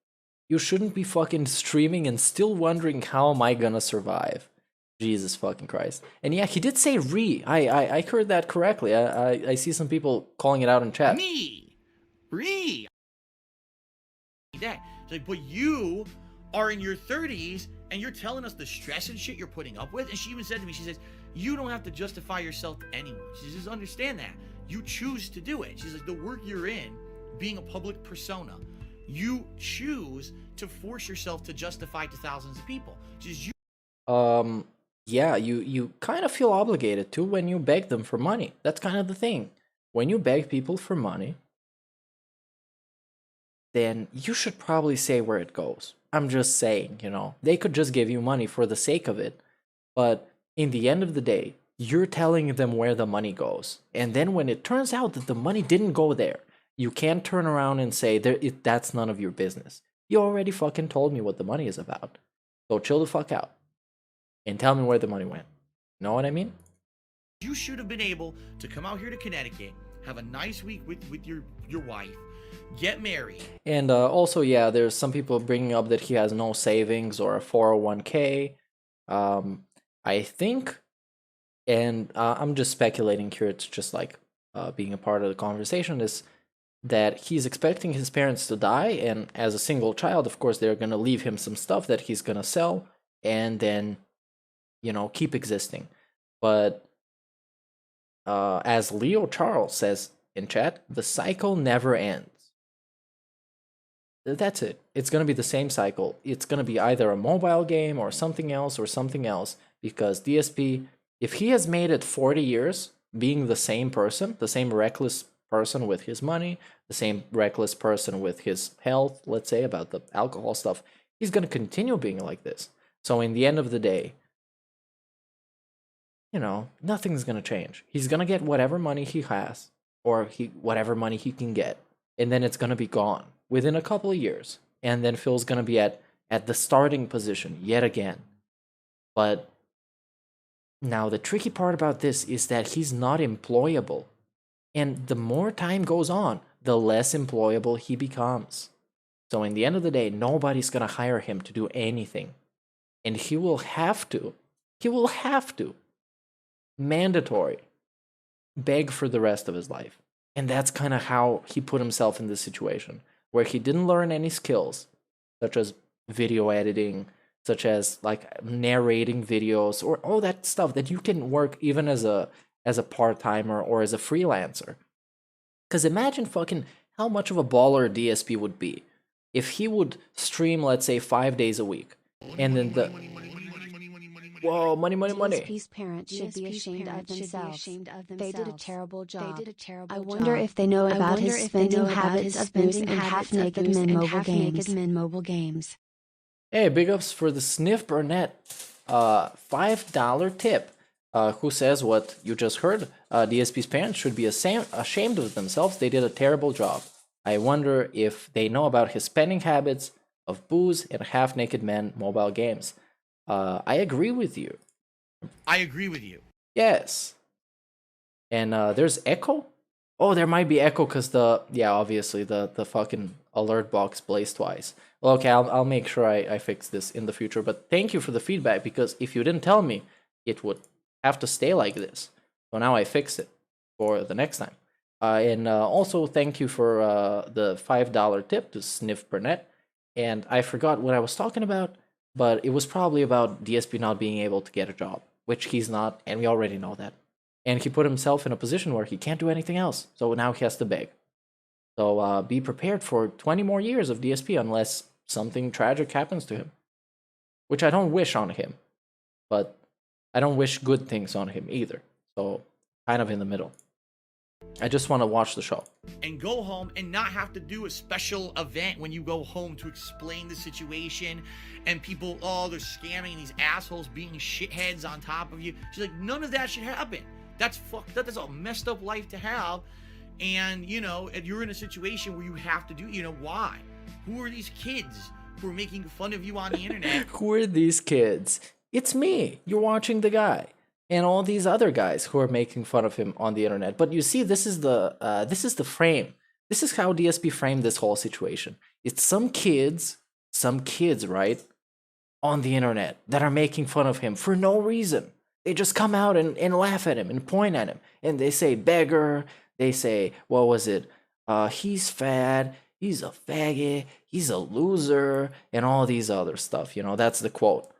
You shouldn't be fucking streaming and still wondering, how am I gonna survive? Jesus fucking Christ. And yeah, he did say re. I heard that correctly. I see some people calling it out in chat. Me! Re! That. It's like, but you are in your 30s and you're telling us the stress and shit you're putting up with. And she even said to me, she says, you don't have to justify yourself to anyone. She says, understand that. You choose to do it. She's like, the work you're in, being a public persona, you choose to force yourself to justify to thousands of people. She says, yeah, you kind of feel obligated to when you beg them for money. That's kind of the thing. When you beg people for money, then you should probably say where it goes. I'm just saying, you know, they could just give you money for the sake of it. But in the end of the day, you're telling them where the money goes. And then when it turns out that the money didn't go there, you can't turn around and say, that's none of your business. You already fucking told me what the money is about. So chill the fuck out. And tell me where the money went. Know what I mean? you should have been able to come out here to Connecticut have a nice week with your wife, get married. And also, yeah, there's some people bringing up that he has no savings or a 401k. I think, and I'm just speculating here, it's just like being a part of the conversation, is that he's expecting his parents to die, and as a single child, of course, they're going to leave him some stuff that he's going to sell and then, you know, keep existing. But as Leo Charles says in chat, the cycle never ends. That's it. It's going to be the same cycle. It's going to be either a mobile game or something else, because DSP, if he has made it 40 years being the same person, the same reckless person with his money, the same reckless person with his health, let's say, about the alcohol stuff, he's going to continue being like this. So in the end of the day, you know, nothing's going to change. He's going to get whatever money he has, or whatever money he can get, and then it's going to be gone within a couple of years. And then Phil's going to be at the starting position yet again. But now the tricky part about this is that he's not employable. And the more time goes on, the less employable he becomes. So in the end of the day, nobody's going to hire him to do anything. And he will have to, mandatory, beg for the rest of his life. And that's kind of how he put himself in this situation, where he didn't learn any skills, such as video editing, such as like narrating videos, or all that stuff that you can work even as a part-timer or as a freelancer. Because imagine fucking how much of a baller DSP would be if he would stream, let's say, 5 days a week. And then whoa, money. DSP's parents should be ashamed of themselves. They did a terrible job. I wonder if they know about his spending habits of boozing and half-naked men mobile games. Hey, big ups for the Sniff Burnett $5 tip. Who says what you just heard. DSP's parents should be ashamed of themselves. They did a terrible job. I wonder if they know about his spending habits of booze and half-naked men mobile games. I agree with you. Yes. And there's echo? Oh, there might be echo because obviously the fucking alert box blazed twice. Well, okay, I'll make sure I fix this in the future. But thank you for the feedback, because if you didn't tell me, it would have to stay like this. So now I fix it for the next time. And also thank you for the $5 tip to Sniff Burnett. And I forgot what I was talking about, but it was probably about DSP not being able to get a job, which he's not, and we already know that. And he put himself in a position where he can't do anything else, so now he has to beg. So be prepared for 20 more years of DSP unless something tragic happens to him, which I don't wish on him, but I don't wish good things on him either. So kind of in the middle. I just want to watch the show. And go home and not have to do a special event when you go home to explain the situation. And people, oh, they're scamming, these assholes being shitheads on top of you. She's like, none of that should happen. That's fucked up. That's a messed up life to have. And, you know, if you're in a situation where you have to do, you know, why? Who are these kids who are making fun of you on the internet? Who are these kids? It's me. You're watching the guy. And all these other guys who are making fun of him on the internet. But you see, this is the frame. This is how DSP framed this whole situation. It's some kids, right, on the internet that are making fun of him for no reason. They just come out and laugh at him and point at him. And they say beggar. They say, what was it? He's fat. He's a faggot. He's a loser. And all these other stuff. You know, that's the quote.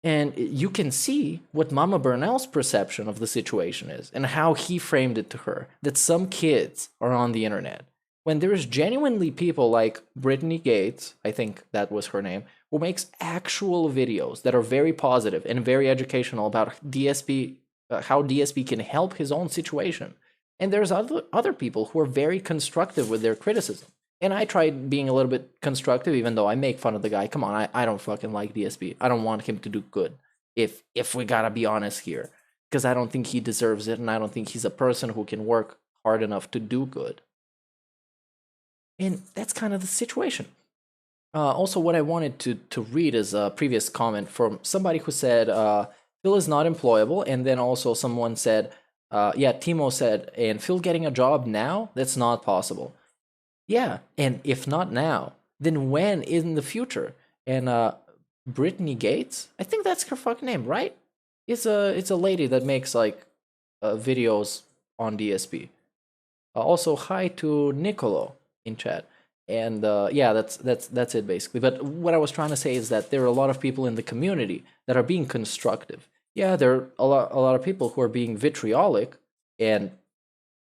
And you can see what Mama Burnell's perception of the situation is and how he framed it to her, that some kids are on the internet. When there's genuinely people like Brittany Gates, I think that was her name, who makes actual videos that are very positive and very educational about DSP, how DSP can help his own situation. And there's other people who are very constructive with their criticism. And I tried being a little bit constructive, even though I make fun of the guy. Come on, I don't fucking like DSP. I don't want him to do good, if we gotta be honest here. Because I don't think he deserves it, and I don't think he's a person who can work hard enough to do good. And that's kind of the situation. Also, what I wanted to read is a previous comment from somebody who said, Phil is not employable, and then also someone said, Yeah, Timo said, and Phil getting a job now? That's not possible. Yeah, and if not now, then when in the future? And Brittany Gates, I think that's her fucking name, right? It's a lady that makes like videos on DSP. Also, hi to Nicolo in chat. And yeah, that's it basically. But what I was trying to say is that there are a lot of people in the community that are being constructive. Yeah, there are a lot of people who are being vitriolic and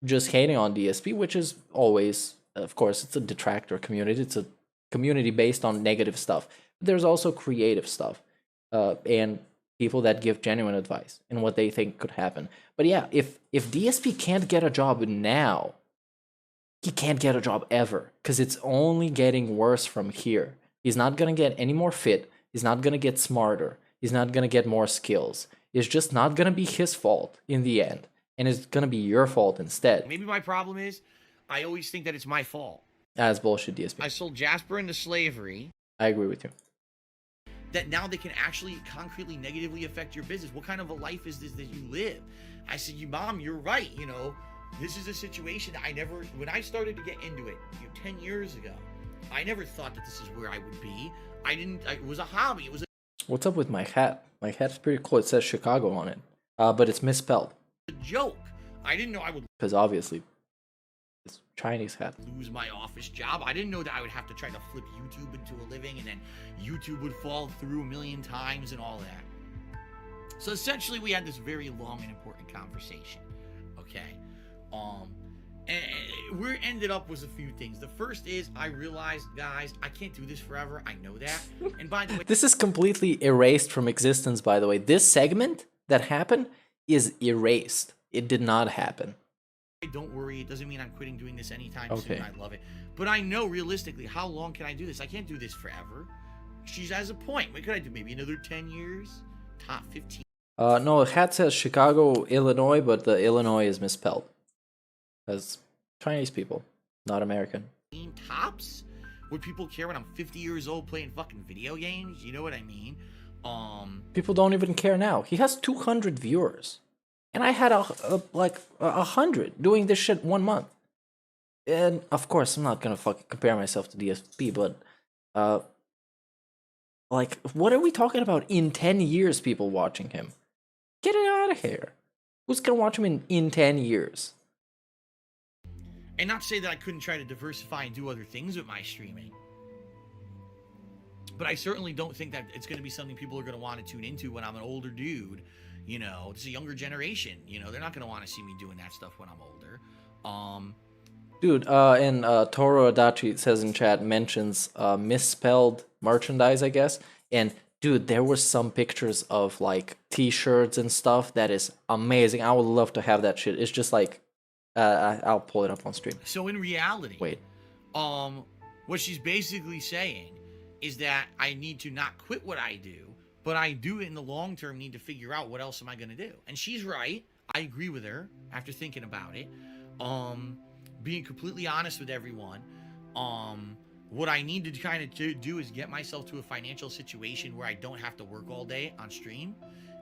just hating on DSP, which is always, of course, it's a detractor community. It's a community based on negative stuff. But there's also creative stuff and people that give genuine advice and what they think could happen. But yeah, if DSP can't get a job now, he can't get a job ever, because it's only getting worse from here. He's not gonna get any more fit. He's not gonna get smarter. He's not gonna get more skills. It's just not gonna be his fault in the end, and it's gonna be your fault instead. Maybe my problem is I always think that it's my fault. That's bullshit, DSP. I sold Jasper into slavery. I agree with you. That now they can actually concretely negatively affect your business. What kind of a life is this that you live? I said, Mom, you're right. You know, this is a situation I never, when I started to get into it 10 years ago, I never thought that this is where I would be. It was a hobby. It was What's up with my hat? My hat's pretty cool. It says Chicago on it, but it's misspelled. a joke. I didn't know I would Because obviously, it's Chinese hat. lose my office job. I didn't know that I would have to try to flip YouTube into a living, and then YouTube would fall through a million times and all that. So essentially, we had this very long and important conversation. Okay, and where it ended up was a few things. The first is I realized, guys, I can't do this forever. I know that. And by the way, This is completely erased from existence, by the way. This segment that happened is erased. It did not happen. don't worry. It doesn't mean I'm quitting doing this anytime Okay. soon. I love it. But I know realistically, how long can I do this? I can't do this forever. She has a point. What could I do? Maybe another 10 years? Top 15 No, the hat says Chicago, Illinois, but the Illinois is misspelled. Because Chinese people, not American. tops? Would people care when I'm 50 years old playing fucking video games? You know what I mean? People don't even care now. He has 200 viewers. And I had like 100 doing this shit 1 month. And of course, I'm not gonna fucking compare myself to DSP, but like, what are we talking about in 10 years, people watching him? Get it out of here. Who's gonna watch him in 10 years? And not say that I couldn't try to diversify and do other things with my streaming. But I certainly don't think that it's going to be something people are going to want to tune into when I'm an older dude. You know, it's a younger generation. You know, they're not going to want to see me doing that stuff when I'm older. Dude, and Toro Adachi says in chat, mentions misspelled merchandise, I guess. And dude, there were some pictures of like t-shirts and stuff that is amazing. I would love to have that shit. It's just like, I'll pull it up on stream. So in reality, Wait. what she's basically saying is that I need to not quit what I do, but I do in the long term need to figure out what else am I going to do. And she's right. I agree with her after thinking about it. Being completely honest with everyone, what I need to kind of do is get myself to a financial situation where I don't have to work all day on stream.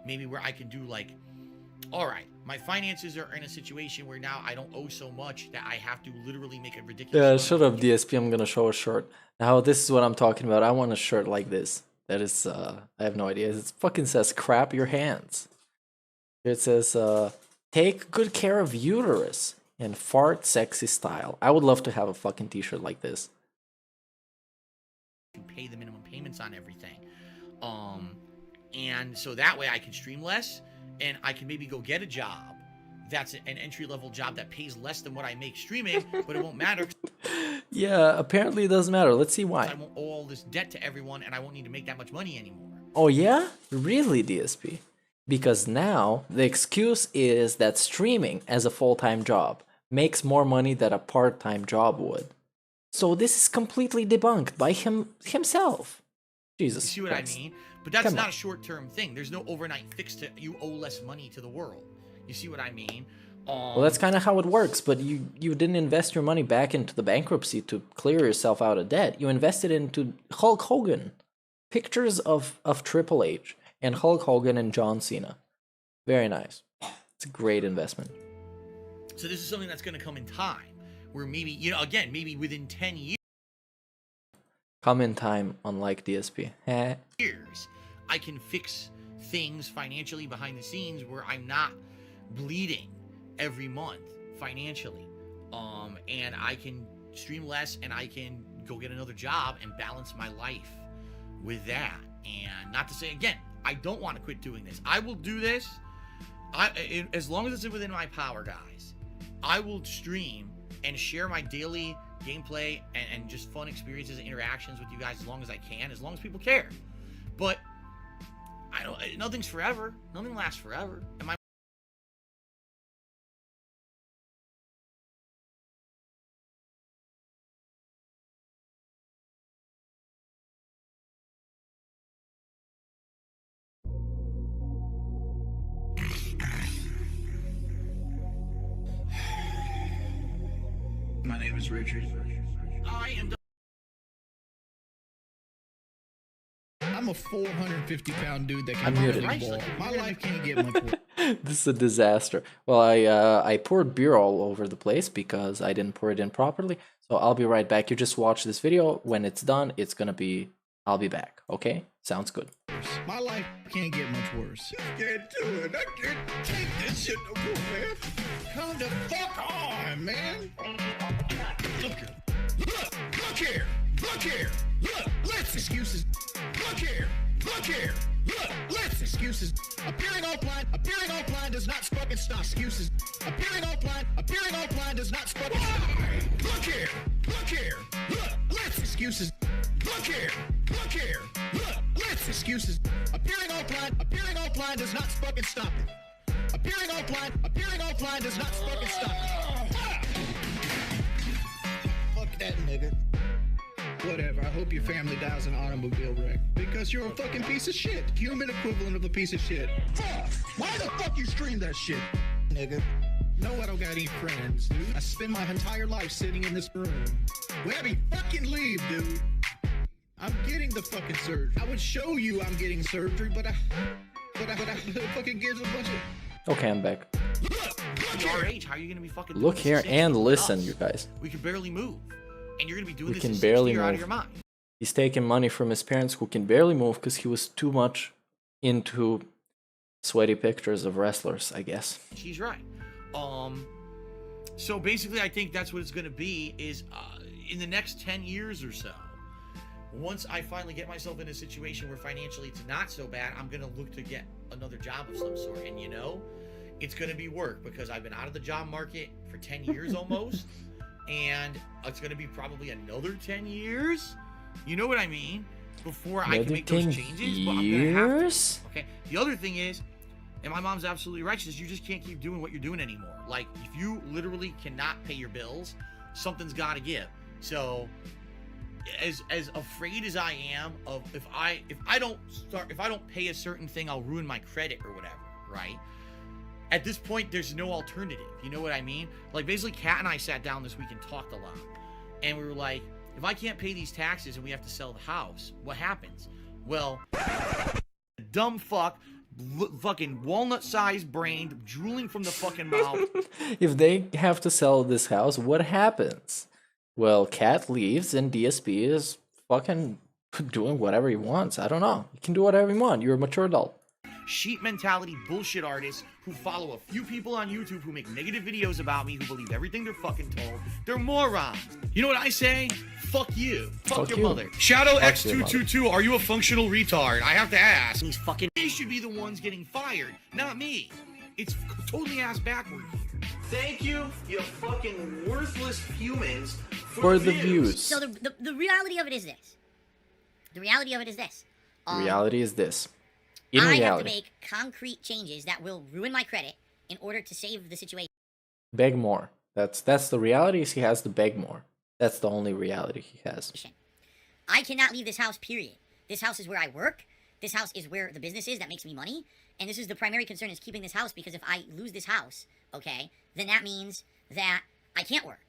Maybe where I can do like, all right, my finances are in a situation where now I don't owe so much that I have to literally make a ridiculous. Yeah, shut up, DSP. I'm gonna show a shirt. Now, this is what I'm talking about. I want a shirt like this. That is, I have no idea. It fucking says, crap your hands. It says, take good care of uterus and fart sexy style. I would love to have a fucking t-shirt like this. Pay the minimum payments on everything. And so that way I can stream less and I can maybe go get a job that's an entry-level job that pays less than what I make streaming, but it won't matter. Yeah, apparently it doesn't matter. Let's see why. I won't owe all this debt to everyone and I won't need to make that much money anymore. Oh yeah? Really, DSP? Because now the excuse is that streaming as a full-time job makes more money than a part-time job would. So this is completely debunked by himself. Jesus You see what Christ. I mean? But that's Come not on. a short-term thing. There's no overnight fix to you owe less money to the world. You see what I mean? Well, that's kind of how it works, but you didn't invest your money back into the bankruptcy to clear yourself out of debt. You invested into Hulk Hogan. Pictures of Triple H and Hulk Hogan and John Cena. Very nice. It's a great investment. So this is something that's going to come in time, where maybe, you know, again, maybe within 10 Come in time, unlike DSP. years, I can fix things financially behind the scenes where I'm not bleeding every month financially. And I can stream less, and I can go get another job and balance my life with that. And not to say, again, I don't want to quit doing this. I will do this. As long as it's within my power, guys, I will stream and share my daily gameplay and just fun experiences and interactions with you guys as long as I can, as long as people care. But nothing's forever. Nothing lasts forever. And My name is Richard. I'm a 450-pound dude that can muted. run the ball. My life can't get much worse. This is a disaster. Well, I poured beer all over the place because I didn't pour it in properly. So I'll be right back. You just watch this video. When it's done, I'll be back. Okay? Sounds good. My life can't get much worse. I can't do it. I can't take this shit no more, man. Come the fuck on, man. Look here. Look here. Look, let's excuses. Look here. Look here. Look, let's excuses. Appearing offline does not fucking stop excuses. Appearing offline does not fucking stop. Look here. Look here. Look, let's excuses. Look here. Look here. Look, let's excuses. Appearing offline does not fucking stop it. Appearing offline does not fucking stop it. Fuck that nigga. Whatever, I hope your family dies in an automobile wreck. Because you're a fucking piece of shit. Human equivalent of a piece of shit. Fuck! Why the fuck you stream that shit, nigga? No, I don't got any friends, dude. I spend my entire life sitting in this room. Webby, fucking leave, dude. I'm getting the fucking surgery. I would show you I'm getting surgery, but I fucking gives a bunch of... Okay, I'm back. Look your age, how are you gonna be fucking Look here and listen, you guys. We can barely move. And you're gonna be doing We this can at 60, barely you're out of move. your mind. He's taking money from his parents who can barely move because he was too much into sweaty pictures of wrestlers, I guess. She's right. So basically, I think that's what it's gonna be. Is in the next 10 years or so, once I finally get myself in a situation where financially it's not so bad, I'm gonna look to get another job of some sort. And you know, it's gonna be work because I've been out of the job market for 10 years almost. And it's going to be probably another 10 years. You know what I mean? Before I can make those changes. But I'm gonna have to. Okay. The other thing is, and my mom's absolutely right, she says you just can't keep doing what you're doing anymore. Like, if you literally cannot pay your bills, something's got to give. So, as afraid as I am of if I don't pay a certain thing, I'll ruin my credit or whatever, right? At this point, there's no alternative. You know what I mean? Like, basically, Kat and I sat down this week and talked a lot. And we were like, if I can't pay these taxes and we have to sell the house, what happens? Well, dumb fuck, fucking walnut-sized brain, drooling from the fucking mouth. If they have to sell this house, what happens? Well, Kat leaves and DSP is fucking doing whatever he wants. I don't know. You can do whatever you want. You're a mature adult. Sheep mentality bullshit artists who follow a few people on YouTube who make negative videos about me, who believe everything they're fucking told. They're morons. You know what I say? Fuck you. Fuck your mother. Shadow X222, are you a functional retard? I have to ask. These fucking they should be the ones getting fired, not me. It's totally ass backward here. Thank you, you fucking worthless humans, for the views. So the reality of it is this. The reality of it is this. Reality is this. I have to make concrete changes that will ruin my credit in order to save the situation. Beg more. That's the reality is he has to beg more. That's the only reality he has. I cannot leave this house, period. This house is where I work. This house is where the business is that makes me money. And this is the primary concern is keeping this house because if I lose this house, okay, then that means that I can't work,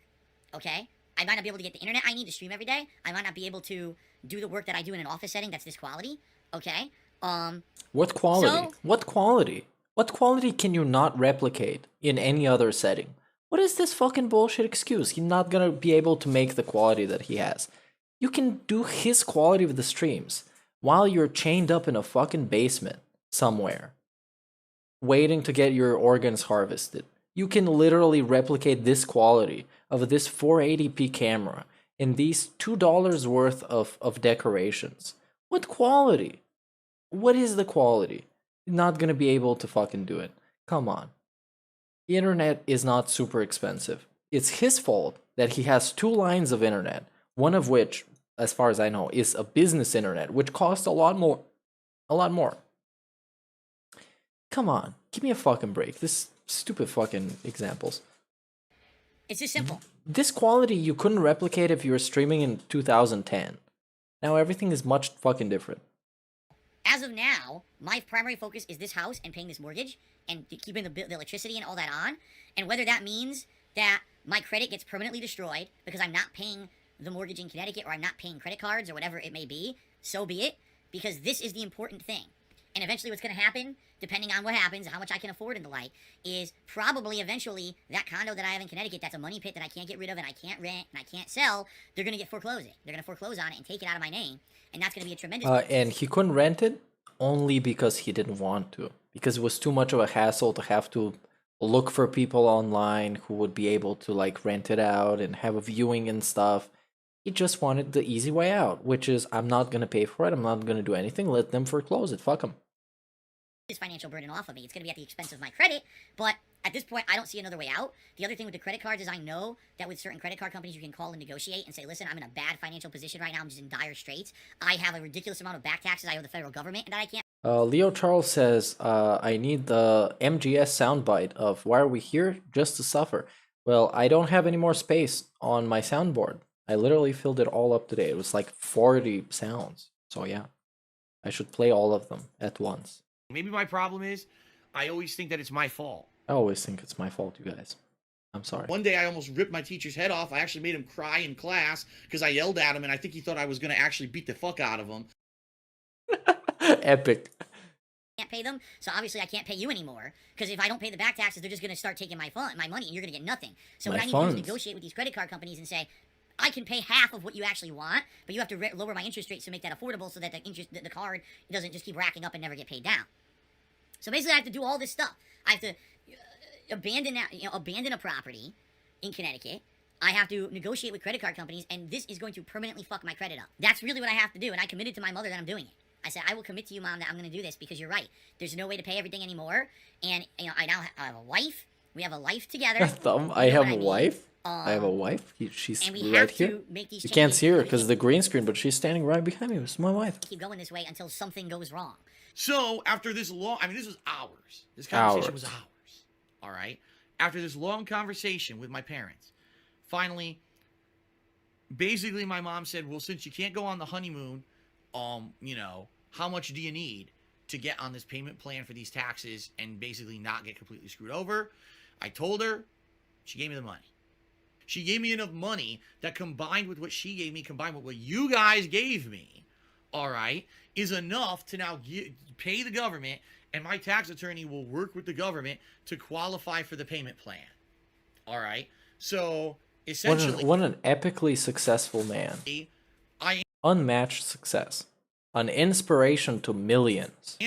okay? I might not be able to get the internet I need to stream every day. I might not be able to do the work that I do in an office setting that's this quality, okay? What quality? So, what quality? What quality can you not replicate in any other setting? What is this fucking bullshit excuse? He's not gonna be able to make the quality that he has. You can do his quality of the streams while you're chained up in a fucking basement somewhere, waiting to get your organs harvested. You can literally replicate this quality of this 480p camera in these $2 worth of decorations. What quality? What is the quality? You're not gonna be able to fucking do it. Come on. The internet is not super expensive. It's his fault that he has 2 lines of internet, one of which, as far as I know, is a business internet, which costs a lot more. A lot more. Come on, give me a fucking break. This stupid fucking examples. It's just simple. This quality you couldn't replicate if you were streaming in 2010. Now everything is much fucking different. As of now, my primary focus is this house and paying this mortgage and keeping the electricity and all that on. And whether that means that my credit gets permanently destroyed because I'm not paying the mortgage in Connecticut or I'm not paying credit cards or whatever it may be, so be it. Because this is the important thing. And eventually what's going to happen, depending on what happens, how much I can afford and the like, is probably eventually that condo that I have in Connecticut that's a money pit that I can't get rid of and I can't rent and I can't sell, they're going to get foreclosed. They're going to foreclose on it and take it out of my name. And that's going to be a tremendous... And he couldn't rent it only because he didn't want to. Because it was too much of a hassle to have to look for people online who would be able to like rent it out and have a viewing and stuff. He just wanted the easy way out, which is I'm not going to pay for it. I'm not going to do anything. Let them foreclose it. Fuck them. This financial burden off of me. It's going to be at the expense of my credit, but at this point, I don't see another way out. The other thing with the credit cards is I know that with certain credit card companies, you can call and negotiate and say, listen, I'm in a bad financial position right now. I'm just in dire straits. I have a ridiculous amount of back taxes I owe the federal government and that I can't. Leo Charles says, I need the MGS soundbite of why are we here? Just to suffer. Well, I don't have any more space on my soundboard. I literally filled it all up today. It was like 40 sounds. So yeah, I should play all of them at once. Maybe my problem is I always think that it's my fault. I always think it's my fault, you guys. I'm sorry. One day I almost ripped my teacher's head off. I actually made him cry in class because I yelled at him and I think he thought I was going to actually beat the fuck out of him. Epic. Can't pay them, so obviously I can't pay you anymore because if I don't pay the back taxes, they're just going to start taking my money and you're going to get nothing. So what I need to do is negotiate with these credit card companies and say, I can pay half of what you actually want, but you have to lower my interest rates to make that affordable so that the card doesn't just keep racking up and never get paid down. So basically, I have to do all this stuff. I have to abandon a property in Connecticut. I have to negotiate with credit card companies, and this is going to permanently fuck my credit up. That's really what I have to do, and I committed to my mother that I'm doing it. I said, I will commit to you, Mom, that I'm going to do this because you're right. There's no way to pay everything anymore, and I now have a wife. We have a life together. I have a wife. I have a wife. She's right here. You can't see her because of the green screen, but she's standing right behind me. It's my wife. Keep going this way until something goes wrong. So after this long, I mean, this was hours. This conversation was hours. All right. After this long conversation with my parents, finally, basically my mom said, well, since you can't go on the honeymoon, how much do you need to get on this payment plan for these taxes and basically not get completely screwed over? I told her, she gave me the money. She gave me enough money that combined with what she gave me, combined with what you guys gave me, all right, is enough to now pay the government, and my tax attorney will work with the government to qualify for the payment plan. All right? So, essentially... What an epically successful man. Unmatched success. An inspiration to millions.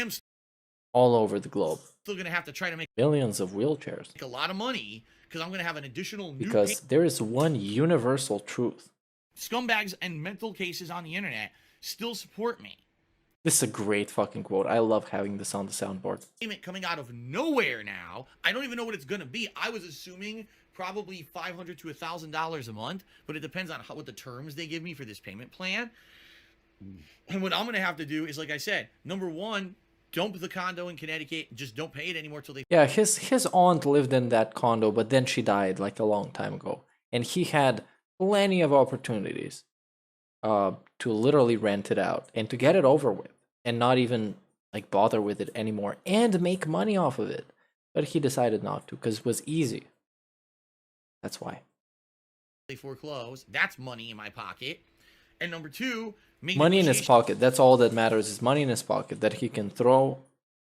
All over the globe. Still going to have to try to make... Millions of wheelchairs. A lot of money, because I'm going to have an additional... Because there is one universal truth. Scumbags and mental cases on the internet still support me. This is a great fucking quote. I love having this on the soundboard. Payment coming out of nowhere now. I don't even know what it's going to be. I was assuming probably $500 to $1,000 a month, but it depends on what the terms they give me for this payment plan. And what I'm going to have to do is, like I said, number one, dump the condo in Connecticut. Just don't pay it anymore till they... Yeah, his aunt lived in that condo, but then she died like a long time ago. And he had plenty of opportunities to literally rent it out and to get it over with and not even like bother with it anymore and make money off of it. But he decided not to because it was easy. That's why. They foreclose. That's money in my pocket. And number two, money in his pocket. That's all that matters is money in his pocket that he can throw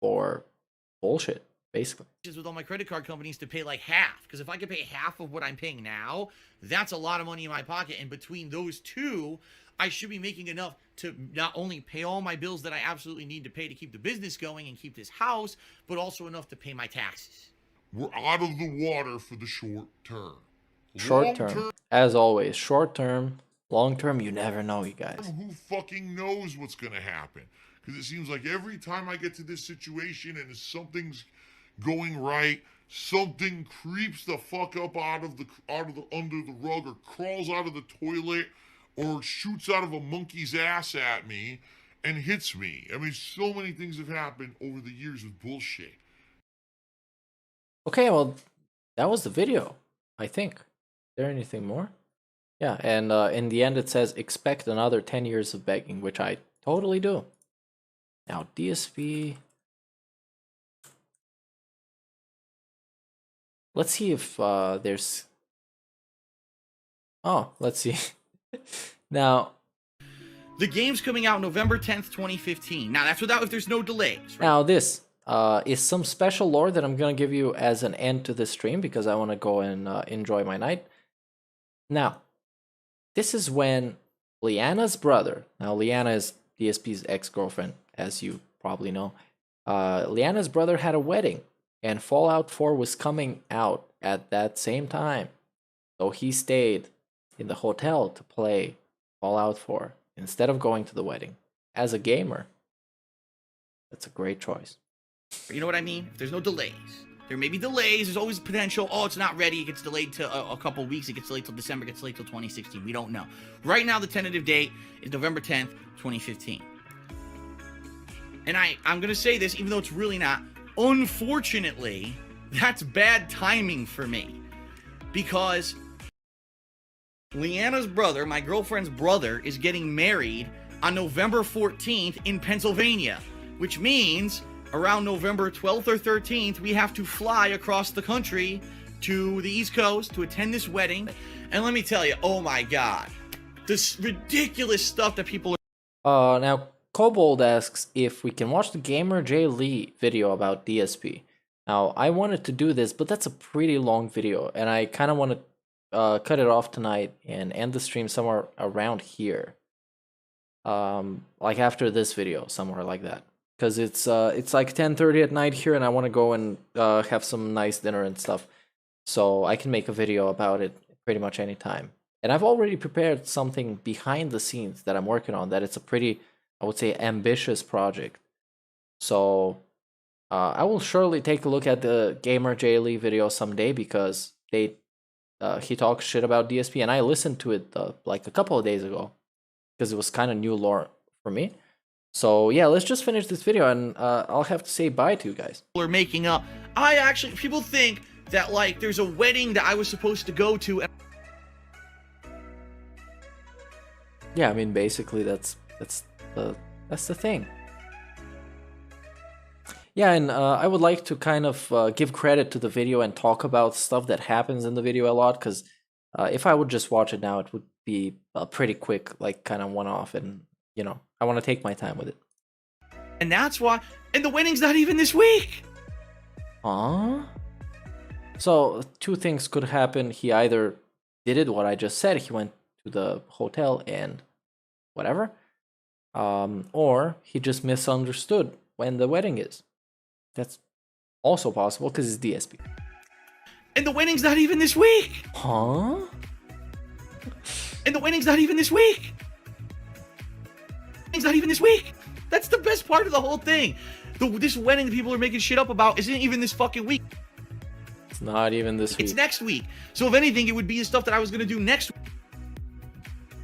for bullshit. basically. With all my credit card companies to pay like half, because if I could pay half of what I'm paying now, that's a lot of money in my pocket, and between those two, I should be making enough to not only pay all my bills that I absolutely need to pay to keep the business going and keep this house, but also enough to pay my taxes. We're out of the water for the short term. Short term, as always, short term. Long term, you never know, you guys. Who fucking knows what's gonna happen? Because it seems like every time I get to this situation and something's going right, something creeps the fuck up out of the under the rug, or crawls out of the toilet, or shoots out of a monkey's ass at me and hits me. I mean, so many things have happened over the years with bullshit. Okay, well, that was the video, I think. Is there anything more? Yeah, and in the end it says, expect another 10 years of begging, which I totally do. Now, DSP... Let's see if there's... Oh, let's see. Now... The game's coming out November 10th, 2015. Now, that's without if there's no delays. Right? Now, this is some special lore that I'm going to give you as an end to this stream, because I want to go and enjoy my night. Now, this is when Liana's brother... Now, Liana is DSP's ex-girlfriend, as you probably know. Liana's brother had a wedding, and Fallout 4 was coming out at that same time. So he stayed in the hotel to play Fallout 4 instead of going to the wedding. As a gamer, that's a great choice. You know what I mean? If there's no delays. There may be delays. There's always potential. Oh, it's not ready. It gets delayed to a couple weeks. It gets delayed till December. It gets delayed till 2016. We don't know. Right now, the tentative date is November 10th, 2015. And I'm going to say this, even though it's really not. Unfortunately, that's bad timing for me. Because Leanna's brother, my girlfriend's brother, is getting married on November 14th in Pennsylvania. Which means around November 12th or 13th, we have to fly across the country to the East Coast to attend this wedding. And let me tell you, oh my God, this ridiculous stuff that people are... Now, Kobold asks if we can watch the Gamer J. Lee video about DSP. Now, I wanted to do this, but that's a pretty long video, and I kind of want to cut it off tonight and end the stream somewhere around here. Like after this video, somewhere like that. Because it's like 10:30 at night here, and I want to go and have some nice dinner and stuff. So I can make a video about it pretty much any time. And I've already prepared something behind the scenes that I'm working on, that it's a pretty, I would say, ambitious project. So I will surely take a look at the Gamer J. Lee video someday, because he talks shit about DSP, and I listened to it like a couple of days ago, because it was kind of new lore for me. So yeah, let's just finish this video, and I'll have to say bye to you guys. Are making up. People think that like there's a wedding that I was supposed to go to. Yeah, I mean, basically that's the thing. Yeah, and I would like to kind of give credit to the video and talk about stuff that happens in the video a lot, because if I would just watch it now, it would be pretty quick, like kind of one-off, and you know, I want to take my time with it. And that's why, and the wedding's not even this week! So, two things could happen. He either did it, what I just said, he went to the hotel and whatever, or he just misunderstood when the wedding is. That's also possible, because it's DSP. And the wedding's not even this week! And the wedding's not even this week! It's not even this week! That's the best part of the whole thing. This wedding that people are making shit up about isn't even this fucking week. It's not even this week. It's next week. So if anything, it would be the stuff that I was gonna do next week.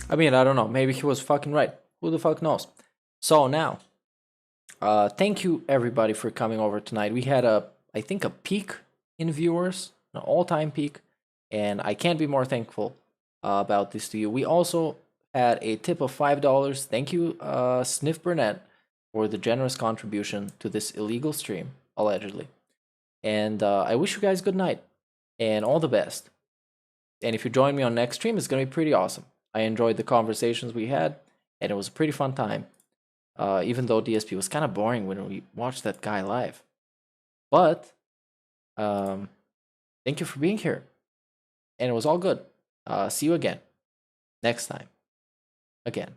I mean, I don't know. Maybe he was fucking right. Who the fuck knows? So now, thank you everybody for coming over tonight. We had I think a peak in viewers, an all-time peak, and I can't be more thankful about this to you. We also had a tip of $5. Thank you, Sniff Burnett, for the generous contribution to this illegal stream, allegedly. And I wish you guys good night and all the best. And if you join me on next stream, it's going to be pretty awesome. I enjoyed the conversations we had, and it was a pretty fun time. Even though DSP was kind of boring when we watched that guy live. But Thank you for being here. And it was all good. See you again next time. Again.